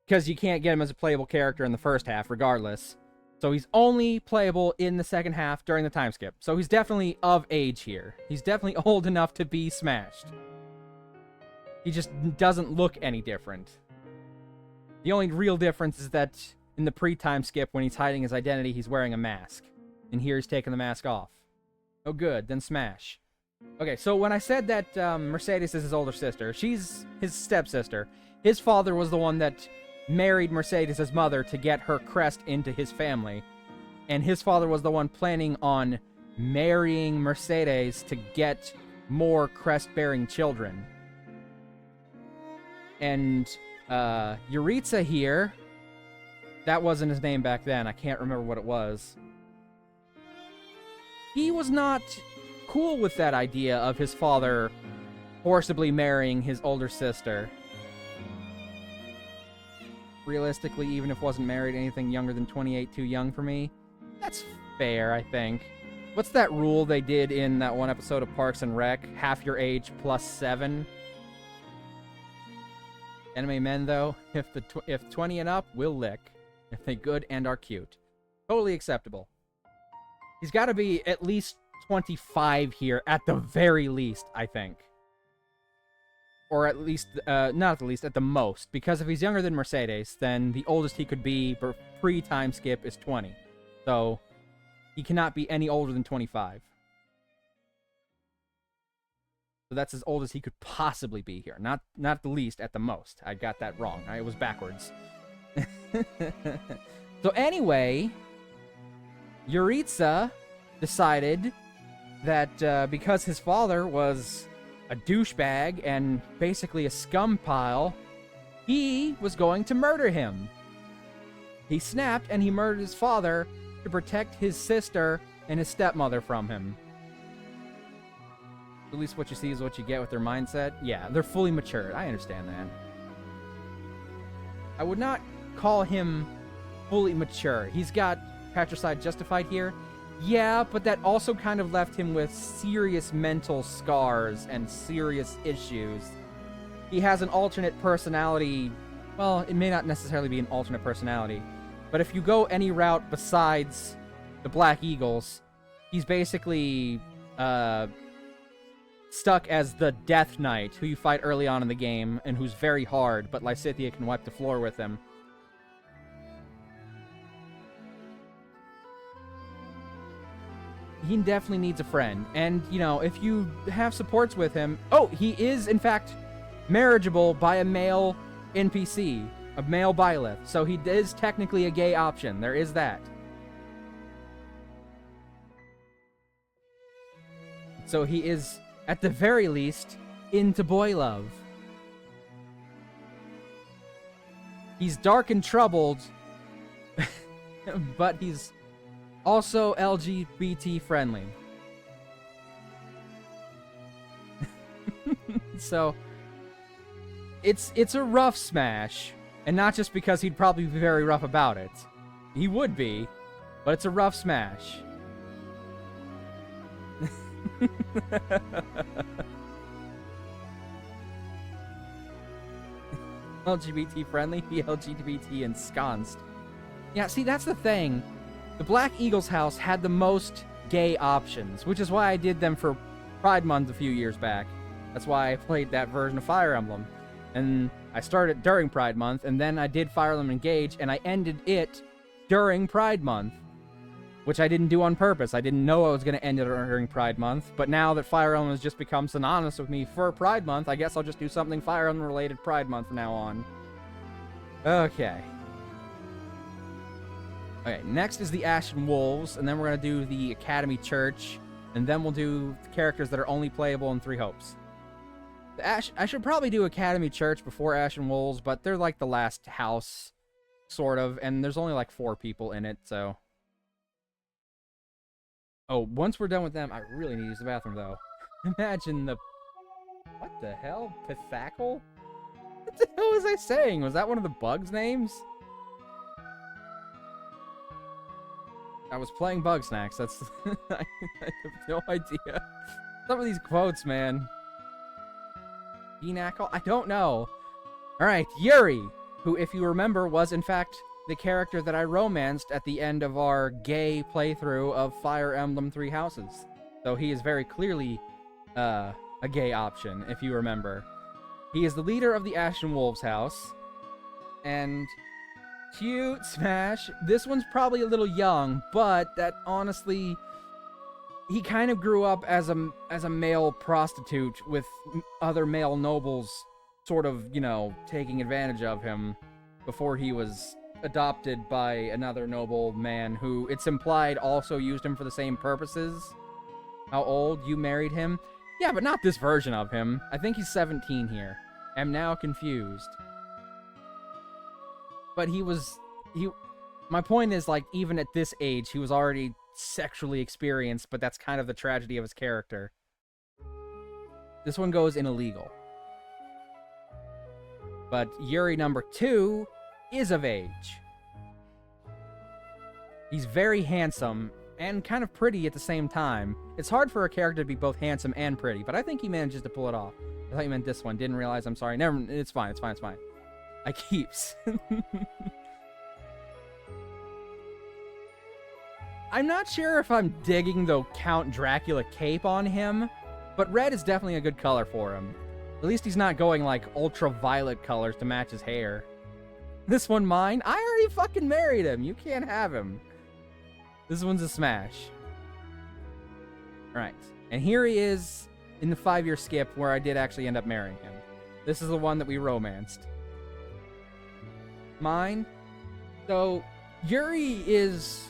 Because you can't get him as a playable character in the first half, regardless. So he's only playable in the second half during the time skip. So he's definitely of age here. He's definitely old enough to be smashed. He just doesn't look any different. The only real difference is that in the pre-time skip, when he's hiding his identity, he's wearing a mask. And here he's taking the mask off. Oh good, then smash. Okay, so when I said that Mercedes is his older sister, she's his stepsister. His father was the one that married Mercedes' mother to get her crest into his family. And his father was the one planning on marrying Mercedes to get more crest-bearing children. And Yuritsa here, that wasn't his name back then. I can't remember what it was. He was not cool with that idea of his father forcibly marrying his older sister. Realistically, even if wasn't married, anything younger than 28 too young for me? That's fair, I think. What's that rule they did in that one episode of Parks and Rec? Half your age plus 7? Anime men, though, if 20 and up, we'll lick. If they good and are cute. Totally acceptable. He's got to be at least 25 here, at the very least, I think. Or at least, not at the least, at the most. Because if he's younger than Mercedes, then the oldest he could be pre-time skip is 20. So, he cannot be any older than 25. So that's as old as he could possibly be here. Not at the least, at the most. I got that wrong. It was backwards. So anyway, Yuritsa decided that because his father was a douchebag and basically a scum pile, he was going to murder him. He snapped and he murdered his father to protect his sister and his stepmother from him. At least what you see is what you get with their mindset. Yeah, they're fully matured. I understand that. I would not call him fully mature. He's got patricide justified here. Yeah, but that also kind of left him with serious mental scars and serious issues. He has an alternate personality. Well, it may not necessarily be an alternate personality, but if you go any route besides the Black Eagles, he's basically stuck as the Death Knight, who you fight early on in the game, and who's very hard, but Lysithea can wipe the floor with him. He definitely needs a friend, and, you know, if you have supports with him... Oh, he is, in fact, marriageable by a male NPC, a male Byleth, so he is technically a gay option. There is that. So he is, at the very least, into boy love. He's dark and troubled, but he's also LGBT friendly. So it's a rough Smash, and not just because he'd probably be very rough about it. He would be, but it's a rough Smash. LGBT friendly, be LGBT ensconced. Yeah, see, that's the thing. The Black Eagles house had the most gay options, which is why I did them for Pride Month a few years back. That's why I played that version of Fire Emblem. And I started during Pride Month, and then I did Fire Emblem Engage, and I ended it during Pride Month, which I didn't do on purpose. I didn't know I was going to end it during Pride Month, but now that Fire Emblem has just become synonymous with me for Pride Month, I guess I'll just do something Fire Emblem related Pride Month from now on. Okay. Okay, next is the Ashen Wolves, and then we're going to do the Academy Church, and then we'll do the characters that are only playable in 3 Hopes. I should probably do Academy Church before Ashen Wolves, but they're like the last house, sort of, and there's only like 4 people in it, so... Oh, once we're done with them, I really need to use the bathroom, though. Imagine the... What the hell? Pithackle? What the hell was I saying? Was that one of the bugs' names? I was playing Bugsnax. That's... I have no idea. Some of these quotes, man. Beanackle? I don't know. Alright, Yuri, who, if you remember, was, in fact, the character that I romanced at the end of our gay playthrough of Fire Emblem 3 Houses. So he is very clearly a gay option, if you remember. He is the leader of the Ashen Wolves house. And cute Smash. This one's probably a little young, but that honestly... He kind of grew up as a male prostitute with other male nobles sort of, you know, taking advantage of him before he was adopted by another noble man who, it's implied, also used him for the same purposes. How old? You married him? Yeah, but not this version of him. I think he's 17 here. I'm now confused. But my point is, like, even at this age, he was already sexually experienced, but that's kind of the tragedy of his character. This one goes in illegal. But Yuri number 2 is of age. He's very handsome and kind of pretty at the same time. It's hard for a character to be both handsome and pretty, but I think he manages to pull it off. I thought you meant this one. Didn't realize. I'm sorry. Never. It's fine. It's fine. It's fine. I keeps. I'm not sure if I'm digging the Count Dracula cape on him, but red is definitely a good color for him. At least he's not going like ultraviolet colors to match his hair. This one mine? I already fucking married him. You can't have him. This one's a Smash. Alright. And here he is in the 5-year skip where I did actually end up marrying him. This is the one that we romanced. Mine? So, Yuri is...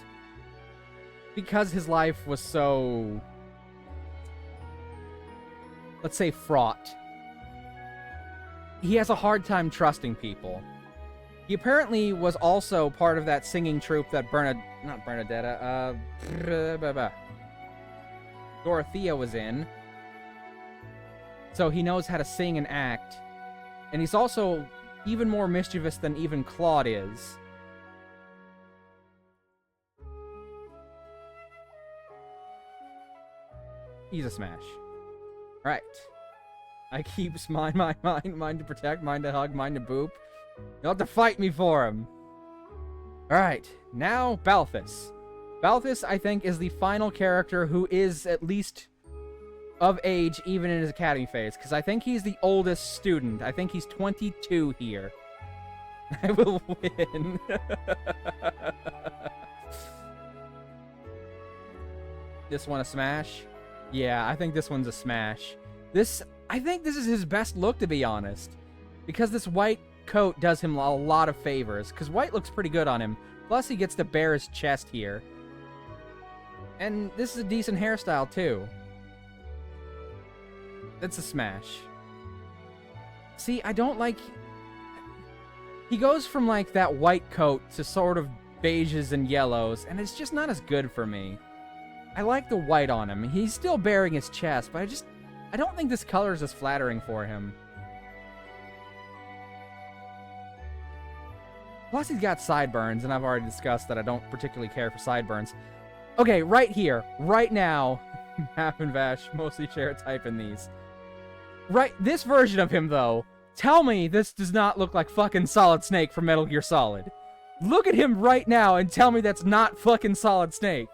because his life was so, let's say, fraught, he has a hard time trusting people. He apparently was also part of that singing troupe that Dorothea was in. So he knows how to sing and act. And he's also even more mischievous than even Claude is. He's a smash. Right. I keeps mine to protect, mine to hug, mine to boop. You'll have to fight me for him. Alright, now Balthus. Balthus, I think, is the final character who is at least of age, even in his academy phase, because I think he's the oldest student. I think he's 22 here. I will win. This one a smash? Yeah, I think this one's a smash. I think this is his best look, to be honest. Because this white coat does him a lot of favors. Because white looks pretty good on him. Plus, he gets to bare his chest here. And this is a decent hairstyle, too. It's a smash. See, I don't like... He goes from, like, that white coat to sort of beiges and yellows, and it's just not as good for me. I like the white on him. He's still baring his chest, but I don't think this color is as flattering for him. Plus, he's got sideburns, and I've already discussed that I don't particularly care for sideburns. Okay, right here, right now, Map and Vash mostly share a type in these. Right, this version of him, though, tell me this does not look like fucking Solid Snake from Metal Gear Solid. Look at him right now and tell me that's not fucking Solid Snake.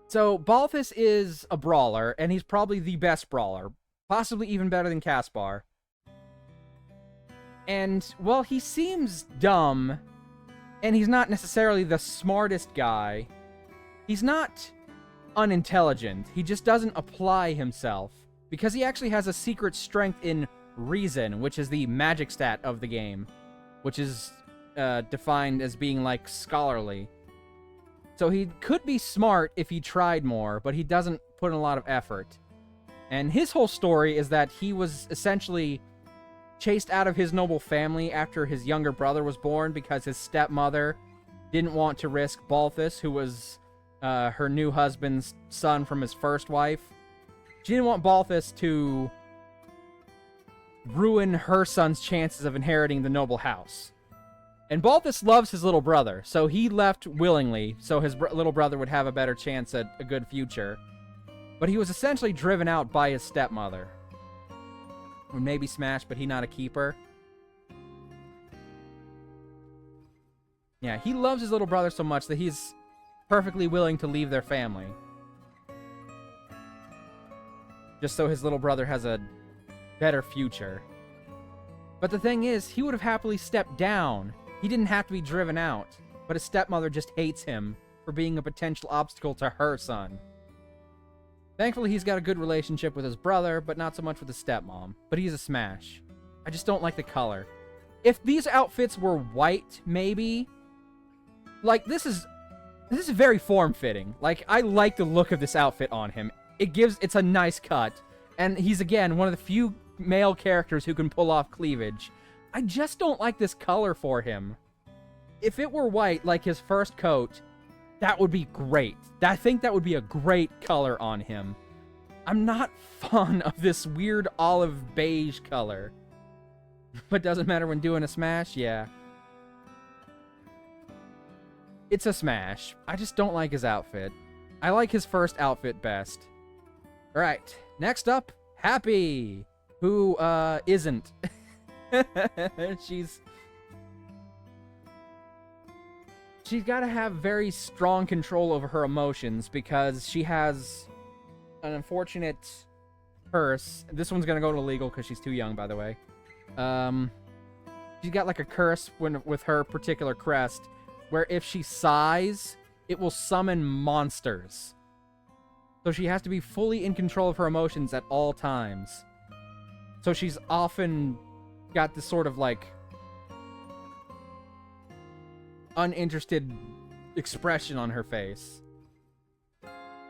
So, Balthus is a brawler, and he's probably the best brawler. Possibly even better than Caspar. And, well, he seems dumb, and he's not necessarily the smartest guy. He's not unintelligent. He just doesn't apply himself. Because he actually has a secret strength in reason, which is the magic stat of the game. Which is defined as being, like, scholarly. So he could be smart if he tried more, but he doesn't put in a lot of effort. And his whole story is that he was essentially chased out of his noble family after his younger brother was born because his stepmother didn't want to risk Balthus, who was her new husband's son from his first wife. She didn't want Balthus to ruin her son's chances of inheriting the noble house. And Balthus loves his little brother, so he left willingly, so his little brother would have a better chance at a good future. But he was essentially driven out by his stepmother. Or maybe Smash, but he not a keeper. Yeah, he loves his little brother so much that he's perfectly willing to leave their family. Just so his little brother has a better future. But the thing is, he would have happily stepped down. He didn't have to be driven out, but his stepmother just hates him for being a potential obstacle to her son. Thankfully, he's got a good relationship with his brother, but not so much with his stepmom. But he's a smash. I just don't like the color. If these outfits were white, maybe... Like, this is very form-fitting. Like, I like the look of this outfit on him. It's a nice cut. And he's, again, one of the few male characters who can pull off cleavage. I just don't like this color for him. If it were white, like his first coat, that would be great. I think that would be a great color on him. I'm not fond of this weird olive beige color. But doesn't matter when doing a smash? Yeah. It's a smash. I just don't like his outfit. I like his first outfit best. Alright, next up, Happy, who, isn't. She's got to have very strong control over her emotions because she has an unfortunate curse. This one's gonna go to legal because she's too young, by the way. She's got like a curse with her particular crest where if she sighs, it will summon monsters. So she has to be fully in control of her emotions at all times. So she's often got this sort of like uninterested expression on her face.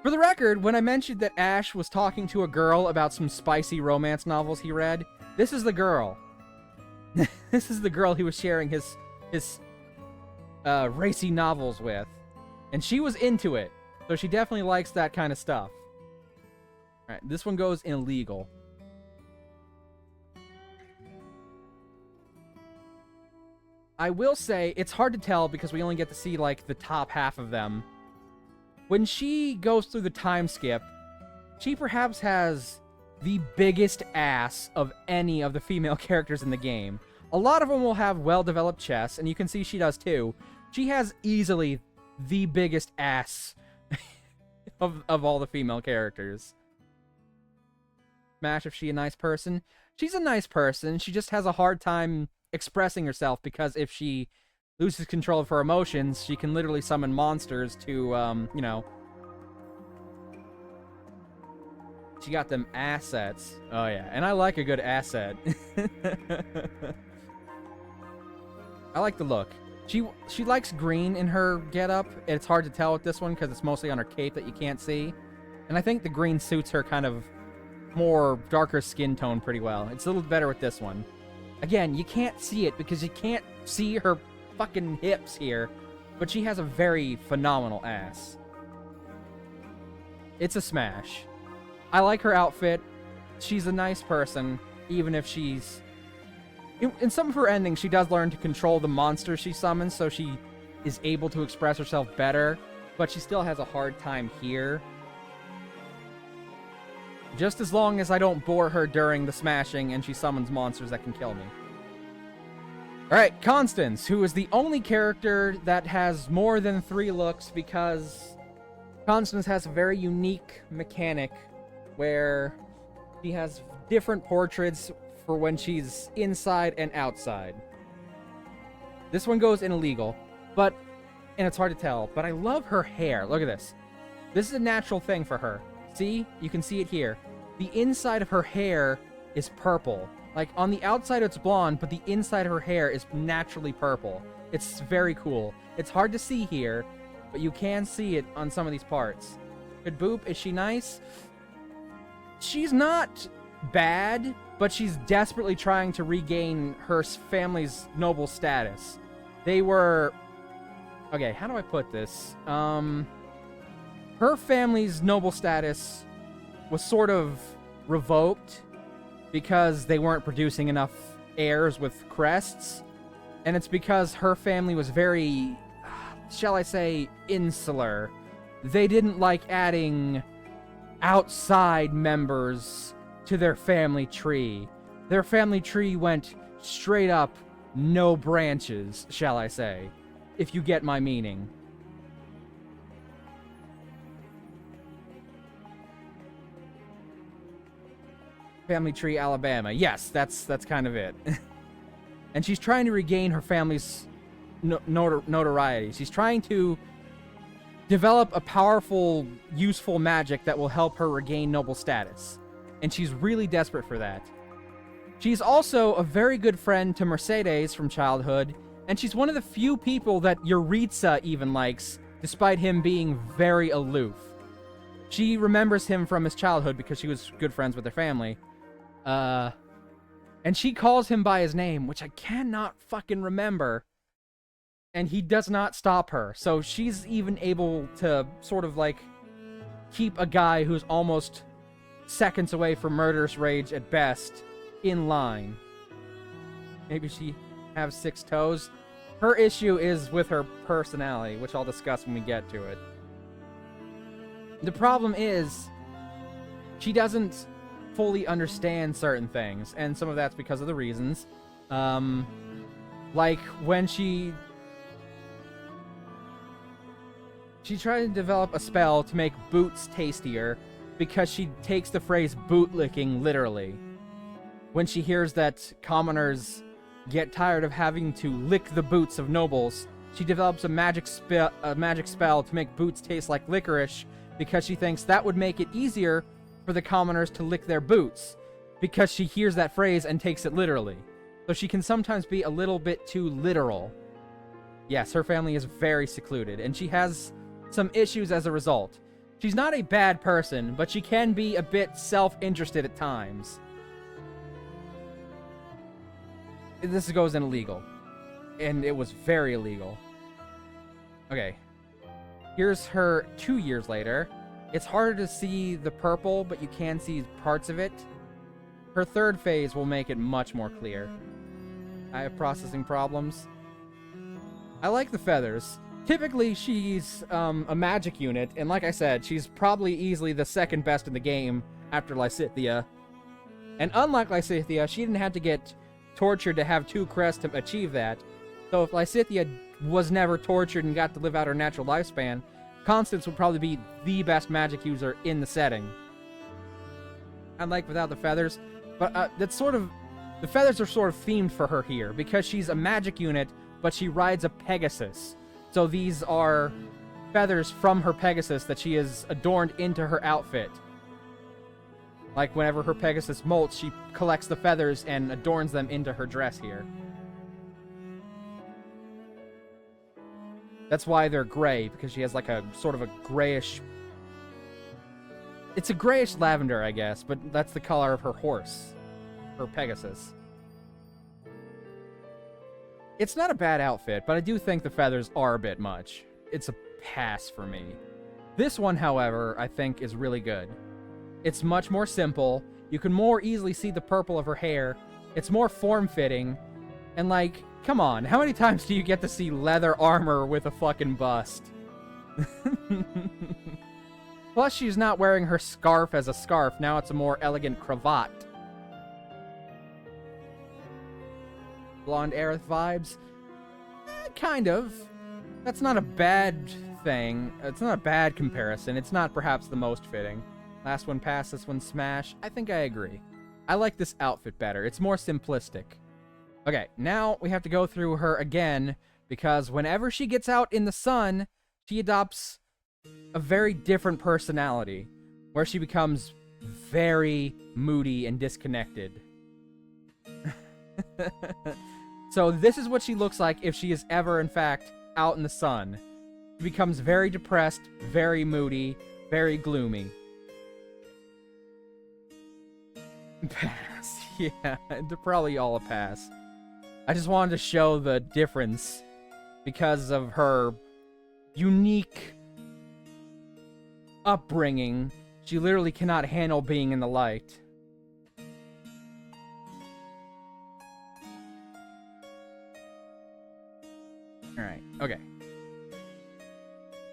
For the record, when I mentioned that Ash was talking to a girl about some spicy romance novels he read, this is the girl. This is the girl he was sharing his racy novels with. And she was into it. So she definitely likes that kind of stuff. Alright, this one goes in illegal. I will say, it's hard to tell because we only get to see, like, the top half of them. When she goes through the time skip, she perhaps has the biggest ass of any of the female characters in the game. A lot of them will have well-developed chests, and you can see she does too. She has easily the biggest ass of all the female characters. Smash, if she a nice person? She's a nice person, she just has a hard time expressing herself because if she loses control of her emotions, she can literally summon monsters to, you know... She got them assets. Oh yeah, and I like a good asset. I like the look. She likes green in her getup. It's hard to tell with this one because it's mostly on her cape that you can't see. And I think the green suits her kind of more darker skin tone pretty well. It's a little better with this one. Again, you can't see it because you can't see her fucking hips here. But she has a very phenomenal ass. It's a smash. I like her outfit. She's a nice person, even if she's... In some of her endings, she does learn to control the monsters she summons, so she is able to express herself better, but she still has a hard time here. Just as long as I don't bore her during the smashing and she summons monsters that can kill me. Alright, Constance, who is the only character that has more than 3 looks because Constance has a very unique mechanic where she has different portraits for when she's inside and outside. This one goes in illegal, and it's hard to tell, but I love her hair. Look at this. This is a natural thing for her. See? You can see it here. The inside of her hair is purple. Like, on the outside it's blonde, but the inside of her hair is naturally purple. It's very cool. It's hard to see here, but you can see it on some of these parts. Good Boop, is she nice? She's not bad, but she's desperately trying to regain her family's noble status. They were... Okay, how do I put this? Her family's noble status was sort of revoked because they weren't producing enough heirs with crests. And it's because her family was very, shall I say, insular. They didn't like adding outside members to their family tree. Their family tree went straight up, no branches, shall I say, if you get my meaning. Family tree, Alabama. Yes, that's kind of it. And she's trying to regain her family's notoriety. She's trying to develop a powerful, useful magic that will help her regain noble status. And she's really desperate for that. She's also a very good friend to Mercedes from childhood, and she's one of the few people that Yuritsa even likes, despite him being very aloof. She remembers him from his childhood because she was good friends with their family. And she calls him by his name, which I cannot fucking remember. And he does not stop her. So she's even able to sort of like keep a guy who's almost seconds away from murderous rage at best in line. Maybe she has 6 toes. Her issue is with her personality, which I'll discuss when we get to it. The problem is she doesn't fully understand certain things, and some of that's because of the reasons. Like when she tried to develop a spell to make boots tastier because she takes the phrase bootlicking literally. When she hears that commoners get tired of having to lick the boots of nobles, she develops a magic spell to make boots taste like licorice because she thinks that would make it easier for the commoners to lick their boots, because she hears that phrase and takes it literally. so she can sometimes be a little bit too literal. Yes, her family is very secluded, and she has some issues as a result. She's not a bad person, but she can be a bit self-interested at times. This goes in illegal. And it was very illegal. Okay. Here's her 2 years later. It's harder to see the purple, but you can see parts of it. Her third phase will make it much more clear. I have processing problems. I like the feathers. Typically, she's a magic unit, and like I said, she's probably easily the second best in the game after Lysithea. And unlike Lysithea, she didn't have to get tortured to have 2 crests to achieve that. So if Lysithea was never tortured and got to live out her natural lifespan, Constance would probably be the best magic user in the setting. Unlike without the feathers, but that's sort of... The feathers are sort of themed for her here, because she's a magic unit, but she rides a Pegasus. So these are feathers from her Pegasus that she has adorned into her outfit. Like whenever her Pegasus molts, she collects the feathers and adorns them into her dress here. That's why they're gray, because she has like a sort of a grayish... It's a grayish lavender, I guess, but that's the color of her horse. Her Pegasus. It's not a bad outfit, but I do think the feathers are a bit much. It's a pass for me. This one, however, I think is really good. It's much more simple. You can more easily see the purple of her hair. It's more form-fitting. And like, come on, how many times do you get to see leather armor with a fucking bust? Plus, she's not wearing her scarf as a scarf. Now it's a more elegant cravat. Blonde Aerith vibes? Kind of. That's not a bad thing. It's not a bad comparison. It's not perhaps the most fitting. Last one pass, this one smash. I think I agree. I like this outfit better. It's more simplistic. Okay, now we have to go through her again, because whenever she gets out in the sun, she adopts a very different personality, where she becomes very moody and disconnected. So this is what she looks like if she is ever, in fact, out in the sun. She becomes very depressed, very moody, very gloomy. Pass. Yeah, they're probably all a pass. I just wanted to show the difference because of her unique upbringing. She literally cannot handle being in the light. Alright, okay.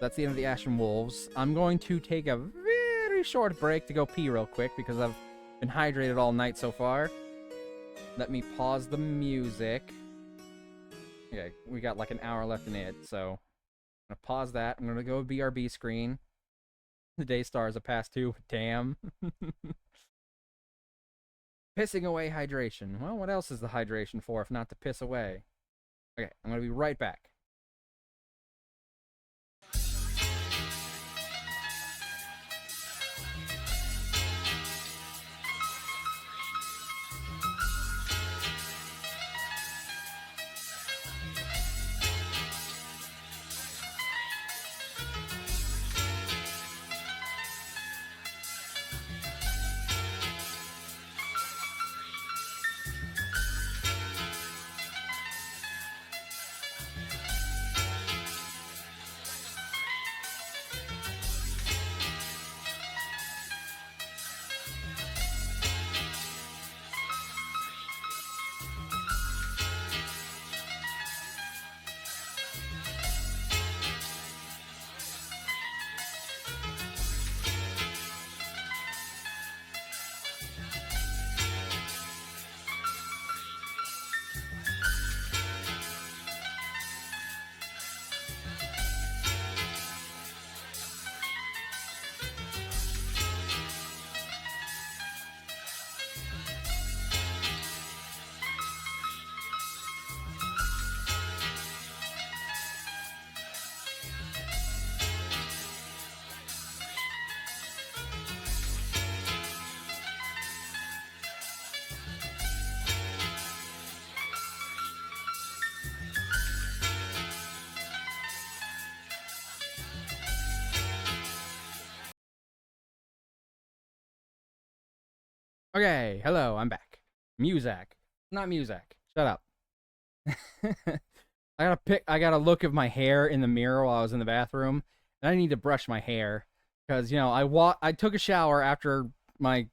That's the end of the Ashen Wolves. I'm going to take a very short break to go pee real quick because I've been hydrated all night so far. Let me pause the music. Okay, we got like an hour left in it, so I'm gonna pause that. I'm gonna go BRB screen. The Daystar is a pass too. Damn. Pissing away hydration. Well, what else is the hydration for if not to piss away? Okay, I'm gonna be right back. Okay, hello, I'm back. Muzak. Not Muzak. Shut up. I gotta look at my hair in the mirror while I was in the bathroom, and I need to brush my hair because I took a shower after my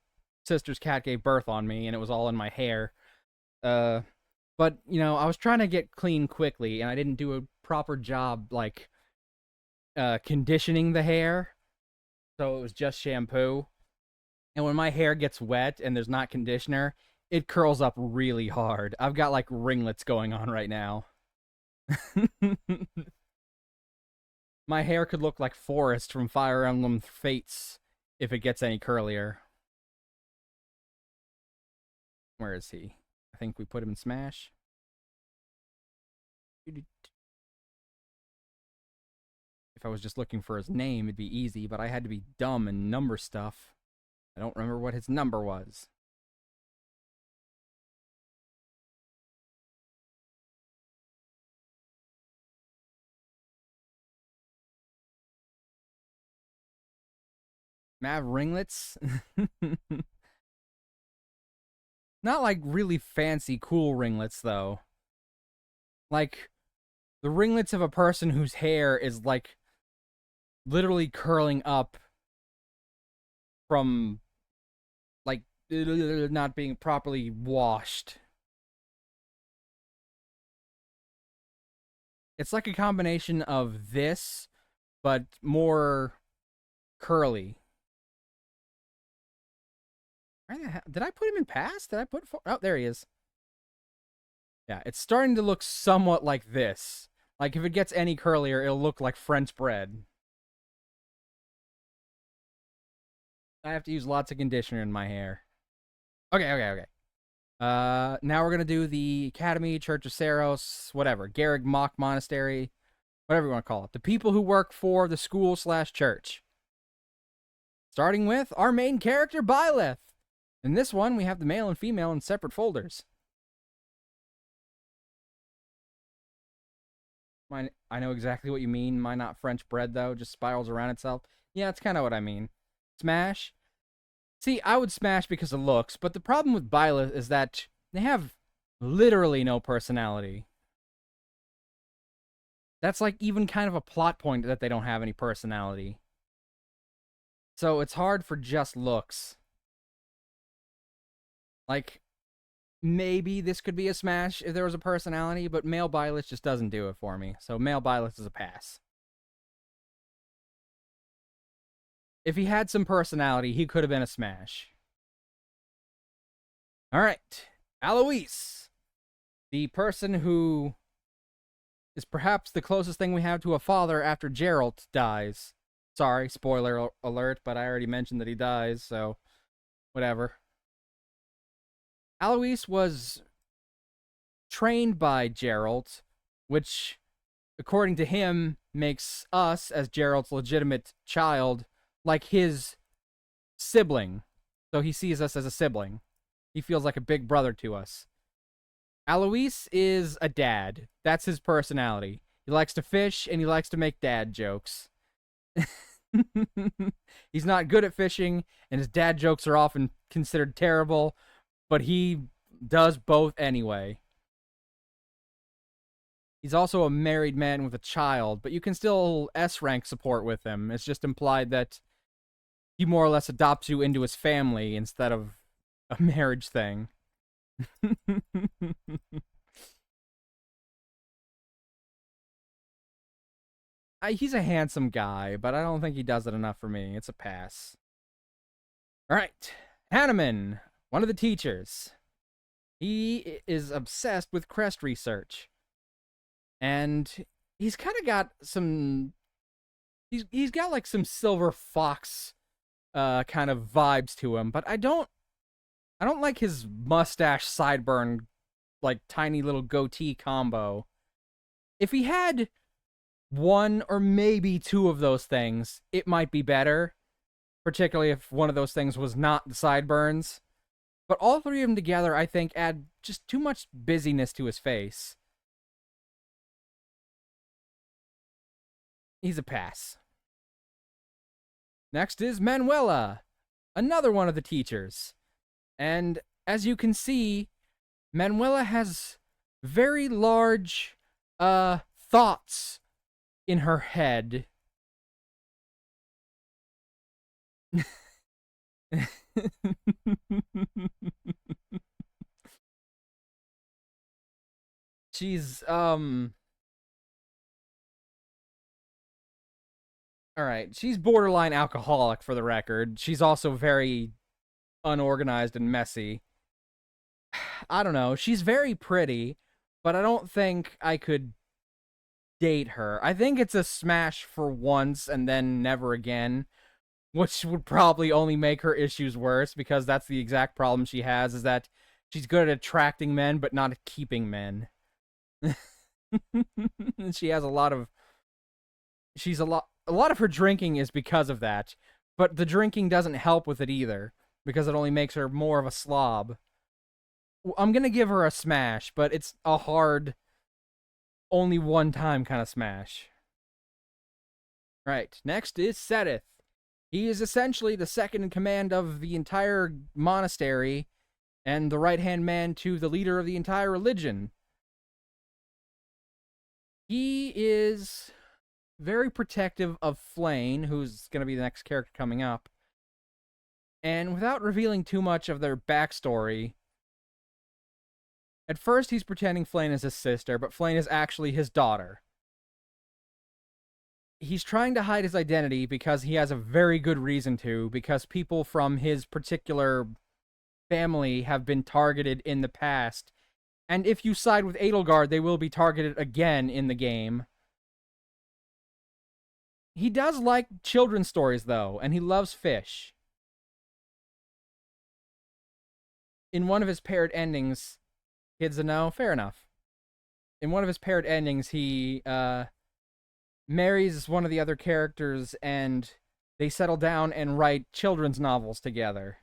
sister's cat gave birth on me, and it was all in my hair. Uh, but I was trying to get clean quickly, and I didn't do a proper job like conditioning the hair, so it was just shampoo. And when my hair gets wet and there's not conditioner, it curls up really hard. I've got like ringlets going on right now. My hair could look like Forrest from Fire Emblem Fates if it gets any curlier. Where is he? I think we put him in Smash. If I was just looking for his name, it'd be easy, but I had to be dumb and number stuff. I don't remember what his number was. Mav ringlets? Not like really fancy, cool ringlets, though. Like, the ringlets of a person whose hair is, like, literally curling up from, like, not being properly washed. It's like a combination of this, but more curly. Where the hell? Did I put him in pass? Did I put... Oh, there he is. Yeah, it's starting to look somewhat like this. Like, if it gets any curlier, it'll look like French bread. I have to use lots of conditioner in my hair. Okay. Now we're gonna do the Academy, Church of Saros, whatever. Garrig Mock Monastery, whatever you want to call it. The people who work for the school/church. Starting with our main character, Byleth. In this one, we have the male and female in separate folders. Mine, I know exactly what you mean. Mine not French bread, though. Just spirals around itself. Yeah, that's kind of what I mean. Smash. See, I would smash because of looks, but the problem with Byleth is that they have literally no personality. That's like even kind of a plot point that they don't have any personality. So it's hard for just looks. Like, maybe this could be a smash if there was a personality, but male Byleth just doesn't do it for me. So male Byleth is a pass. If he had some personality, he could have been a smash. All right. Alois. The person who is perhaps the closest thing we have to a father after Geralt dies. Sorry, spoiler alert, but I already mentioned that he dies, so whatever. Alois was trained by Geralt, which, according to him, makes us, as Geralt's legitimate child, like his sibling. So he sees us as a sibling. He feels like a big brother to us. Alois is a dad. That's his personality. He likes to fish, and he likes to make dad jokes. He's not good at fishing, and his dad jokes are often considered terrible, but he does both anyway. He's also a married man with a child, but you can still S-rank support with him. It's just implied that he more or less adopts you into his family instead of a marriage thing. He's a handsome guy, but I don't think he does it enough for me. It's a pass. All right. Hanneman, one of the teachers. He is obsessed with crest research. And he's kind of got some... He's got like some Silver Fox kind of vibes to him, but I don't like his mustache sideburn, like tiny little goatee combo. If he had one or maybe two of those things, it might be better, particularly if one of those things was not the sideburns. But all three of them together, I think, add just too much busyness to his face. He's a pass. Next is Manuela, another one of the teachers. And as you can see, Manuela has very large thoughts in her head. She's all right, she's borderline alcoholic for the record. She's also very unorganized and messy. I don't know. She's very pretty, but I don't think I could date her. I think it's a smash for once and then never again, which would probably only make her issues worse because that's the exact problem she has is that she's good at attracting men but not at keeping men. She has a lot of her drinking is because of that, but the drinking doesn't help with it either because it only makes her more of a slob. I'm gonna give her a smash, but it's a hard, only one time kind of smash. Right, next is Sedith. He is essentially the second in command of the entire monastery and the right-hand man to the leader of the entire religion. He is very protective of Flayn, who's going to be the next character coming up. And without revealing too much of their backstory, at first he's pretending Flayn is his sister, but Flayn is actually his daughter. He's trying to hide his identity because he has a very good reason to, because people from his particular family have been targeted in the past. And if you side with Edelgard, they will be targeted again in the game. He does like children's stories, though, and he loves fish. In one of his paired endings, kids know, fair enough. In one of his paired endings, he marries one of the other characters, and they settle down and write children's novels together.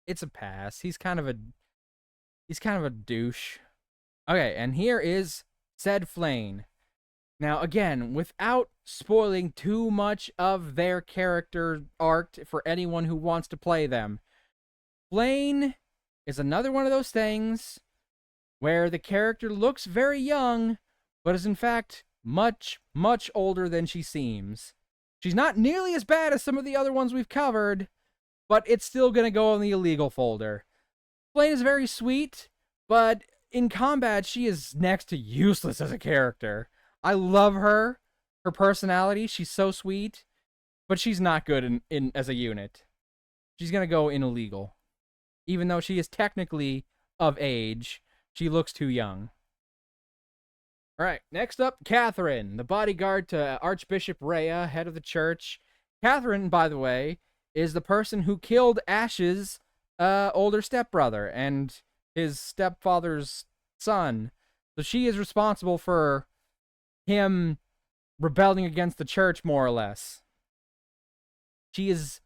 It's a pass. He's kind of a douche. Okay, and here is said Flayn. Now, again, without spoiling too much of their character arc for anyone who wants to play them, Flayn is another one of those things where the character looks very young, but is in fact much, much older than she seems. She's not nearly as bad as some of the other ones we've covered, but it's still going to go in the illegal folder. Flayn is very sweet, but in combat, she is next to useless as a character. I love her. Her personality, she's so sweet, but she's not good in as a unit. She's going to go in illegal. Even though she is technically of age, she looks too young. Alright, next up, Catherine, the bodyguard to Archbishop Rhea, head of the church. Catherine, by the way, is the person who killed Ash's older stepbrother and his stepfather's son. So she is responsible for him rebelling against the church, more or less. She's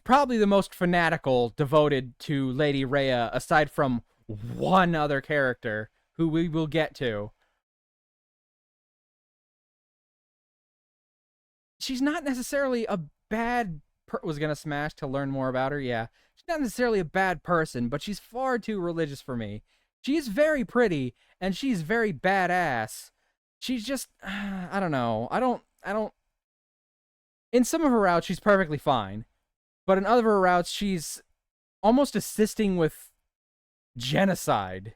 probably the most fanatical devoted to Lady Rhea, aside from one other character who we will get to. She's not necessarily a bad was gonna smash to learn more about her. Yeah, she's not necessarily a bad person, but she's far too religious for me. She's very pretty and she's very badass. She's just I don't know. I don't in some of her routes she's perfectly fine, but in other of her routes she's almost assisting with genocide.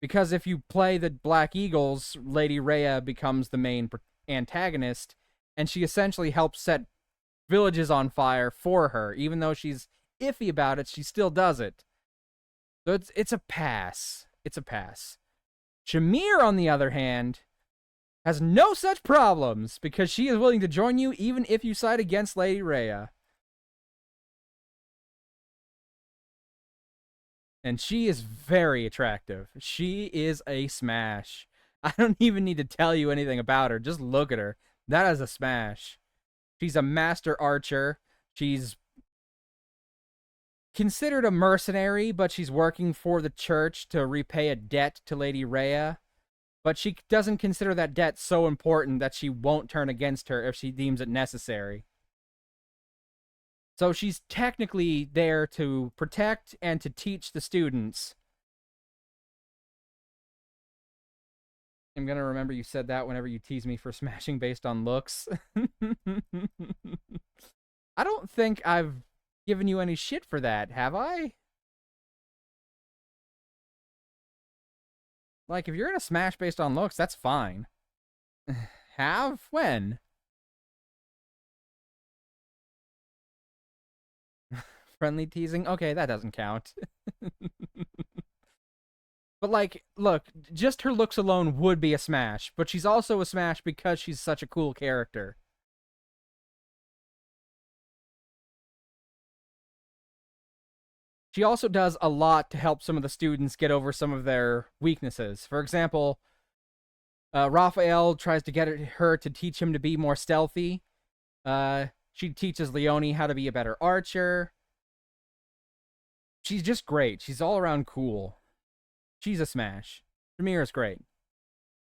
Because if you play the Black Eagles, Lady Rhea becomes the main antagonist, and she essentially helps set villages on fire for her. Even though she's iffy about it, she still does it. So it's a pass. It's a pass. Shamir, on the other hand, has no such problems, because she is willing to join you even if you side against Lady Rhea. And she is very attractive. She is a smash. I don't even need to tell you anything about her. Just look at her. That is a smash. She's a master archer. She's considered a mercenary, but she's working for the church to repay a debt to Lady Rhea. But she doesn't consider that debt so important that she won't turn against her if she deems it necessary. So she's technically there to protect and to teach the students. I'm gonna remember you said that whenever you tease me for smashing based on looks. I don't think I've given you any shit for that, have I? Like, if you're gonna smash based on looks, that's fine. Have? When? Friendly teasing? Okay, that doesn't count. But, like, look, just her looks alone would be a smash, but she's also a smash because she's such a cool character. She also does a lot to help some of the students get over some of their weaknesses. For example, Raphael tries to get her to teach him to be more stealthy. She teaches Leonie how to be a better archer. She's just great. She's all around cool. She's a smash. Samira's great.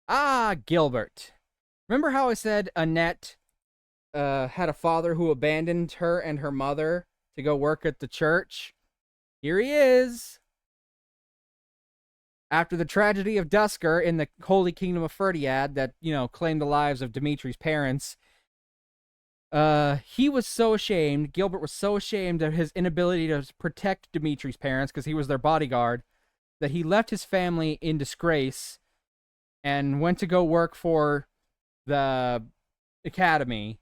Ah, Gilbert. Remember how I said Annette had a father who abandoned her and her mother to go work at the church? Here he is. After the tragedy of Dusker in the Holy Kingdom of Ferdiad that, claimed the lives of Dimitri's parents, he was so ashamed, Gilbert was so ashamed of his inability to protect Dimitri's parents because he was their bodyguard, that he left his family in disgrace and went to go work for the academy.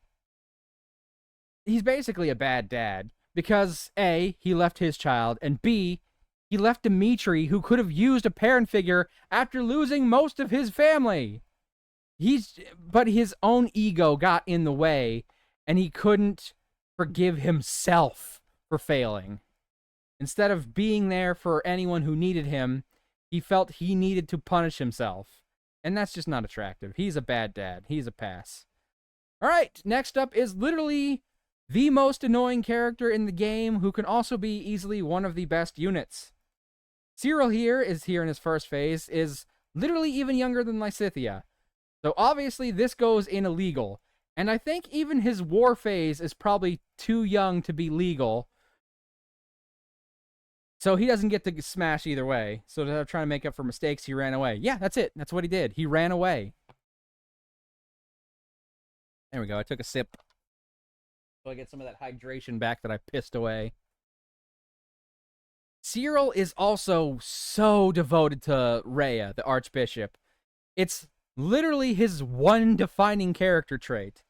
He's basically a bad dad because A, he left his child, and B, he left Dimitri, who could have used a parent figure after losing most of his family. But his own ego got in the way, and he couldn't forgive himself for failing. Instead of being there for anyone who needed him, he felt he needed to punish himself. And that's just not attractive. He's a bad dad. He's a pass. All right, next up is literally the most annoying character in the game who can also be easily one of the best units. Cyril is here in his first phase, is literally even younger than Lysithea. So obviously this goes in illegal. And I think even his war phase is probably too young to be legal. So he doesn't get to smash either way. So to try to make up for mistakes, he ran away. Yeah, that's it. That's what he did. He ran away. There we go. I took a sip. So I get some of that hydration back that I pissed away. Cyril is also so devoted to Rhea, the Archbishop. It's literally his one defining character trait.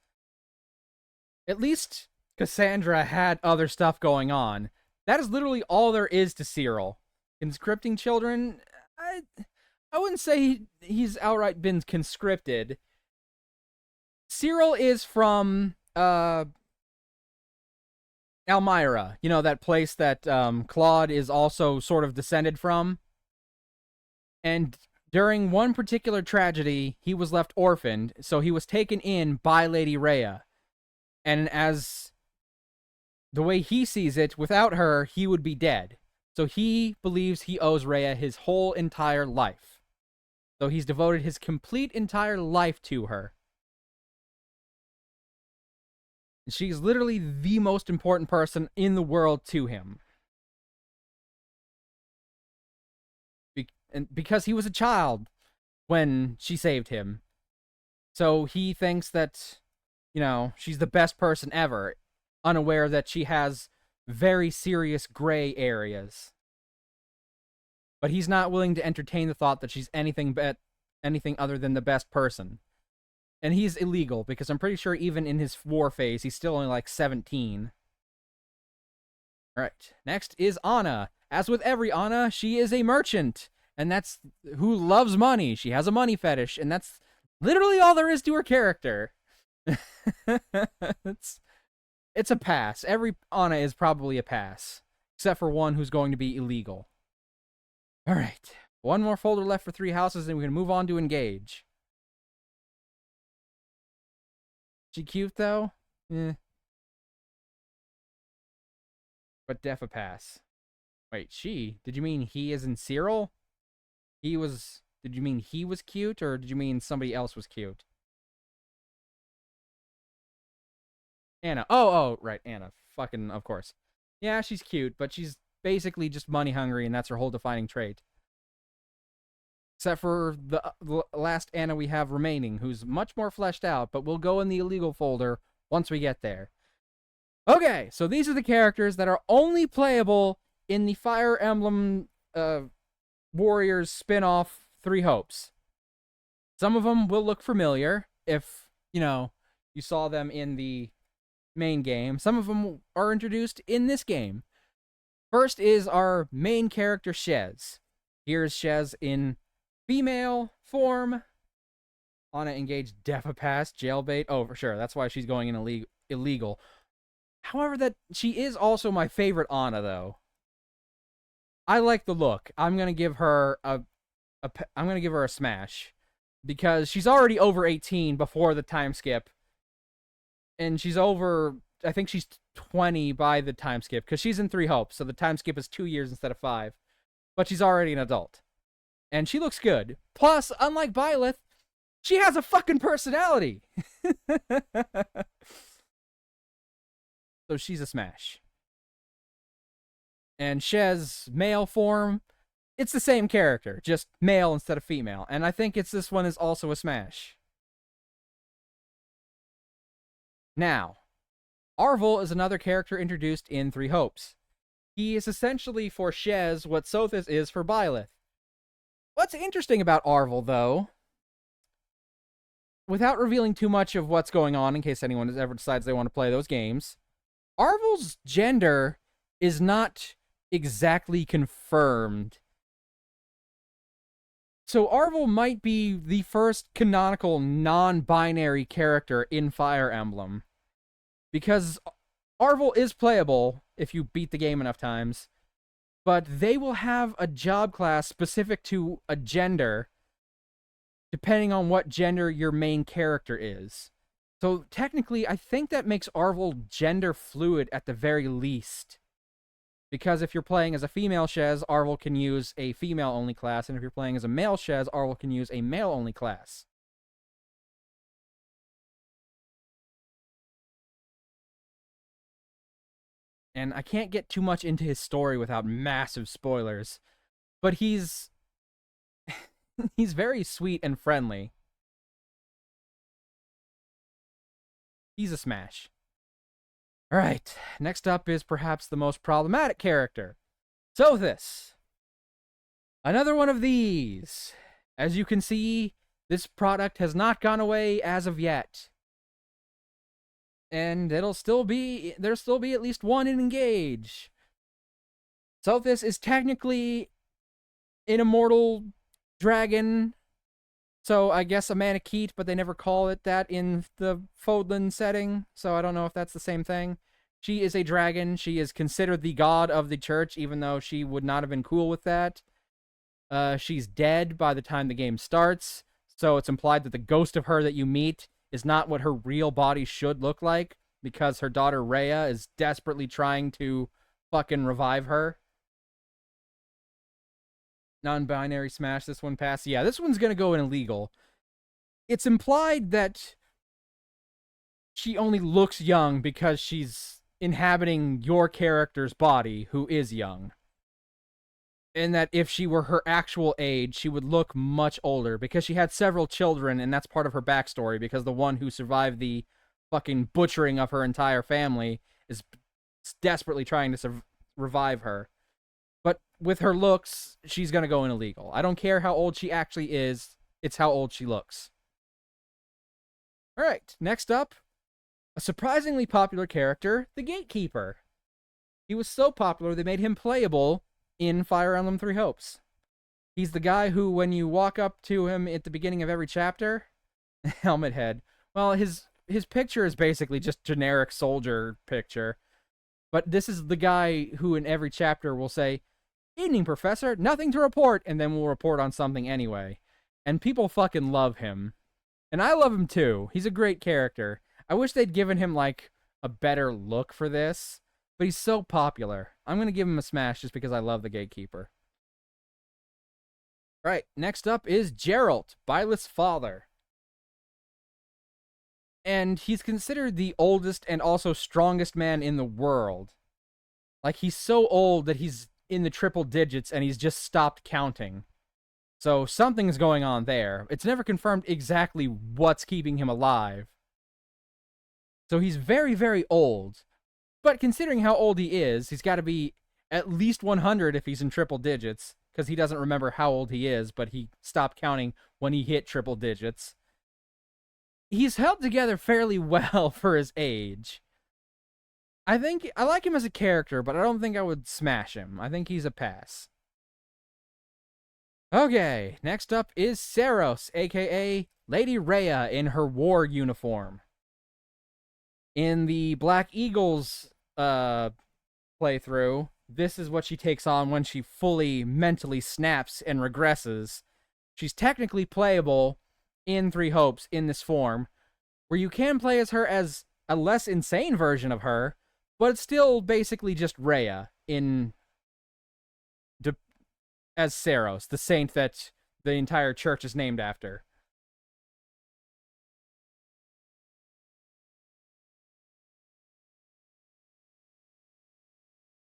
At least Cassandra had other stuff going on. That is literally all there is to Cyril. Conscripting children, I wouldn't say he's outright been conscripted. Cyril is from Elmira, that place that Claude is also sort of descended from. And during one particular tragedy, he was left orphaned, so he was taken in by Lady Rhea. And as the way he sees it, without her, he would be dead. So he believes he owes Rhea his whole entire life. So he's devoted his complete entire life to her. She's literally the most important person in the world to him. Because he was a child when she saved him. So he thinks that, she's the best person ever, unaware that she has very serious gray areas. But he's not willing to entertain the thought that she's anything other than the best person. And he's illegal, because I'm pretty sure even in his war phase, he's still only like 17. Alright, next is Anna. As with every Anna, she is a merchant. And that's who loves money. She has a money fetish, and that's literally all there is to her character. It's a pass. Every Anna is probably a pass, except for one who's going to be illegal. Alright, one more folder left for 3 houses, and we can move on to Engage. She cute, though? Eh. But def a pass. Wait, she? Did you mean he is in Cyril? Did you mean he was cute, or did you mean somebody else was cute? Anna. Oh, right, Anna. fucking, of course. Yeah, she's cute, but she's basically just money hungry, and that's her whole defining trait. Except for the last Anna we have remaining, who's much more fleshed out, but we'll go in the illegal folder once we get there. Okay, so these are the characters that are only playable in the Fire Emblem Warriors spin-off Three Hopes. Some of them will look familiar if, you saw them in the main game. Some of them are introduced in this game. First is our main character, Shez. Here's Shez in female form. Anna engaged Defapass, jailbait. Oh, for sure. That's why she's going in illegal. However, she is also my favorite Anna, though. I like the look. I'm gonna give her a smash because she's already over 18 before the time skip, and she's over. I think she's 20 by the time skip because she's in Three Hopes, so the time skip is 2 years instead of 5. But she's already an adult, and she looks good. Plus, unlike Byleth, she has a fucking personality. So she's a smash. And Shez, male form, it's the same character, just male instead of female. And I think this one is also a smash. Now, Arvel is another character introduced in Three Hopes. He is essentially for Shez what Sothis is for Byleth. What's interesting about Arvel, though, without revealing too much of what's going on in case anyone ever decides they want to play those games, Arvel's gender is not exactly confirmed. So Arvel might be the first canonical non-binary character in Fire Emblem. Because Arvel is playable if you beat the game enough times, but they will have a job class specific to a gender, depending on what gender your main character is. So technically, I think that makes Arvel gender fluid at the very least. Because if you're playing as a female Shez, Arvel can use a female-only class, and if you're playing as a male Shez, Arvel can use a male-only class. And I can't get too much into his story without massive spoilers, but he's very sweet and friendly. He's a smash. Alright, next up is perhaps the most problematic character, Sothis. Another one of these. As you can see, this product has not gone away as of yet. And there'll still be at least one in Engage. Sothis is technically an immortal dragon. So I guess a Manakete, but they never call it that in the Fodlan setting, so I don't know if that's the same thing. She is a dragon. She is considered the god of the church, even though she would not have been cool with that. She's dead by the time the game starts, so it's implied that the ghost of her that you meet is not what her real body should look like, because her daughter Rhea is desperately trying to fucking revive her. Non-binary smash, this one passed. Yeah, this one's gonna go in illegal. It's implied that she only looks young because she's inhabiting your character's body, who is young. And that if she were her actual age, she would look much older, because she had several children, and that's part of her backstory, because the one who survived the fucking butchering of her entire family is desperately trying to revive her. But with her looks, she's going to go in illegal. I don't care how old she actually is. It's how old she looks. Alright, next up, a surprisingly popular character, the Gatekeeper. He was so popular, they made him playable in Fire Emblem Three Hopes. He's the guy who, when you walk up to him at the beginning of every chapter, helmet head. Well, his picture is basically just generic soldier picture. But this is the guy who in every chapter will say, "Evening, Professor, nothing to report," and then we'll report on something anyway. And people fucking love him. And I love him too. He's a great character. I wish they'd given him, like, a better look for this. But he's so popular. I'm going to give him a smash just because I love the Gatekeeper. Right, next up is Geralt, Byleth's father. And he's considered the oldest and also strongest man in the world. Like, he's so old that he's in the triple digits and he's just stopped counting. So something's going on there. It's never confirmed exactly what's keeping him alive. So he's very, very old. But considering how old he is, he's got to be at least 100 if he's in triple digits, because he doesn't remember how old he is, but he stopped counting when he hit triple digits. He's held together fairly well for his age. I think I like him as a character, but I don't think I would smash him. I think he's a pass. Okay, next up is Saros, aka Lady Rhea in her war uniform. In the Black Eagles playthrough, this is what she takes on when she fully mentally snaps and regresses. She's technically playable in Three Hopes in this form, where you can play as her as a less insane version of her, but it's still basically just Rhea as Saros, the saint that the entire church is named after.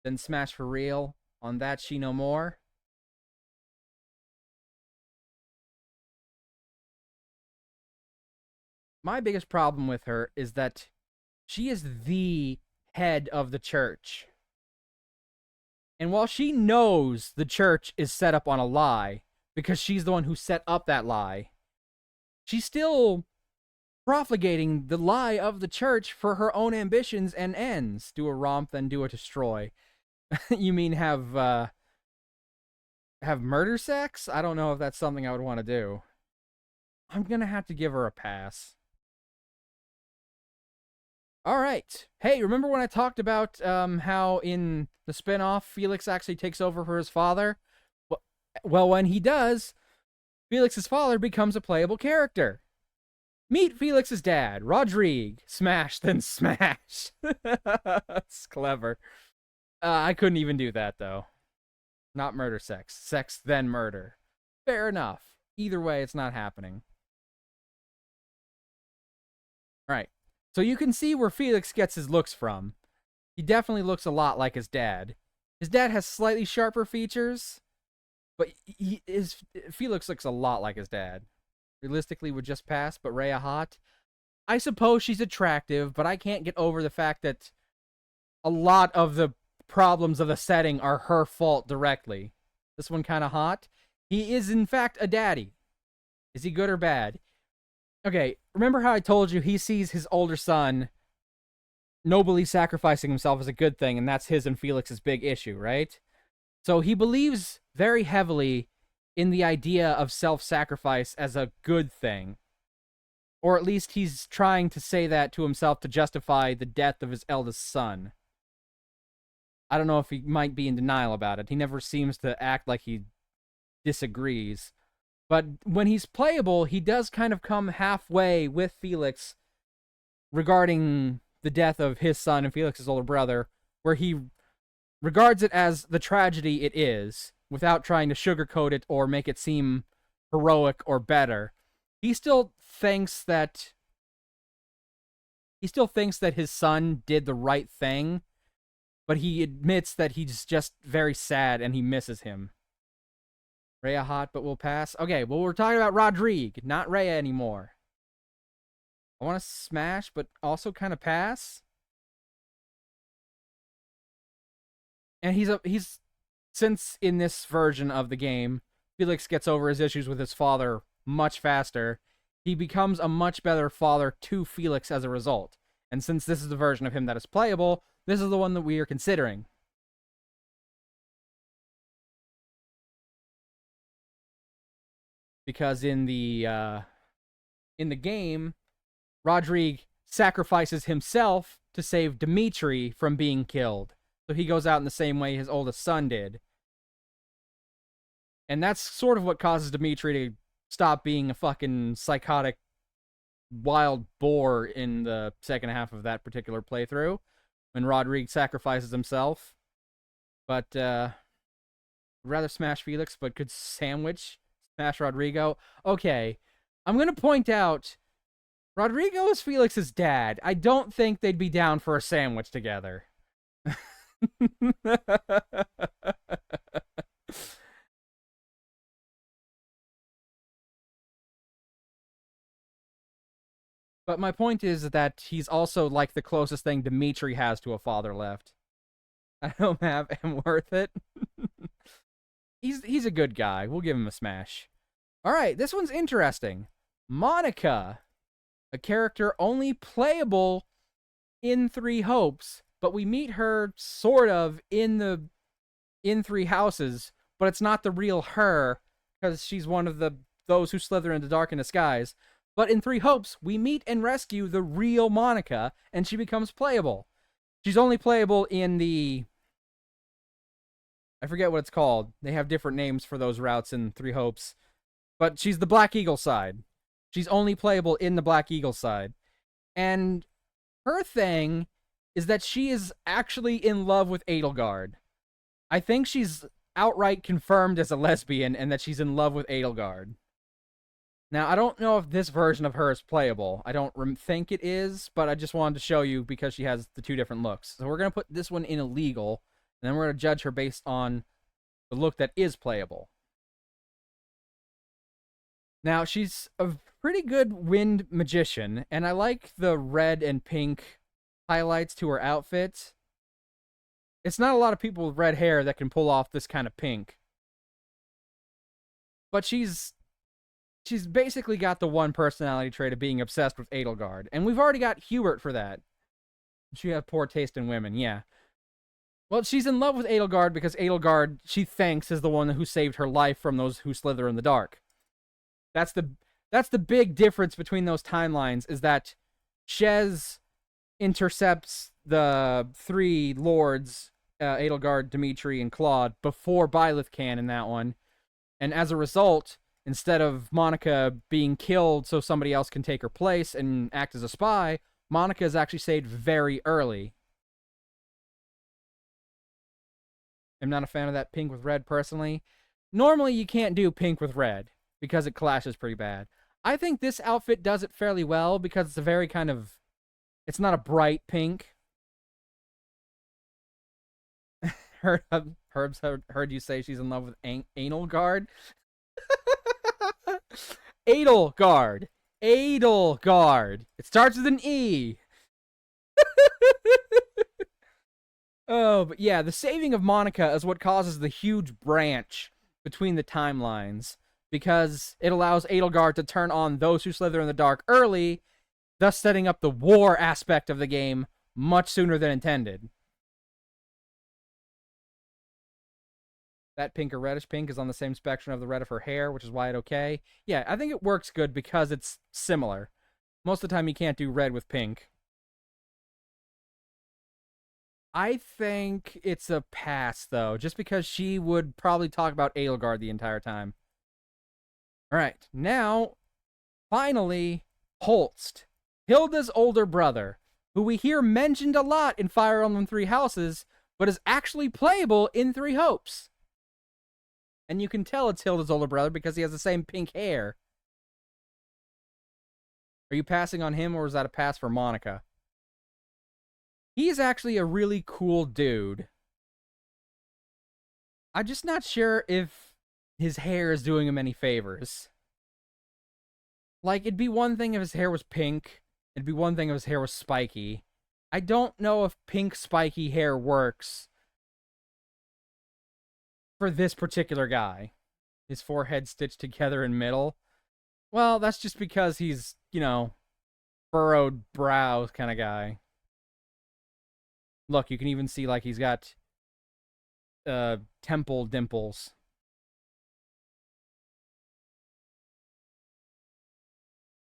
Then Smash for real. On that, she no more. My biggest problem with her is that she is the head of the church. And while she knows the church is set up on a lie, because she's the one who set up that lie, she's still profligating the lie of the church for her own ambitions and ends. Do a romp, then do a destroy. You mean have murder sex? I don't know if that's something I would want to do. I'm gonna have to give her a pass. All right. Hey, remember when I talked about how in the spinoff Felix actually takes over for his father? Well, when he does, Felix's father becomes a playable character. Meet Felix's dad, Rodrigue. Smash, then smash. That's clever. I couldn't even do that, though. Not murder sex. Sex, then murder. Fair enough. Either way, it's not happening. All right. So you can see where Felix gets his looks from. He definitely looks a lot like his dad. His dad has slightly sharper features, but Felix looks a lot like his dad. Realistically, would just pass, but Rhea hot. I suppose she's attractive, but I can't get over the fact that a lot of the problems of the setting are her fault directly. This one kind of hot. He is, in fact, a daddy. Is he good or bad? Okay, remember how I told you he sees his older son nobly sacrificing himself as a good thing, and that's his and Felix's big issue, right? So he believes very heavily in the idea of self-sacrifice as a good thing. Or at least he's trying to say that to himself to justify the death of his eldest son. I don't know if he might be in denial about it. He never seems to act like he disagrees. But when he's playable, he does kind of come halfway with Felix regarding the death of his son and Felix's older brother, where he regards it as the tragedy it is, without trying to sugarcoat it or make it seem heroic or better. He still thinks that his son did the right thing, but he admits that he's just very sad and he misses him. Rhea hot, but we'll pass. Okay, well, we're talking about Rodrigue, not Rhea anymore. I want to smash, but also kind of pass. And he's since in this version of the game, Felix gets over his issues with his father much faster. He becomes a much better father to Felix as a result. And since this is the version of him that is playable, this is the one that we are considering. Because in the game, Rodrigue sacrifices himself to save Dimitri from being killed. So he goes out in the same way his oldest son did. And that's sort of what causes Dimitri to stop being a fucking psychotic wild boar in the second half of that particular playthrough, when Rodrigue sacrifices himself. But rather smash Felix, but could sandwich smash Rodrigo. Okay, I'm gonna point out Rodrigo is Felix's dad. I don't think they'd be down for a sandwich together. But my point is that he's also like the closest thing Dimitri has to a father left. I don't have him worth it. He's a good guy. We'll give him a smash. All right, this one's interesting. Monica, a character only playable in Three Hopes, but we meet her sort of in Three Houses, but it's not the real her because she's one of those who slither into dark in disguise. But in Three Hopes, we meet and rescue the real Monica, and she becomes playable. She's only playable in I forget what it's called. They have different names for those routes in Three Hopes. But she's the Black Eagle side. She's only playable in the Black Eagle side. And her thing is that she is actually in love with Edelgard. I think she's outright confirmed as a lesbian and that she's in love with Edelgard. Now, I don't know if this version of her is playable. I don't think it is, but I just wanted to show you because she has the two different looks. So we're going to put this one in illegal, and then we're going to judge her based on the look that is playable. Now, she's a pretty good wind magician, and I like the red and pink highlights to her outfit. It's not a lot of people with red hair that can pull off this kind of pink. But she's basically got the one personality trait of being obsessed with Edelgard. And we've already got Hubert for that. She has poor taste in women, yeah. Well, she's in love with Edelgard because Edelgard, she thinks, is the one who saved her life from those who slither in the dark. That's the big difference between those timelines, is that Shez intercepts the three lords, Edelgard, Dimitri, and Claude, before Byleth can in that one. And as a result, instead of Monica being killed so somebody else can take her place and act as a spy, Monica is actually saved very early. I'm not a fan of that pink with red, personally. Normally, you can't do pink with red, because it clashes pretty bad. I think this outfit does it fairly well, because it's a very kind of... It's not a bright pink. Herb's heard you say she's in love with Edelgard. Edelgard. Edelgard. It starts with an E. Oh, but yeah, the saving of Monica is what causes the huge branch between the timelines, because it allows Edelgard to turn on those who slither in the dark early, thus setting up the war aspect of the game much sooner than intended. That pink or reddish pink is on the same spectrum of the red of her hair, which is why it's okay. Yeah, I think it works good because it's similar. Most of the time you can't do red with pink. I think it's a pass, though, just because she would probably talk about Edelgard the entire time. Alright, now, finally, Holst, Hilda's older brother, who we hear mentioned a lot in Fire Emblem Three Houses, but is actually playable in Three Hopes. And you can tell it's Hilda's older brother because he has the same pink hair. Are you passing on him, or is that a pass for Monica? He's actually a really cool dude. I'm just not sure if his hair is doing him any favors. Like, it'd be one thing if his hair was pink. It'd be one thing if his hair was spiky. I don't know if pink spiky hair works for this particular guy. His forehead stitched together in middle. Well, that's just because he's, you know, furrowed brows kind of guy. Look, you can even see, like, he's got temple dimples.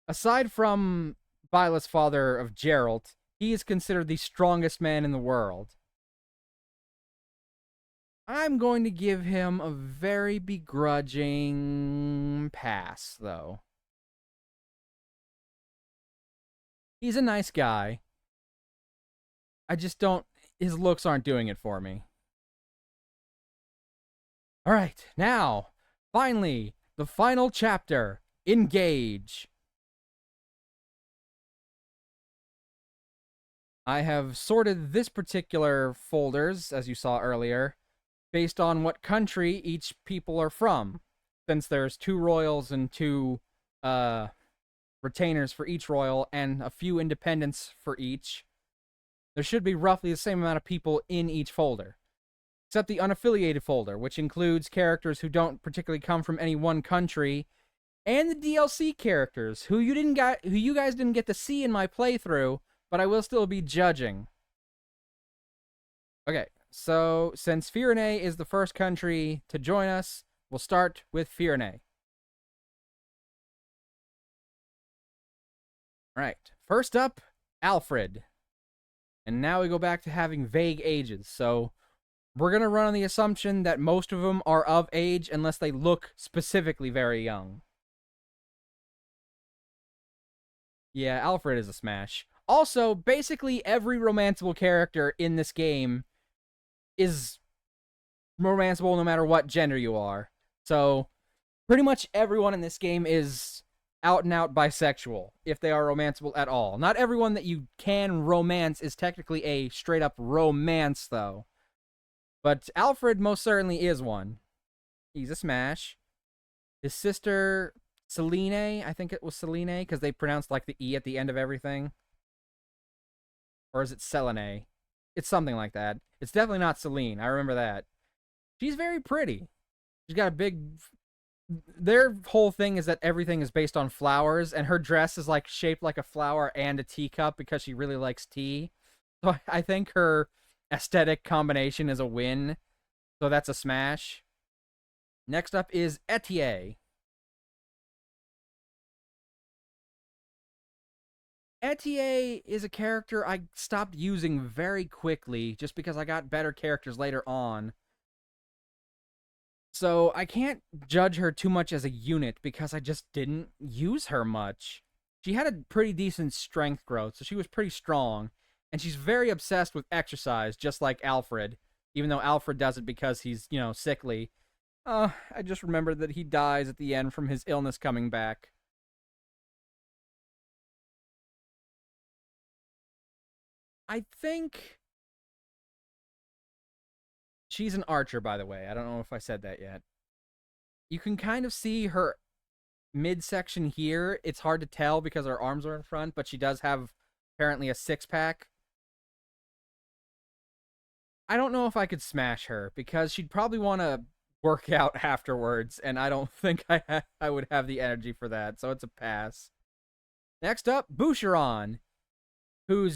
Aside from Byleth's father of Geralt, he is considered the strongest man in the world. I'm going to give him a very begrudging pass, though. He's a nice guy. I just don't... His looks aren't doing it for me. Alright, now, finally, the final chapter. Engage. I have sorted this particular folders, as you saw earlier, based on what country each people are from. Since there's 2 royals and 2 uh, retainers for each royal and a few independents for each, there should be roughly the same amount of people in each folder. Except the unaffiliated folder, which includes characters who don't particularly come from any one country, and the DLC characters who you guys didn't get to see in my playthrough, but I will still be judging. Okay, so since Firenze is the first country to join us, we'll start with Firenze. Alright, first up, Alfred. And now we go back to having vague ages, so we're going to run on the assumption that most of them are of age unless they look specifically very young. Yeah, Alfred is a smash. Also, basically every romanceable character in this game is romanceable no matter what gender you are. So, pretty much everyone in this game is out and out bisexual, if they are romanceable at all. Not everyone that you can romance is technically a straight up romance, though. But Alfred most certainly is one. He's a smash. His sister, Selene, I think it was Selene, because they pronounced like the E at the end of everything. Or is it Selene? It's something like that. It's definitely not Celine, I remember that. She's very pretty. She's got a big... Their whole thing is that everything is based on flowers, and her dress is like shaped like a flower and a teacup because she really likes tea. So I think her aesthetic combination is a win. So that's a smash. Next up is Etier. Etier is a character I stopped using very quickly just because I got better characters later on. So I can't judge her too much as a unit because I just didn't use her much. She had a pretty decent strength growth, so she was pretty strong. And she's very obsessed with exercise, just like Alfred. Even though Alfred does it because he's, sickly. I just remembered that he dies at the end from his illness coming back. I think she's an archer, by the way. I don't know if I said that yet. You can kind of see her midsection here. It's hard to tell because her arms are in front, but she does have apparently a 6-pack. I don't know if I could smash her because she'd probably want to work out afterwards, and I don't think I would have the energy for that, so it's a pass. Next up, Boucheron, who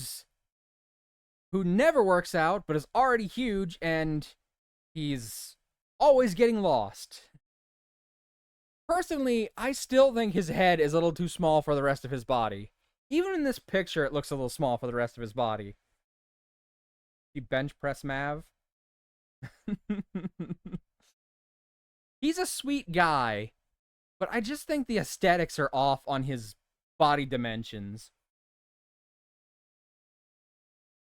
never works out, but is already huge, and he's always getting lost. Personally, I still think his head is a little too small for the rest of his body. Even in this picture, it looks a little small for the rest of his body. He bench press Mav. He's a sweet guy, but I just think the aesthetics are off on his body dimensions.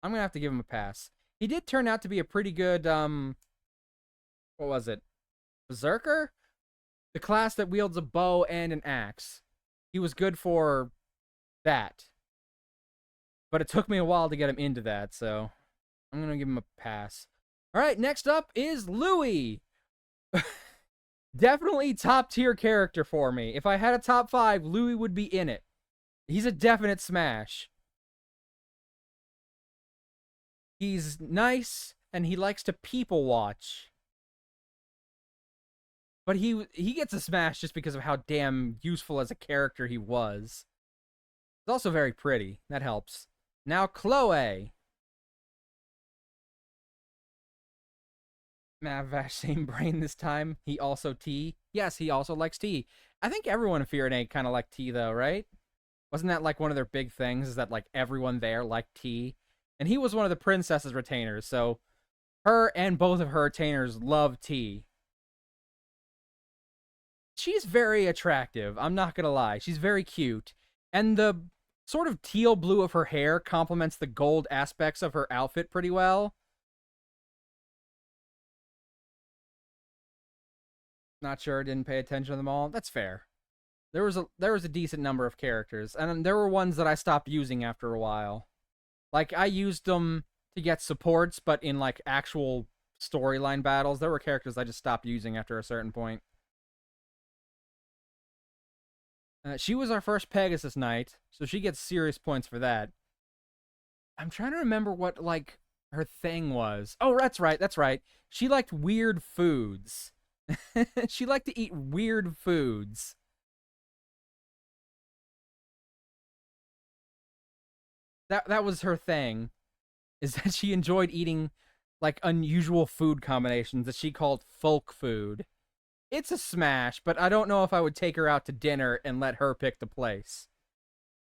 I'm gonna have to give him a pass. He did turn out to be a pretty good, what was it? Berserker? The class that wields a bow and an axe. He was good for that. But it took me a while to get him into that, so I'm gonna give him a pass. Alright, next up is Louis. Definitely top tier character for me. If I had a top 5, Louis would be in it. He's a definite smash. He's nice, and he likes to people watch. But he gets a smash just because of how damn useful as a character he was. He's also very pretty. That helps. Now Chloe. Mavvash, same brain this time. He also tea. Yes, he also likes tea. I think everyone in Firenze kind of liked tea, though, right? Wasn't that like one of their big things, is that like everyone there liked tea? And he was one of the princess's retainers, so her and both of her retainers love tea. She's very attractive, I'm not gonna lie. She's very cute. And the sort of teal blue of her hair complements the gold aspects of her outfit pretty well. Not sure, didn't pay attention to them all. That's fair. There was a decent number of characters, and there were ones that I stopped using after a while. Like, I used them to get supports, but in, like, actual storyline battles, there were characters I just stopped using after a certain point. She was our first Pegasus Knight, so she gets serious points for that. I'm trying to remember what, like, her thing was. Oh, that's right, that's right. She liked weird foods. She liked to eat weird foods. That was her thing, is that she enjoyed eating, like, unusual food combinations that she called folk food. It's a smash, but I don't know if I would take her out to dinner and let her pick the place.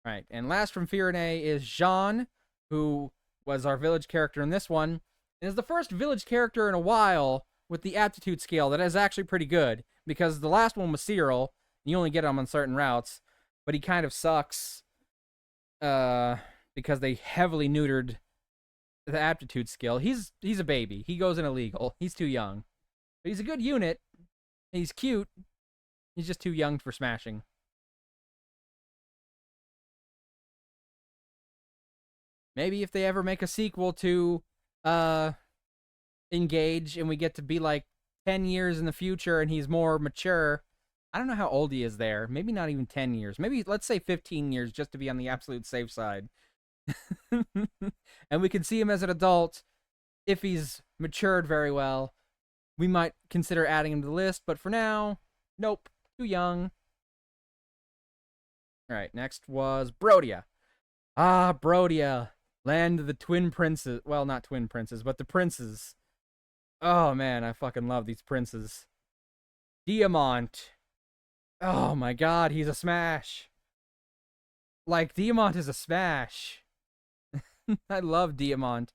Right, and last from Firenze is Jean, who was our village character in this one, and is the first village character in a while with the aptitude scale that is actually pretty good, because the last one was Cyril, you only get him on certain routes, but he kind of sucks, because they heavily neutered the aptitude skill. He's a baby. He goes in illegal. He's too young. But he's a good unit. He's cute. He's just too young for smashing. Maybe if they ever make a sequel to Engage and we get to be like 10 years in the future and he's more mature. I don't know how old he is there. Maybe not even 10 years. Maybe let's say 15 years just to be on the absolute safe side. And we can see him as an adult if he's matured very well. We might consider adding him to the list, but for now, nope, too young. All right, next was Brodia. Ah, Brodia, land of the twin princes. Well, not twin princes, but the princes. Oh man, I fucking love these princes. Diamant. Oh my god, he's a smash. Like, Diamant is a smash. I love Diamant.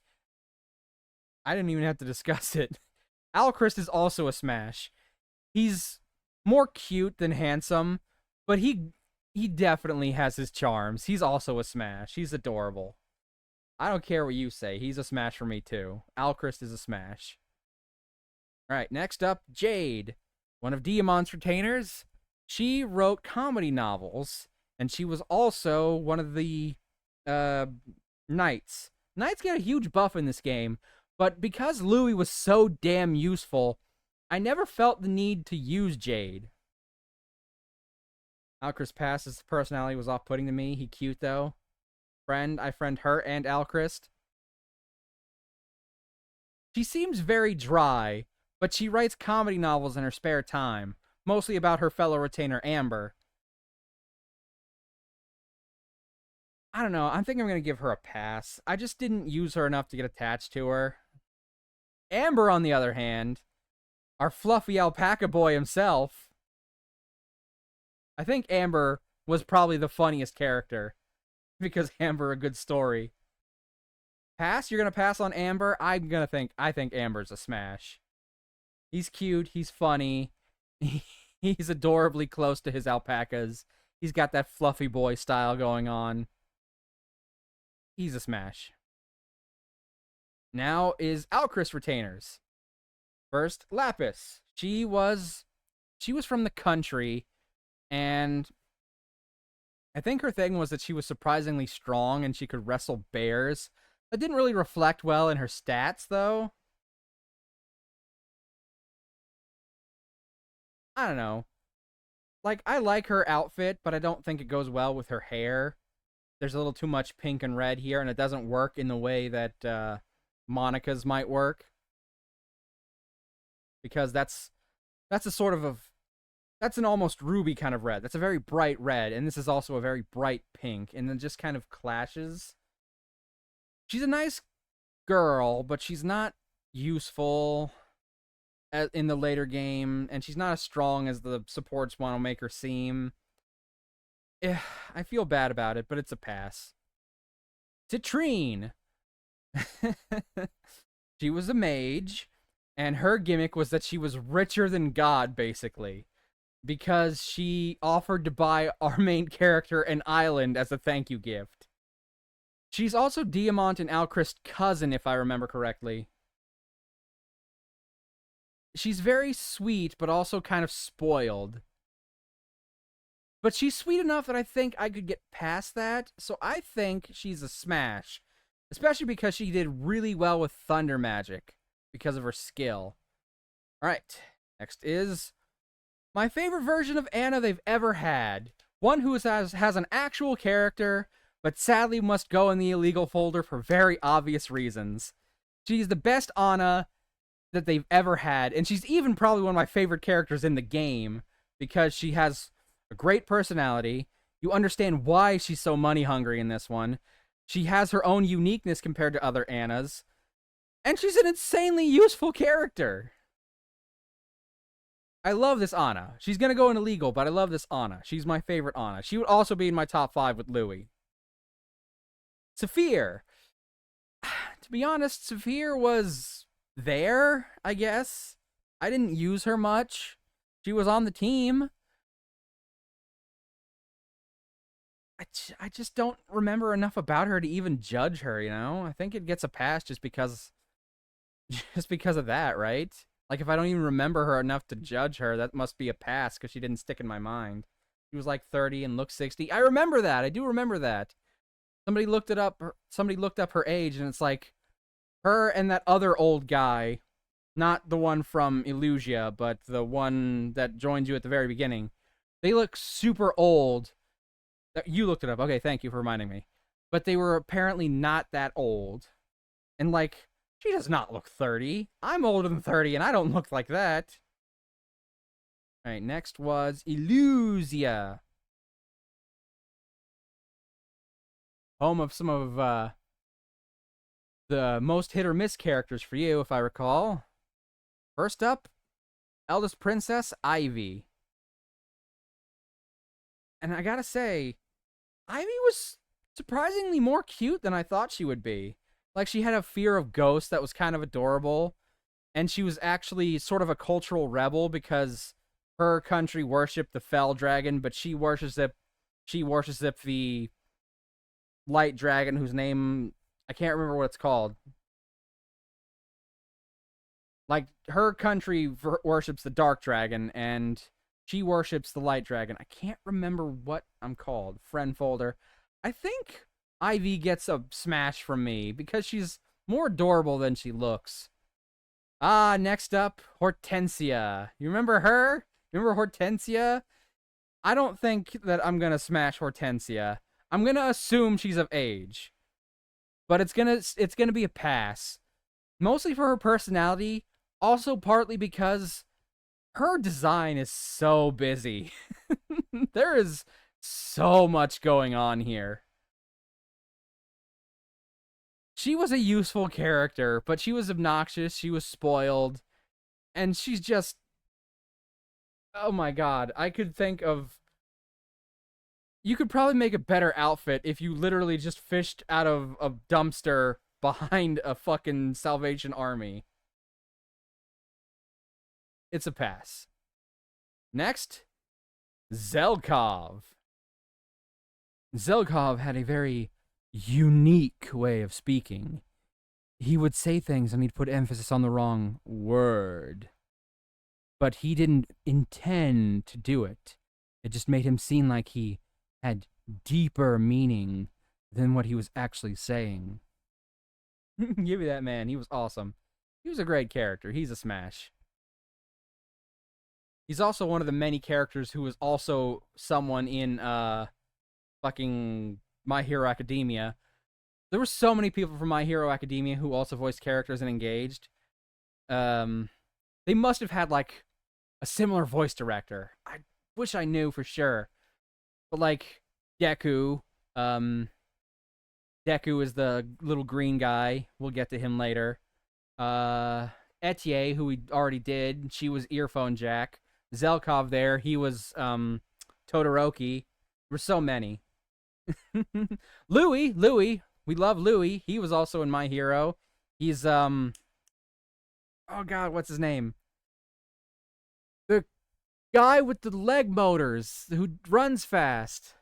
I didn't even have to discuss it. Alchrist is also a smash. He's more cute than handsome, but he definitely has his charms. He's also a smash. He's adorable. I don't care what you say. He's a smash for me too. Alchrist is a smash. All right, next up, Jade, one of Diamant's retainers. She wrote comedy novels, and she was also one of the knights. Knights get a huge buff in this game, but because Louis was so damn useful, I never felt the need to use Jade. Alchrist Pass's personality was off-putting to me. He cute, though. I friend her and Alchrist. She seems very dry, but she writes comedy novels in her spare time, mostly about her fellow retainer Amber. I don't know, I think I'm going to give her a pass. I just didn't use her enough to get attached to her. Amber, on the other hand, our fluffy alpaca boy himself. I think Amber was probably the funniest character, because Amber a good story. Pass? You're going to pass on Amber? I think Amber's a smash. He's cute, he's funny, he's adorably close to his alpacas. He's got that fluffy boy style going on. He's a smash. Now is Alchrist retainers. First, Lapis. She was from the country, and I think her thing was that she was surprisingly strong and she could wrestle bears. That didn't really reflect well in her stats, though. I don't know. Like, I like her outfit, but I don't think it goes well with her hair. There's a little too much pink and red here, and it doesn't work in the way that Monica's might work. Because that's a sort of that's an almost ruby kind of red. That's a very bright red, and this is also a very bright pink, and then just kind of clashes. She's a nice girl, but she's not useful in the later game, and she's not as strong as the supports want to make her seem. I feel bad about it, but it's a pass. Citrine. She was a mage, and her gimmick was that she was richer than God, basically, because she offered to buy our main character an island as a thank you gift. She's also Diamant and Alchrist's cousin, if I remember correctly. She's very sweet, but also kind of spoiled. But she's sweet enough that I think I could get past that, so I think she's a smash. especially because she did really well with thunder magic because of her skill. All right, next is my favorite version of Anna they've ever had. One who has an actual character, but sadly must go in the illegal folder for very obvious reasons. She's the best Anna that they've ever had, and she's even probably one of my favorite characters in the game because she has a great personality. You understand why she's so money hungry in this one. She has her own uniqueness compared to other Annas, and she's an insanely useful character. I love this Anna. She's gonna go in illegal, but I love this Anna. She's my favorite Anna. She would also be in my top 5 with Louis. Saphir. To be honest, Saphir was there, I guess. I didn't use her much. She was on the team. I just don't remember enough about her to even judge her, you know? I think it gets a pass just because of that, right? Like, if I don't even remember her enough to judge her, that must be a pass because she didn't stick in my mind. She was like 30 and looked 60. I remember that. I do remember that. Somebody looked up her age, and it's like her and that other old guy, not the one from Illusia, but the one that joined you at the very beginning. They look super old. You looked it up. Okay, thank you for reminding me. But they were apparently not that old. And like, she does not look 30. I'm older than 30, and I don't look like that. Alright, next was Illusia. Home of some of the most hit or miss characters for you, if I recall. First up, eldest princess, Ivy. And I gotta say, Ivy was surprisingly more cute than I thought she would be. Like, she had a fear of ghosts that was kind of adorable. And she was actually sort of a cultural rebel because her country worshipped the fell dragon, but she worships the light dragon whose name I can't remember what it's called. Like, her country worships the dark dragon, and she worships the light dragon. I can't remember what I'm called. Friend folder. I think Ivy gets a smash from me because she's more adorable than she looks. Next up, Hortensia. You remember her? Remember Hortensia? I don't think that I'm gonna smash Hortensia. I'm gonna assume she's of age. But it's gonna be a pass. Mostly for her personality, also partly because her design is so busy. There is so much going on here. She was a useful character, but she was obnoxious, she was spoiled, and she's just... Oh my god, I could think of... You could probably make a better outfit if you literally just fished out of a dumpster behind a fucking Salvation Army. It's a pass. Next, Zelkov. Zelkov had a very unique way of speaking. He would say things and he'd put emphasis on the wrong word. But he didn't intend to do it. It just made him seem like he had deeper meaning than what he was actually saying. Give me that man. He was awesome. He was a great character. He's a smash. He's also one of the many characters who was also someone in fucking My Hero Academia. There were so many people from My Hero Academia who also voiced characters and engaged. They must have had like a similar voice director. I wish I knew for sure. But like Deku, Deku is the little green guy. We'll get to him later. Etier, who we already did, she was Earphone Jack. Zelkov there, he was Todoroki. There were so many. Louis, we love Louis. He was also in My Hero. He's oh god, what's his name? The guy with the leg motors who runs fast.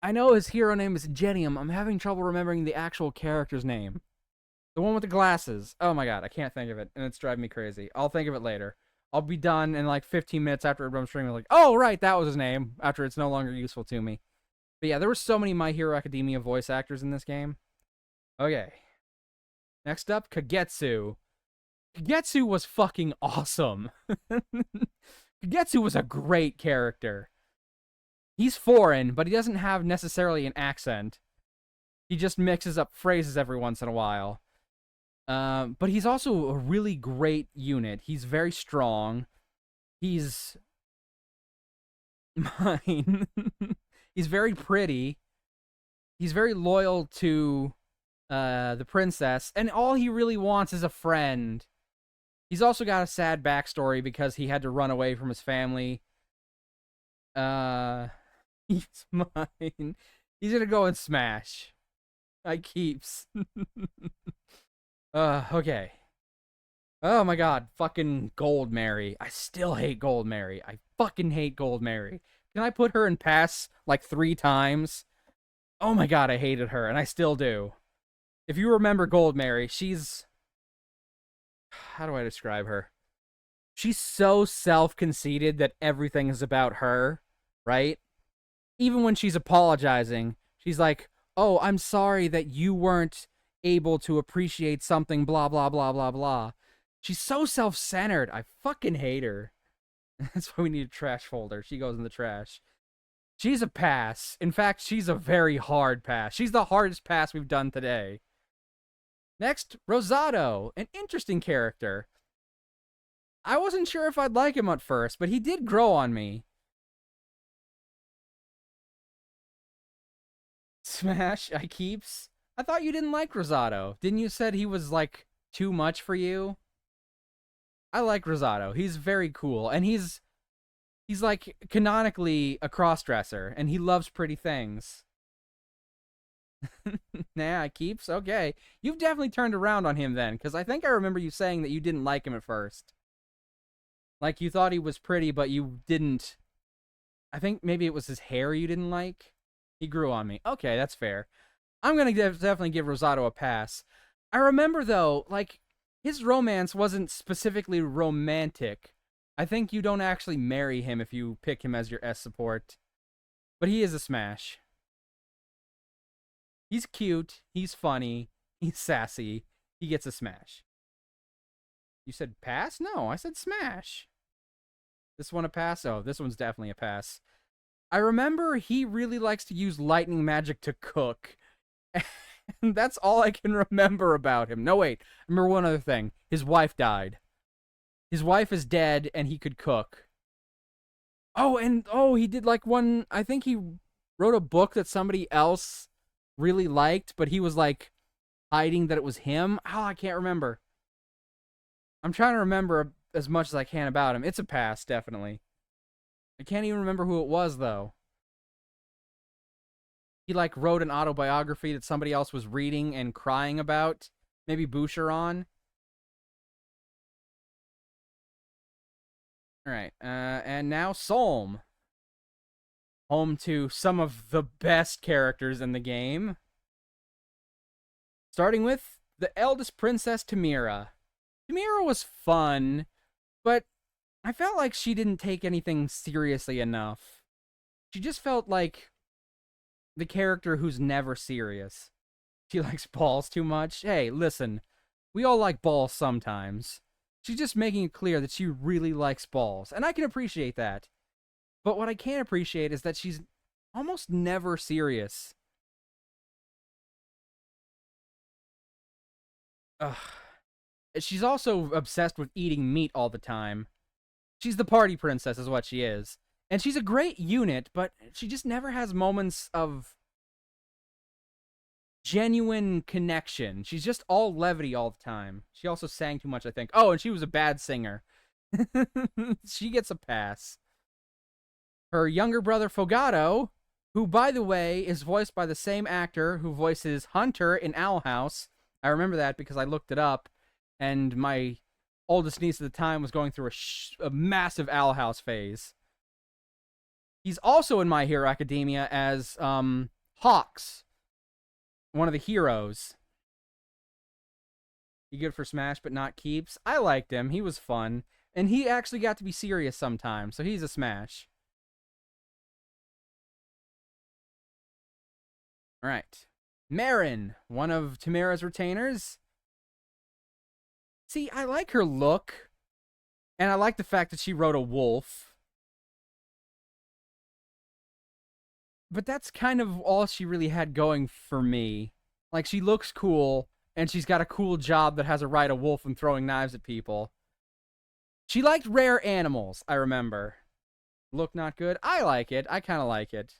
I know his hero name is Genium. I'm having trouble remembering the actual character's name. The one with the glasses. Oh my god, I can't think of it, and it's driving me crazy. I'll think of it later. I'll be done in like 15 minutes after I'm streaming. Like, oh right, that was his name. After it's no longer useful to me. But yeah, there were so many My Hero Academia voice actors in this game. Okay. Next up, Kagetsu. Kagetsu was fucking awesome. Kagetsu was a great character. He's foreign, but he doesn't have necessarily an accent. He just mixes up phrases every once in a while. But he's also a really great unit. He's very strong. He's mine. He's very pretty. He's very loyal to the princess, and all he really wants is a friend. He's also got a sad backstory because he had to run away from his family. He's mine. He's gonna go and Smash. I keeps. Okay. Oh my god, fucking Gold Mary. I still hate Gold Mary. I fucking hate Gold Mary. Can I put her in pass like 3 times? Oh my god, I hated her, and I still do. If you remember Gold Mary, she's... How do I describe her? She's so self-conceited that everything is about her, right? Even when she's apologizing, she's like, oh, I'm sorry that you weren't able to appreciate something, blah, blah, blah, blah, blah. She's so self-centered. I fucking hate her. That's why we need a trash folder. She goes in the trash. She's a pass. In fact, she's a very hard pass. She's the hardest pass we've done today. Next, Rosado, an interesting character. I wasn't sure if I'd like him at first, but he did grow on me. Smash, I keeps. I thought you didn't like Rosado. Didn't you said he was, like, too much for you? I like Rosado. He's very cool, and he's like, canonically a crossdresser, and he loves pretty things. Nah, keeps? Okay. You've definitely turned around on him then, because I think I remember you saying that you didn't like him at first. Like, you thought he was pretty, but you didn't... I think maybe it was his hair you didn't like? He grew on me. Okay, that's fair. I'm gonna definitely give Rosado a pass. I remember, though, like, his romance wasn't specifically romantic. I think you don't actually marry him if you pick him as your S support. But he is a Smash. He's cute, he's funny, he's sassy, he gets a Smash. You said pass? No, I said Smash. This one a pass? Oh, this one's definitely a pass. I remember he really likes to use lightning magic to cook. And that's all I can remember about him. No, wait. I remember one other thing. His wife died. His wife is dead, and he could cook. Oh, and he did like one... I think he wrote a book that somebody else really liked, but he was like hiding that it was him. Oh, I can't remember. I'm trying to remember as much as I can about him. It's a pass, definitely. I can't even remember who it was, though. He like wrote an autobiography that somebody else was reading and crying about. Maybe Boucheron. Alright, and now Solm. Home to some of the best characters in the game. Starting with the eldest princess, Tamira. Tamira was fun, but I felt like she didn't take anything seriously enough. She just felt like the character who's never serious. She likes balls too much. Hey, listen, we all like balls sometimes. She's just making it clear that she really likes balls, and I can appreciate that. But what I can't appreciate is that she's almost never serious. Ugh. She's also obsessed with eating meat all the time. She's the party princess is what she is. And she's a great unit, but she just never has moments of genuine connection. She's just all levity all the time. She also sang too much, I think. Oh, and she was a bad singer. She gets a pass. Her younger brother, Fogato, who, by the way, is voiced by the same actor who voices Hunter in Owl House. I remember that because I looked it up, and my oldest niece at the time was going through a massive Owl House phase. He's also in My Hero Academia as Hawks, one of the heroes. He good for Smash, but not keeps. I liked him. He was fun. And he actually got to be serious sometimes, so he's a Smash. Alright. Marin, one of Tamara's retainers. See, I like her look, and I like the fact that she rode a wolf. But that's kind of all she really had going for me. Like, she looks cool, and she's got a cool job that has her ride a wolf and throwing knives at people. She liked rare animals, I remember. Look not good. I like it. I kind of like it.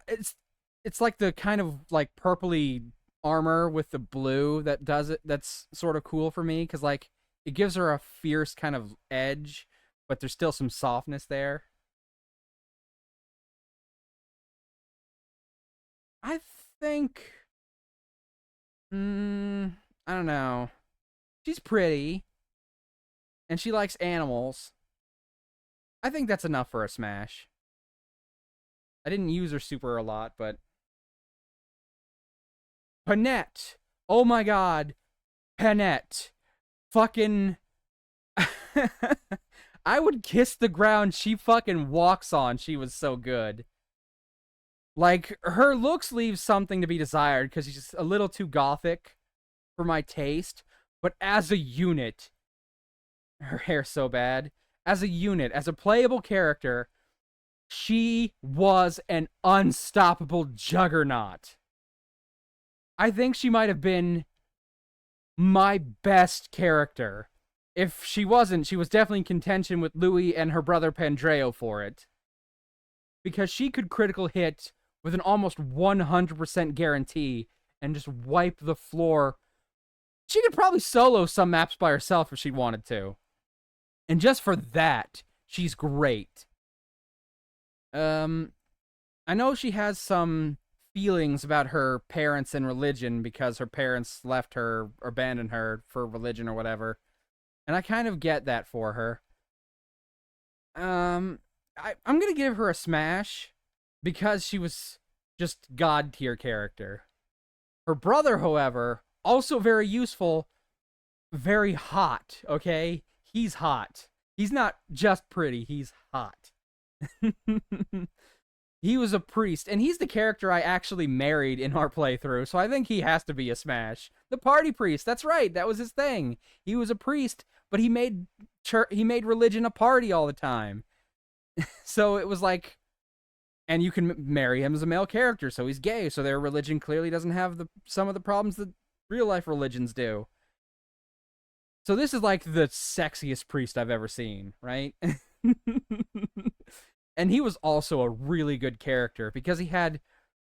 It's like the kind of like purpley armor with the blue that does it. That's sort of cool for me because like it gives her a fierce kind of edge, but there's still some softness there. I think, I don't know. She's pretty, and she likes animals. I think that's enough for a smash. I didn't use her super a lot, but Panette. Oh my god, Panette. Fucking. I would kiss the ground she fucking walks on. She was so good. Like, her looks leave something to be desired because she's just a little too gothic for my taste. But as a unit, her hair's so bad. As a unit, as a playable character, she was an unstoppable juggernaut. I think she might have been my best character. If she wasn't, she was definitely in contention with Louis and her brother Pandreo for it. Because she could critical hit with an almost 100% guarantee and just wipe the floor. She could probably solo some maps by herself if she wanted to. And just for that, she's great. I know she has some feelings about her parents and religion because her parents left her or abandoned her for religion or whatever. And I kind of get that for her. I'm gonna give her a smash because she was just god tier character. Her brother, however, also very useful, very hot, okay? He's hot. He's not just pretty, he's hot. He was a priest, and he's the character I actually married in our playthrough, so I think he has to be a smash. The party priest, that's right, that was his thing. He was a priest, but he made religion a party all the time. So it was like, and you can marry him as a male character, so he's gay, so their religion clearly doesn't have some of the problems that real life religions do. So this is like the sexiest priest I've ever seen, right? And he was also a really good character because he had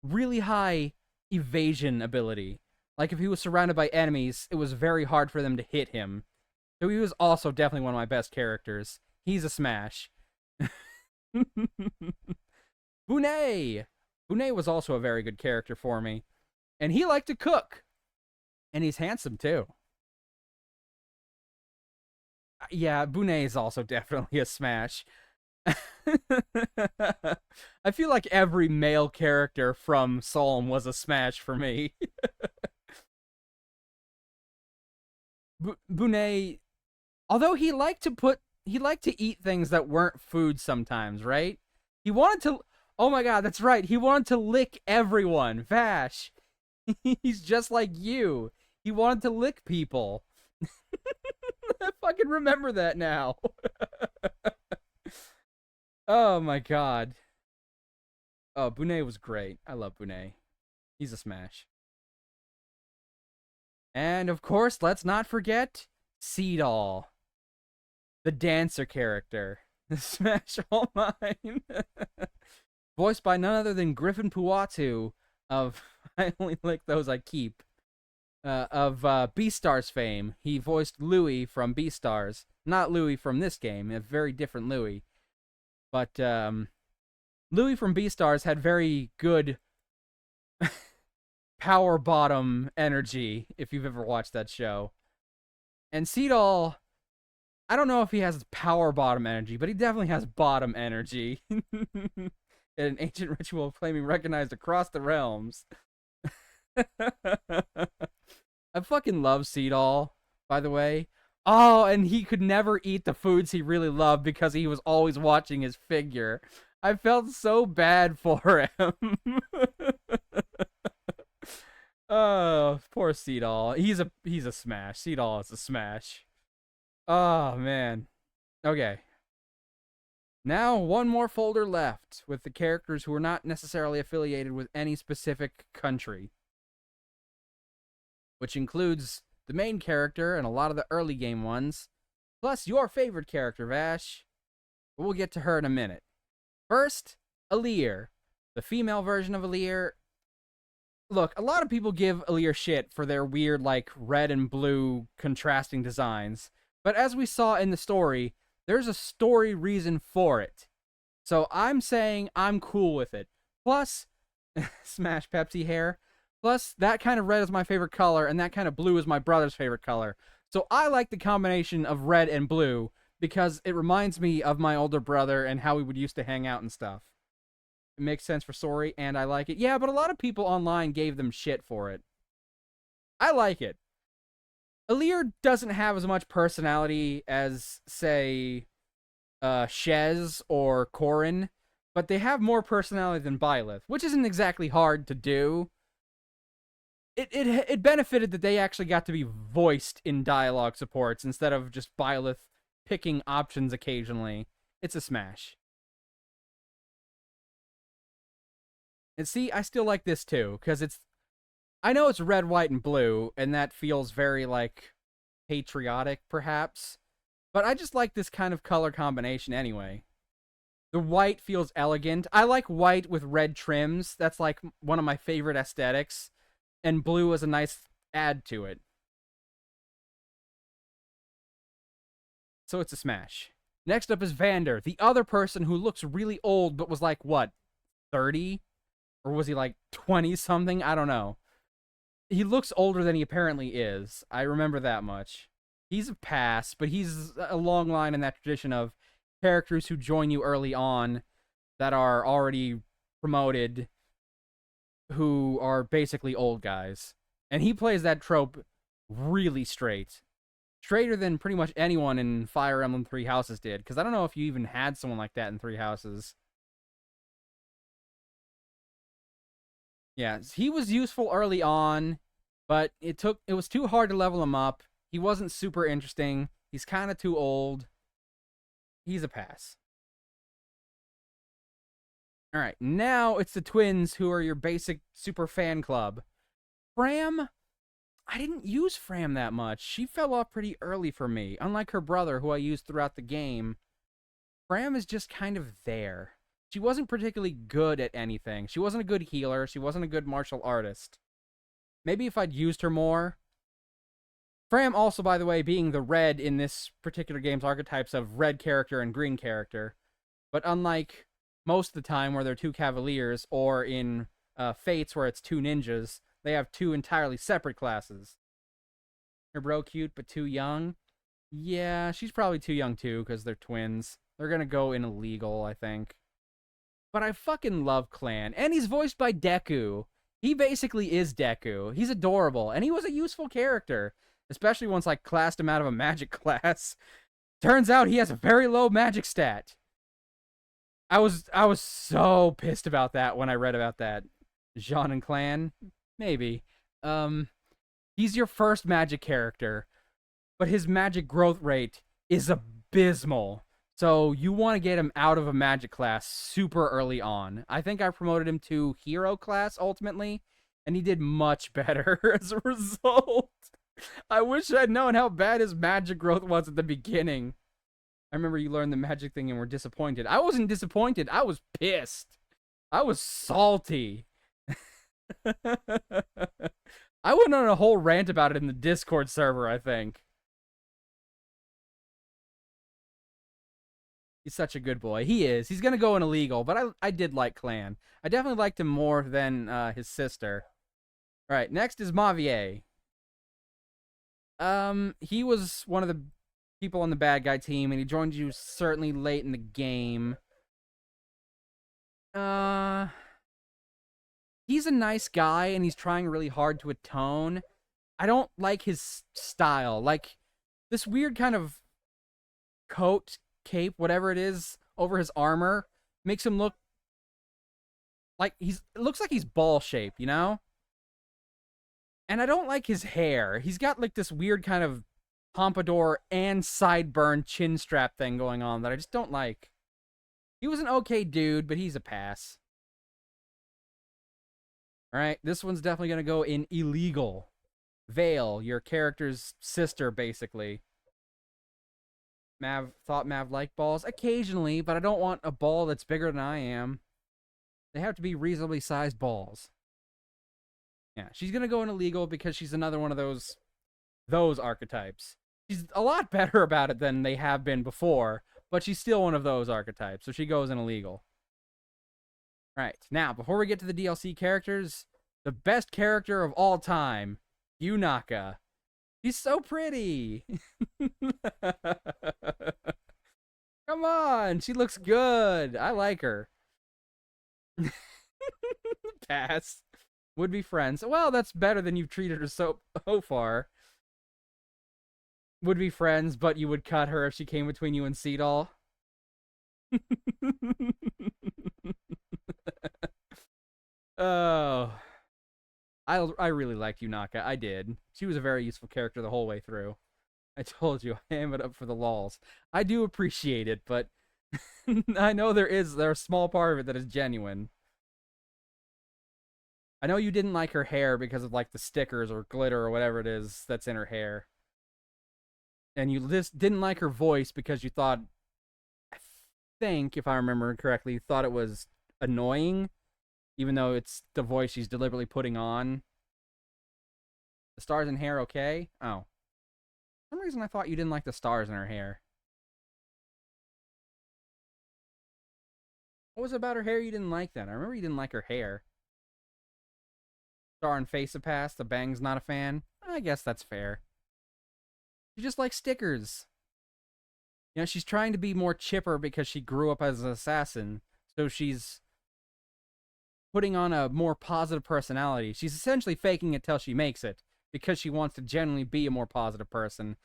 really high evasion ability. Like if he was surrounded by enemies, it was very hard for them to hit him. So he was also definitely one of my best characters. He's a smash. Bonet! Bonet was also a very good character for me. And he liked to cook. And he's handsome too. Yeah, Bonet is also definitely a smash. I feel like every male character from Psalm was a smash for me. Bonet, although he liked to eat things that weren't food sometimes, right? He wanted to, oh my god, that's right, he wanted to lick everyone. Vash, he's just like you. He wanted to lick people. I fucking remember that now. Oh my god. Oh, Bonet was great. I love Bonet. He's a smash. And of course, let's not forget Seedall, the dancer character. The smash all mine. Voiced by none other than Griffin Puatu of I Only Lick Those I Keep. Of Beastars fame. He voiced Louis from Beastars. Not Louis from this game, a very different Louis. But Louis from Beastars had very good power bottom energy, if you've ever watched that show. And Seedall, I don't know if he has power bottom energy, but he definitely has bottom energy. An ancient ritual claiming recognized across the realms. I fucking love Seedall, by the way. Oh, and he could never eat the foods he really loved because he was always watching his figure. I felt so bad for him. Oh, poor Seedall. He's a smash. Seedall is a smash. Oh man. Okay. Now one more folder left with the characters who are not necessarily affiliated with any specific country, which includes the main character and a lot of the early game ones, plus your favorite character, Vash. But we'll get to her in a minute. First, Alear. The female version of Alear. Look, a lot of people give Alear shit for their weird, like, red and blue contrasting designs. But as we saw in the story, there's a story reason for it. So I'm saying I'm cool with it. Plus, Smash Pepsi hair. Plus, that kind of red is my favorite color, and that kind of blue is my brother's favorite color. So I like the combination of red and blue because it reminds me of my older brother and how we would used to hang out and stuff. It makes sense for story, and I like it. Yeah, but a lot of people online gave them shit for it. I like it. Alear doesn't have as much personality as, say, Shez or Corrin, but they have more personality than Byleth, which isn't exactly hard to do. It benefited that they actually got to be voiced in dialogue supports instead of just Byleth picking options occasionally. It's a smash. And see, I still like this too, because I know it's red, white, and blue, and that feels very, like, patriotic, perhaps. But I just like this kind of color combination anyway. The white feels elegant. I like white with red trims. That's, like, one of my favorite aesthetics. And blue is a nice add to it. So it's a smash. Next up is Vander, the other person who looks really old, but was like, what, 30? Or was he like 20-something? I don't know. He looks older than he apparently is. I remember that much. He's a pass, but he's a long line in that tradition of characters who join you early on that are already promoted, who are basically old guys. And he plays that trope really straight. Straighter than pretty much anyone in Fire Emblem Three Houses did, because I don't know if you even had someone like that in Three Houses. Yeah, he was useful early on, but it was too hard to level him up. He wasn't super interesting. He's kind of too old. He's a pass. All right, now it's the twins who are your basic super fan club. Fram, I didn't use Fram that much. She fell off pretty early for me, unlike her brother, who I used throughout the game. Fram is just kind of there. She wasn't particularly good at anything. She wasn't a good healer. She wasn't a good martial artist. Maybe if I'd used her more. Fram also, by the way, being the red in this particular game's archetypes of red character and green character. But unlike most of the time where they're two cavaliers, or in Fates where it's two ninjas, they have two entirely separate classes. Her bro cute, but too young? Yeah, she's probably too young too, because they're twins. They're gonna go in illegal, I think. But I fucking love Clan. And he's voiced by Deku. He basically is Deku. He's adorable. And he was a useful character. Especially once I classed him out of a magic class. Turns out he has a very low magic stat. I was so pissed about that when I read about that. Jean and Clan? Maybe. He's your first magic character. But his magic growth rate is abysmal. So you want to get him out of a magic class super early on. I think I promoted him to hero class ultimately, and he did much better as a result. I wish I'd known how bad his magic growth was at the beginning. I remember you learned the magic thing and were disappointed. I wasn't disappointed. I was pissed. I was salty. I went on a whole rant about it in the Discord server, I think. He's such a good boy. He is. He's going to go in illegal, but I did like Clan. I definitely liked him more than his sister. All right, next is Mavier. He was one of the people on the bad guy team, and he joined you certainly late in the game. He's a nice guy, and he's trying really hard to atone. I don't like his style. Like, this weird kind of coat, cape, whatever it is, over his armor makes him look like it looks like he's ball shaped, you know? And I don't like his hair. He's got like this weird kind of pompadour and sideburn chin strap thing going on that I just don't like. He was an okay dude, but he's a pass. All right, this one's definitely going to go in illegal. Vale, your character's sister, basically. Thought Mav liked balls occasionally, but I don't want a ball that's bigger than I am. They have to be reasonably sized balls. Yeah, she's going to go in illegal because she's another one of those archetypes. She's a lot better about it than they have been before, but she's still one of those archetypes, so she goes in illegal. Right, now, before we get to the DLC characters, the best character of all time, Yunaka. She's so pretty! Come on, she looks good. I like her. Pass. Would be friends. Well, that's better than you've treated her so far. Would be friends, but you would cut her if she came between you and Seedall. Oh. I really liked Yunaka. I did. She was a very useful character the whole way through. I told you, I am it up for the lols. I do appreciate it, but I know there's a small part of it that is genuine. I know you didn't like her hair because of like the stickers or glitter or whatever it is that's in her hair. And you just didn't like her voice because you thought, I think, if I remember correctly, you thought it was annoying, even though it's the voice she's deliberately putting on. The stars in hair okay? Oh. For some reason I thought you didn't like the stars in her hair. What was it about her hair you didn't like then? I remember you didn't like her hair. Star and face of pass, the bang's not a fan. I guess that's fair. She just likes stickers. You know, she's trying to be more chipper because she grew up as an assassin. So she's putting on a more positive personality. She's essentially faking it till she makes it because she wants to genuinely be a more positive person,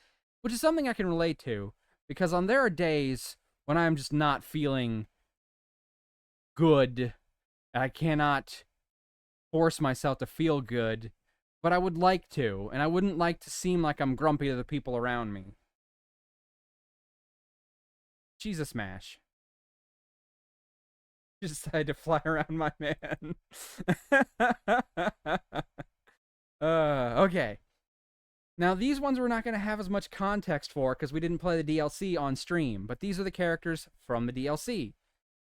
which is something I can relate to because there are days when I'm just not feeling good. I cannot force myself to feel good, but I would like to, and I wouldn't like to seem like I'm grumpy to the people around me. She's a smash. Just decided to fly around my man. Okay. Now, these ones we're not going to have as much context for because we didn't play the DLC on stream, but these are the characters from the DLC.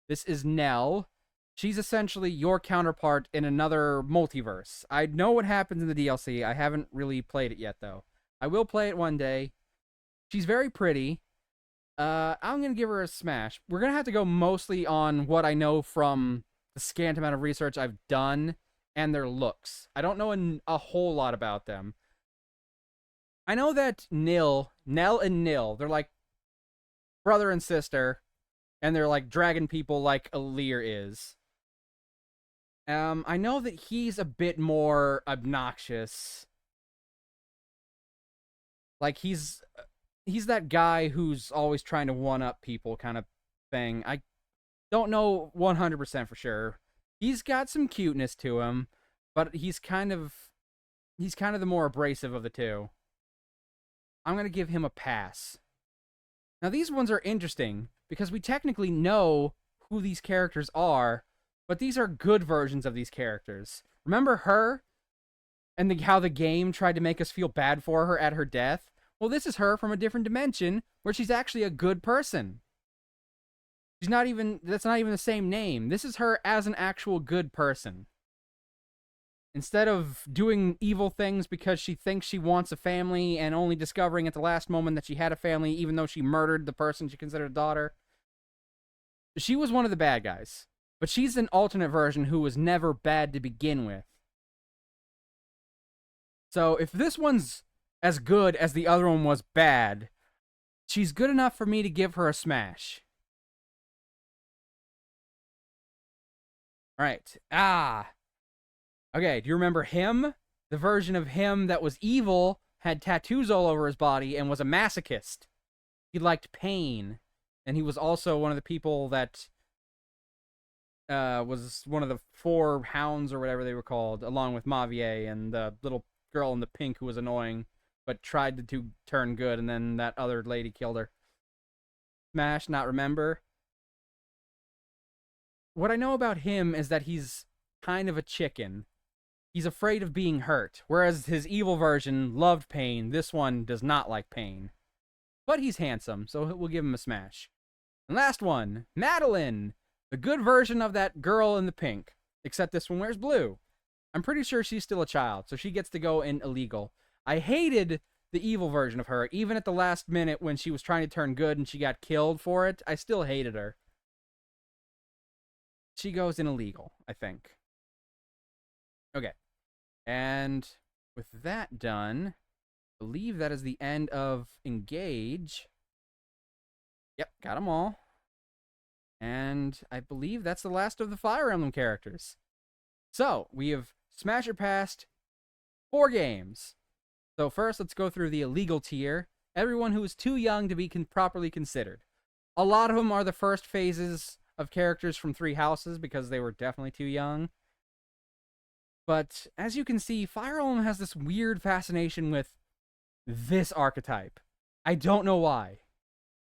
This is Nell. She's essentially your counterpart in another multiverse. I know what happens in the DLC. I haven't really played it yet, though. I will play it one day. She's very pretty. I'm going to give her a smash. We're going to have to go mostly on what I know from the scant amount of research I've done and their looks. I don't know a whole lot about them. I know that Nell and Nil, they're like brother and sister, and they're like dragon people like Alir is. I know that he's a bit more obnoxious. Like, he's that guy who's always trying to one-up people kind of thing. I don't know 100% for sure. He's got some cuteness to him, but he's kind of the more abrasive of the two. I'm going to give him a pass. Now, these ones are interesting because we technically know who these characters are, but these are good versions of these characters. Remember her? And how the game tried to make us feel bad for her at her death? Well, this is her from a different dimension where she's actually a good person. That's not even the same name. This is her as an actual good person. Instead of doing evil things because she thinks she wants a family and only discovering at the last moment that she had a family even though she murdered the person she considered a daughter. She was one of the bad guys. But she's an alternate version who was never bad to begin with. So if this one's as good as the other one was bad, she's good enough for me to give her a smash. Alright. Okay, do you remember him? The version of him that was evil, had tattoos all over his body, and was a masochist. He liked pain. And he was also one of the people that was one of the 4 hounds or whatever they were called, along with Mavier and the little girl in the pink who was annoying, but tried to turn good, and then that other lady killed her. Smash, not remember. What I know about him is that he's kind of a chicken. He's afraid of being hurt, whereas his evil version loved pain. This one does not like pain. But he's handsome, so we'll give him a smash. And last one, Madeline, the good version of that girl in the pink, except this one wears blue. I'm pretty sure she's still a child, so she gets to go in illegal. I hated the evil version of her, even at the last minute when she was trying to turn good and she got killed for it. I still hated her. She goes in illegal, I think. Okay. And with that done, I believe that is the end of Engage. Yep, got them all. And I believe that's the last of the Fire Emblem characters. So, we have Smasher passed 4 games. So first, let's go through the illegal tier. Everyone who is too young to be properly considered. A lot of them are the first phases of characters from 3 houses because they were definitely too young. But as you can see, Fire Emblem has this weird fascination with this archetype. I don't know why.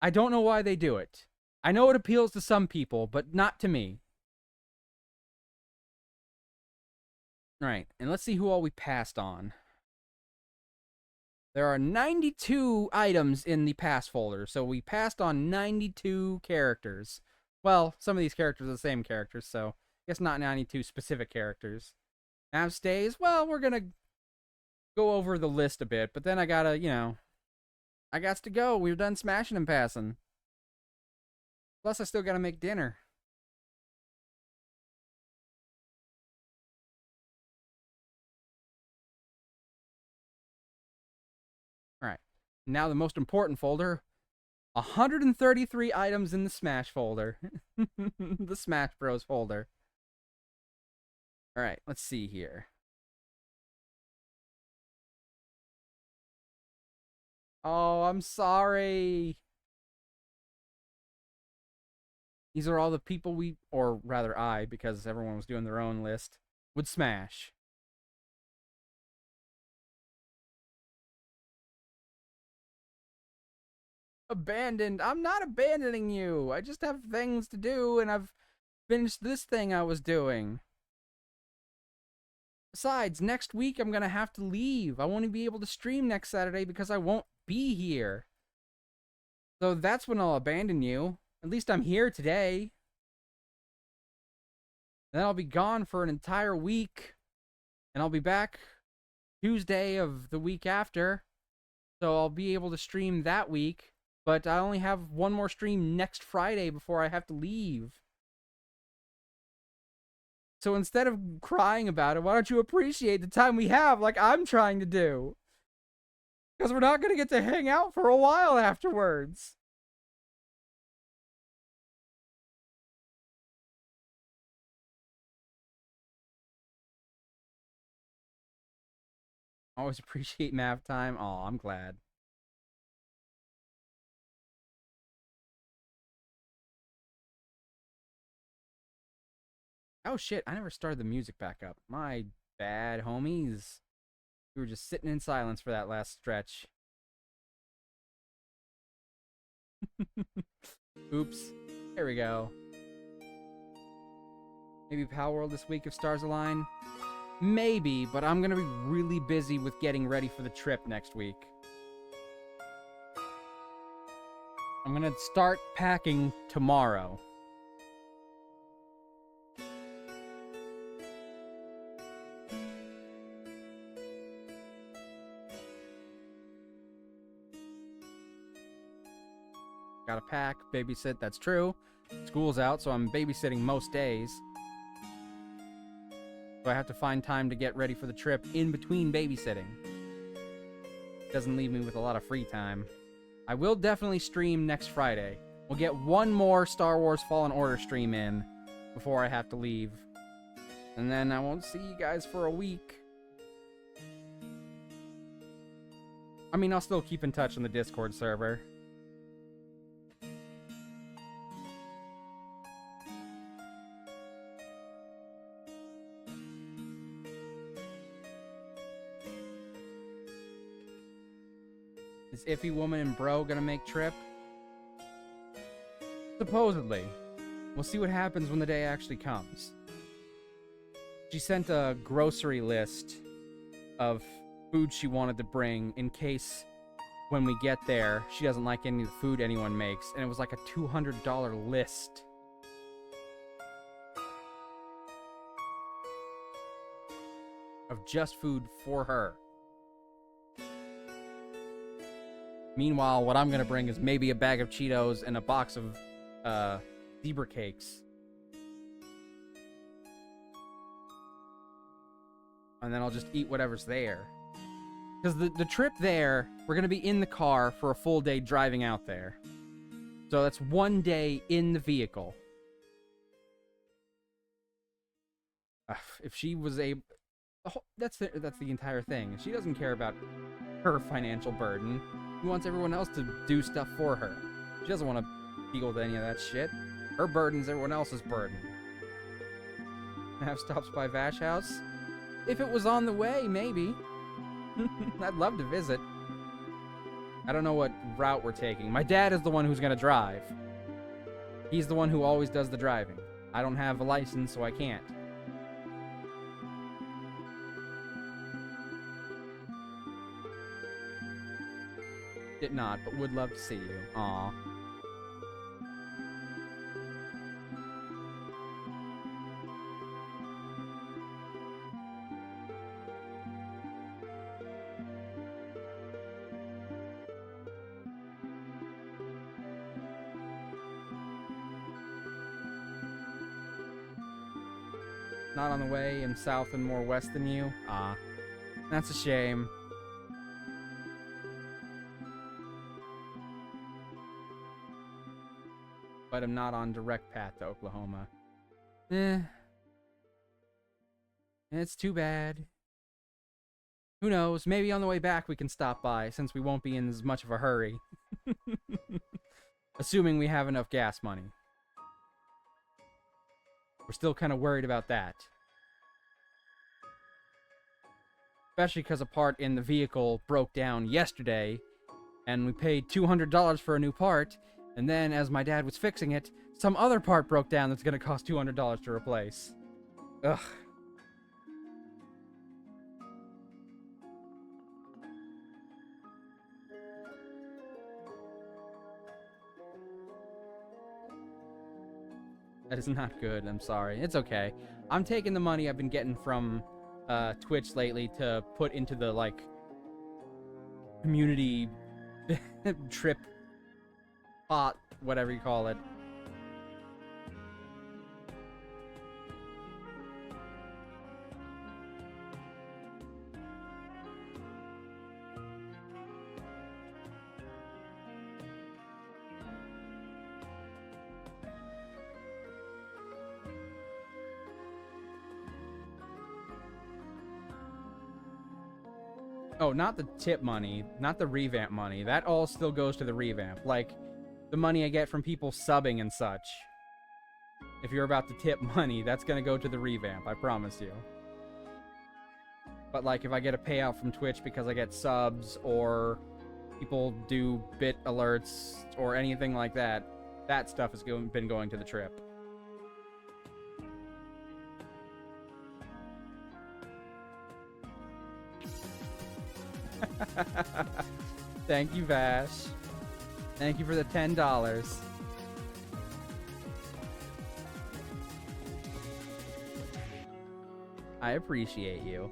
I don't know why they do it. I know it appeals to some people, but not to me. Alright, and let's see who all we passed on. There are 92 items in the pass folder, so we passed on 92 characters. Well, some of these characters are the same characters, so I guess not 92 specific characters. Nav stays, well, we're gonna go over the list a bit, but then I gotta, I got to go. We're done smashing and passing. Plus, I still gotta make dinner. Alright, now the most important folder. 133 items in the Smash folder. The Smash Bros folder. Alright, let's see here. Oh, I'm sorry. These are all the people or rather I, because everyone was doing their own list, would smash. Abandoned. I'm not abandoning you. I just have things to do, and I've finished this thing I was doing. Besides, next week I'm gonna have to leave. I won't be able to stream next Saturday because I won't be here. So that's when I'll abandon you. At least I'm here today. Then I'll be gone for an entire week. And I'll be back Tuesday of the week after. So I'll be able to stream that week. But I only have one more stream next Friday before I have to leave. So instead of crying about it, why don't you appreciate the time we have like I'm trying to do? Because we're not going to get to hang out for a while afterwards. Always appreciate math time. Aw, I'm glad. Oh shit, I never started the music back up. My bad, homies. We were just sitting in silence for that last stretch. Oops. There we go. Maybe Power World this week if stars align? Maybe, but I'm gonna be really busy with getting ready for the trip next week. I'm gonna start packing tomorrow. Gotta pack, babysit, that's true. School's out, so I'm babysitting most days. So I have to find time to get ready for the trip in between babysitting. Doesn't leave me with a lot of free time. I will definitely stream next Friday. We'll get one more Star Wars Fallen Order stream in before I have to leave. And then I won't see you guys for a week. I mean, I'll still keep in touch on the Discord server. Is Iffy Woman and Bro gonna make trip? Supposedly. We'll see what happens when the day actually comes. She sent a grocery list of food she wanted to bring in case when we get there she doesn't like any of the food anyone makes, and it was like a $200 list. Of just food for her. Meanwhile, what I'm gonna bring is maybe a bag of Cheetos and a box of zebra cakes. And then I'll just eat whatever's there. Because the trip there, we're gonna be in the car for a full day driving out there. So that's 1 day in the vehicle. If she was able... That's the entire thing. She doesn't care about her financial burden. She wants everyone else to do stuff for her. She doesn't want to deal with any of that shit. Her burden's everyone else's burden. Have stops by Vash House? If it was on the way, maybe. I'd love to visit. I don't know what route we're taking. My dad is the one who's gonna drive. He's the one who always does the driving. I don't have a license, so I can't. Did not, but would love to see you. Aw. Not on the way, I'm south and more west than you. Ah. That's a shame. But I'm not on direct path to Oklahoma. It's too bad. Who knows, maybe on the way back we can stop by, since we won't be in as much of a hurry. Assuming we have enough gas money. We're still kind of worried about that. Especially because a part in the vehicle broke down yesterday, and we paid $200 for a new part, and then, as my dad was fixing it, some other part broke down that's going to cost $200 to replace. Ugh. That is not good, I'm sorry. It's okay. I'm taking the money I've been getting from Twitch lately to put into the, like, community trip pot, whatever you call it. Oh, not the tip money, not the revamp money. That all still goes to the revamp. Like, the money I get from people subbing and such. If you're about to tip money, that's gonna go to the revamp, I promise you. But, like, if I get a payout from Twitch because I get subs, or people do bit alerts, or anything like that, that stuff has been going to the trip. Thank you, Vash. Thank you for the $10. I appreciate you.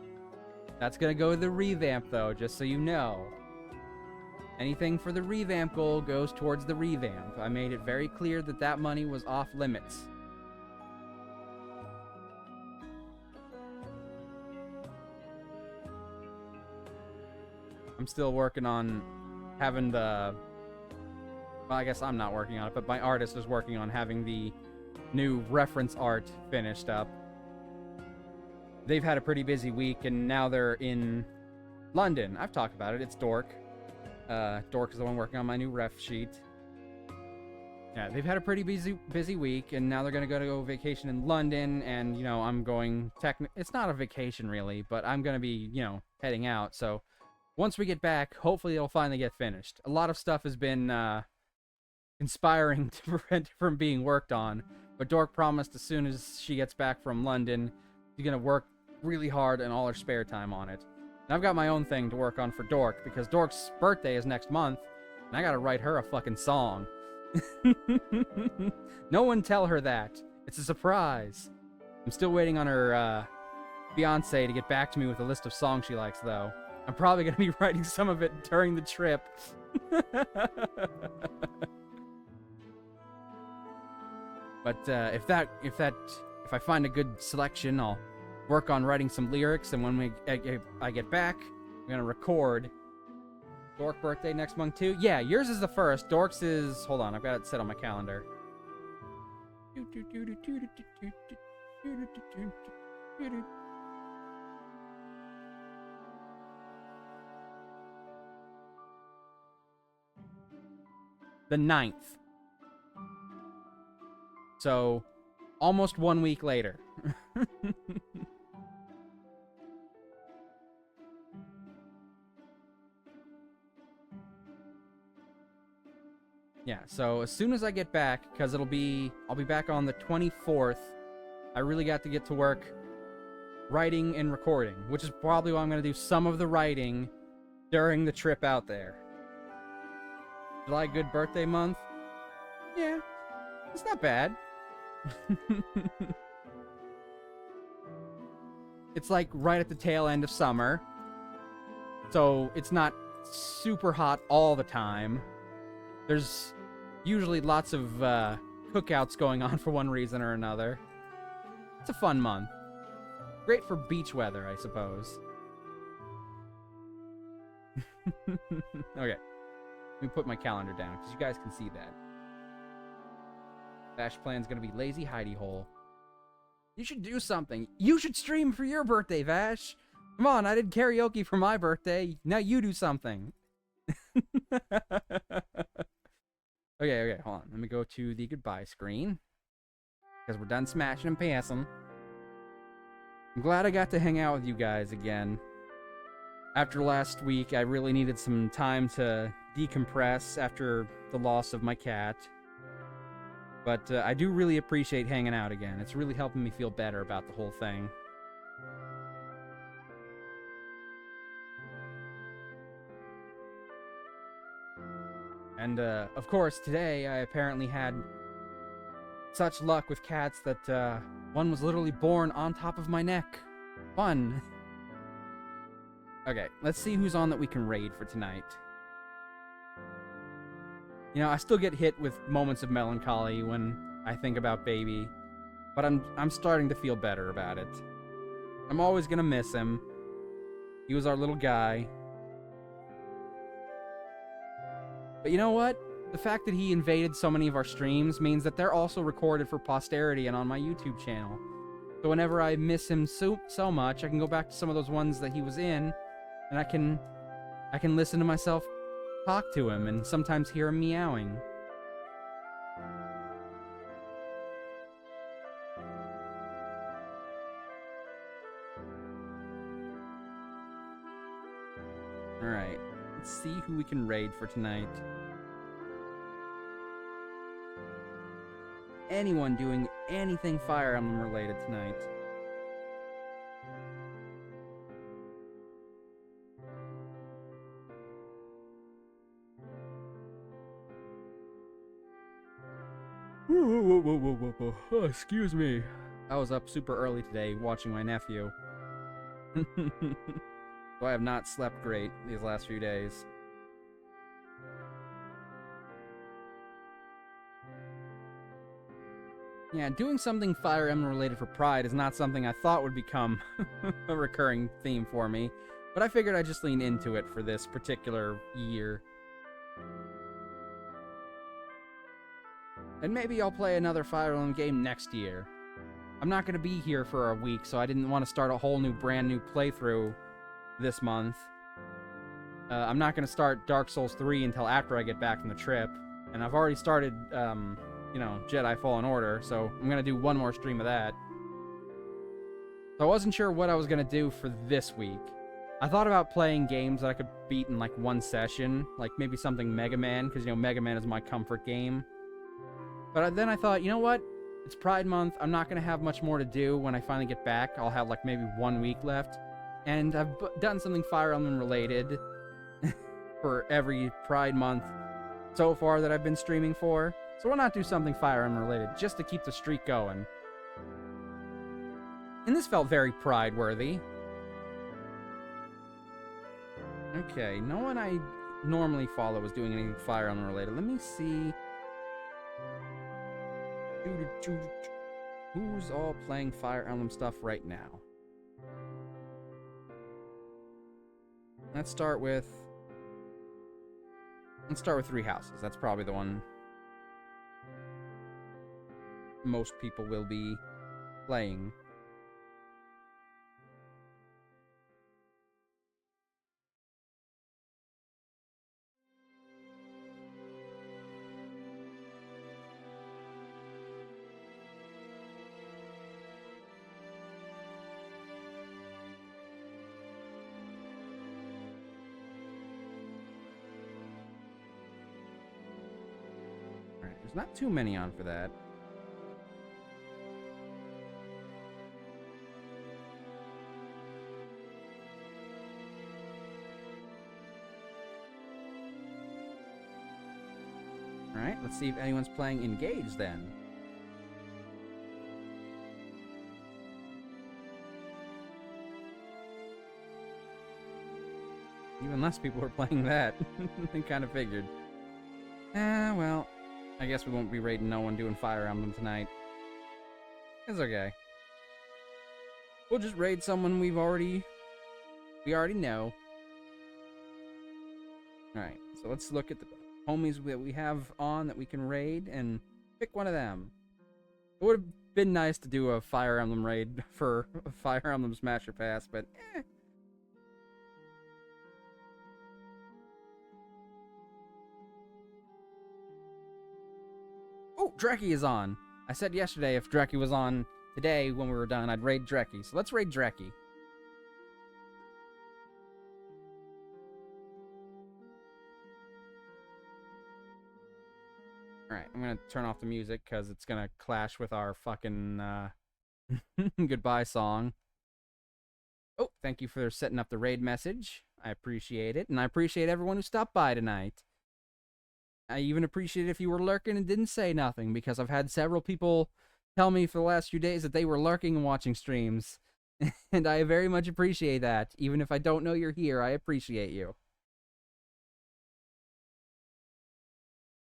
That's gonna go to the revamp, though, just so you know. Anything for the revamp goal goes towards the revamp. I made it very clear that that money was off limits. I'm still working on having the... Well, I guess I'm not working on it, but my artist is working on having the new reference art finished up. They've had a pretty busy week, and now they're in London. I've talked about it. It's Dork. Dork is the one working on my new ref sheet. Yeah, they've had a pretty busy week, and now they're going to go vacation in London, and, you know, I'm going... It's not a vacation, really, but I'm going to be, you know, heading out, so... once we get back, hopefully it'll finally get finished. A lot of stuff has been conspiring to prevent it from being worked on, but Dork promised as soon as she gets back from London, she's gonna work really hard and all her spare time on it. And I've got my own thing to work on for Dork, because Dork's birthday is next month, and I gotta write her a fucking song. No one tell her that. It's a surprise. I'm still waiting on her fiance to get back to me with a list of songs she likes, though. I'm probably gonna be writing some of it during the trip. But if I find a good selection, I'll work on writing some lyrics, and when I get back, I'm gonna record. Dork birthday next month too? Yeah, yours is the first. Dork's is... Hold on, I've got it set on my calendar. The 9th. So, almost 1 week later. Yeah, so as soon as I get back, because I'll be back on the 24th, I really got to get to work writing and recording, which is probably why I'm going to do some of the writing during the trip out there. July, good birthday month? Yeah, it's not bad. It's like right at the tail end of summer, so it's not super hot all the time. There's usually lots of cookouts going on for one reason or another. It's a fun month. Great for beach weather, I suppose. Okay. Let me put my calendar down, because you guys can see that. Bash plan's gonna be lazy hidey hole. You should do something. You should stream for your birthday, Vash. Come on, I did karaoke for my birthday. Now you do something. Okay, hold on. Let me go to the goodbye screen, because we're done smashing and passing. I'm glad I got to hang out with you guys again. After last week, I really needed some time to decompress after the loss of my cat. But I do really appreciate hanging out again. It's really helping me feel better about the whole thing. And, of course, today I apparently had such luck with cats that one was literally born on top of my neck. Fun. Okay, let's see who's on that we can raid for tonight. You know, I still get hit with moments of melancholy when I think about Baby, but I'm starting to feel better about it. I'm always gonna miss him. He was our little guy. But you know what? The fact that he invaded so many of our streams means that they're also recorded for posterity and on my YouTube channel. So whenever I miss him so much, I can go back to some of those ones that he was in, and I can listen to myself talk to him and sometimes hear him meowing. Alright, let's see who we can raid for tonight. Anyone doing anything Fire Emblem related tonight? Whoa. Oh, excuse me. I was up super early today watching my nephew. So I have not slept great these last few days. Yeah, doing something Fire Emblem related for Pride is not something I thought would become a recurring theme for me, but I figured I'd just lean into it for this particular year. And maybe I'll play another Fire Emblem game next year. I'm not going to be here for a week, so I didn't want to start a whole brand new playthrough this month. I'm not going to start Dark Souls 3 until after I get back from the trip, and I've already started, Jedi Fallen Order, so I'm going to do one more stream of that. So I wasn't sure what I was going to do for this week. I thought about playing games that I could beat in like one session, like maybe something Mega Man, because, you know, Mega Man is my comfort game. But then I thought, you know what? It's Pride Month. I'm not going to have much more to do when I finally get back. I'll have like maybe 1 week left. And I've done something Fire Emblem related for every Pride Month so far that I've been streaming for. So why not do something Fire Emblem related just to keep the streak going? And this felt very Pride-worthy. Okay, no one I normally follow is doing anything Fire Emblem related. Let me see. Who's all playing Fire Emblem stuff right now? Let's start with Three Houses. That's probably the one most people will be playing. There's not too many on for that. Alright, let's see if anyone's playing Engage then. Even less people are playing that. I kind of figured. Well, I guess we won't be raiding no one doing Fire Emblem tonight. It's okay. We'll just raid someone we already know. Alright, so let's look at the homies that we have on that we can raid and pick one of them. It would have been nice to do a Fire Emblem raid for Fire Emblem Smash or Pass, but eh. Oh, Dreki is on. I said yesterday if Dreki was on today when we were done, I'd raid Dreki. So let's raid Dreki. Alright, I'm gonna turn off the music because it's gonna clash with our fucking goodbye song. Oh, thank you for setting up the raid message. I appreciate it, and I appreciate everyone who stopped by tonight. I even appreciate it if you were lurking and didn't say nothing, because I've had several people tell me for the last few days that they were lurking and watching streams. And I very much appreciate that. Even if I don't know you're here, I appreciate you.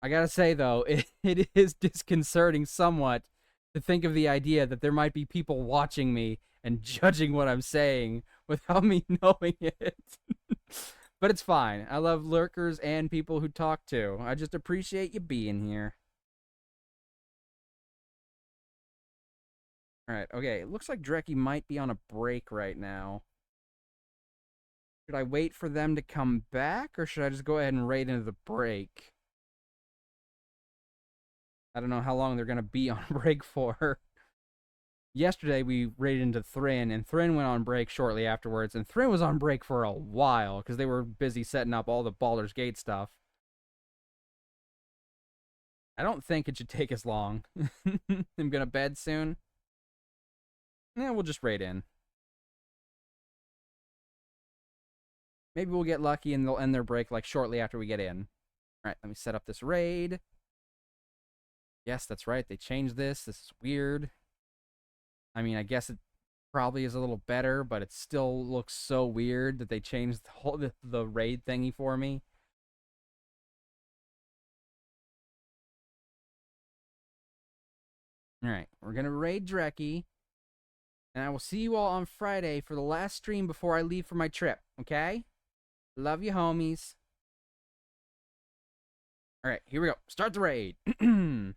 I gotta say, though, it is disconcerting somewhat to think of the idea that there might be people watching me and judging what I'm saying without me knowing it. But it's fine. I love lurkers and people who talk too. I just appreciate you being here. Alright, okay. It looks like Dreki might be on a break right now. Should I wait for them to come back, or should I just go ahead and raid into the break? I don't know how long they're going to be on break for. Yesterday we raided into Thrin, and Thrin went on break shortly afterwards, and Thrin was on break for a while because they were busy setting up all the Baldur's Gate stuff. I don't think it should take as long. I'm gonna bed soon. Yeah, we'll just raid in. Maybe we'll get lucky and they'll end their break like shortly after we get in. Alright, let me set up this raid. Yes, that's right, they changed this. This is weird. I mean, I guess it probably is a little better, but it still looks so weird that they changed the raid thingy for me. Alright, we're gonna raid Dreki. And I will see you all on Friday for the last stream before I leave for my trip, okay? Love you, homies. Alright, here we go. Start the raid. I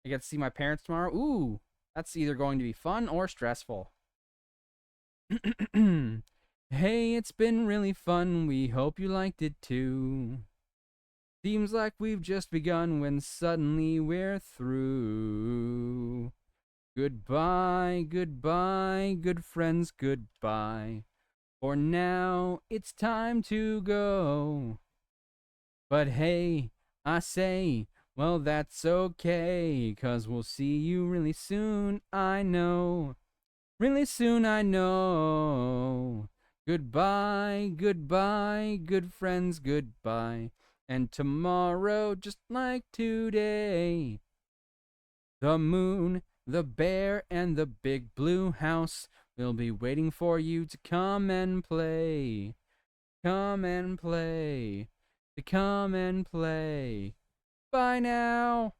get to see my parents tomorrow. Ooh, that's either going to be fun or stressful. Hey, it's been really fun. We hope you liked it too. Seems like we've just begun when suddenly we're through. Goodbye, goodbye, good friends, goodbye. For now, it's time to go. But hey, I say, well, that's okay, 'cause we'll see you really soon, I know. Really soon, I know. Goodbye, goodbye, good friends, goodbye. And tomorrow, just like today, the moon, the bear, and the big blue house will be waiting for you to come and play. Come and play. To come and play. Bye now.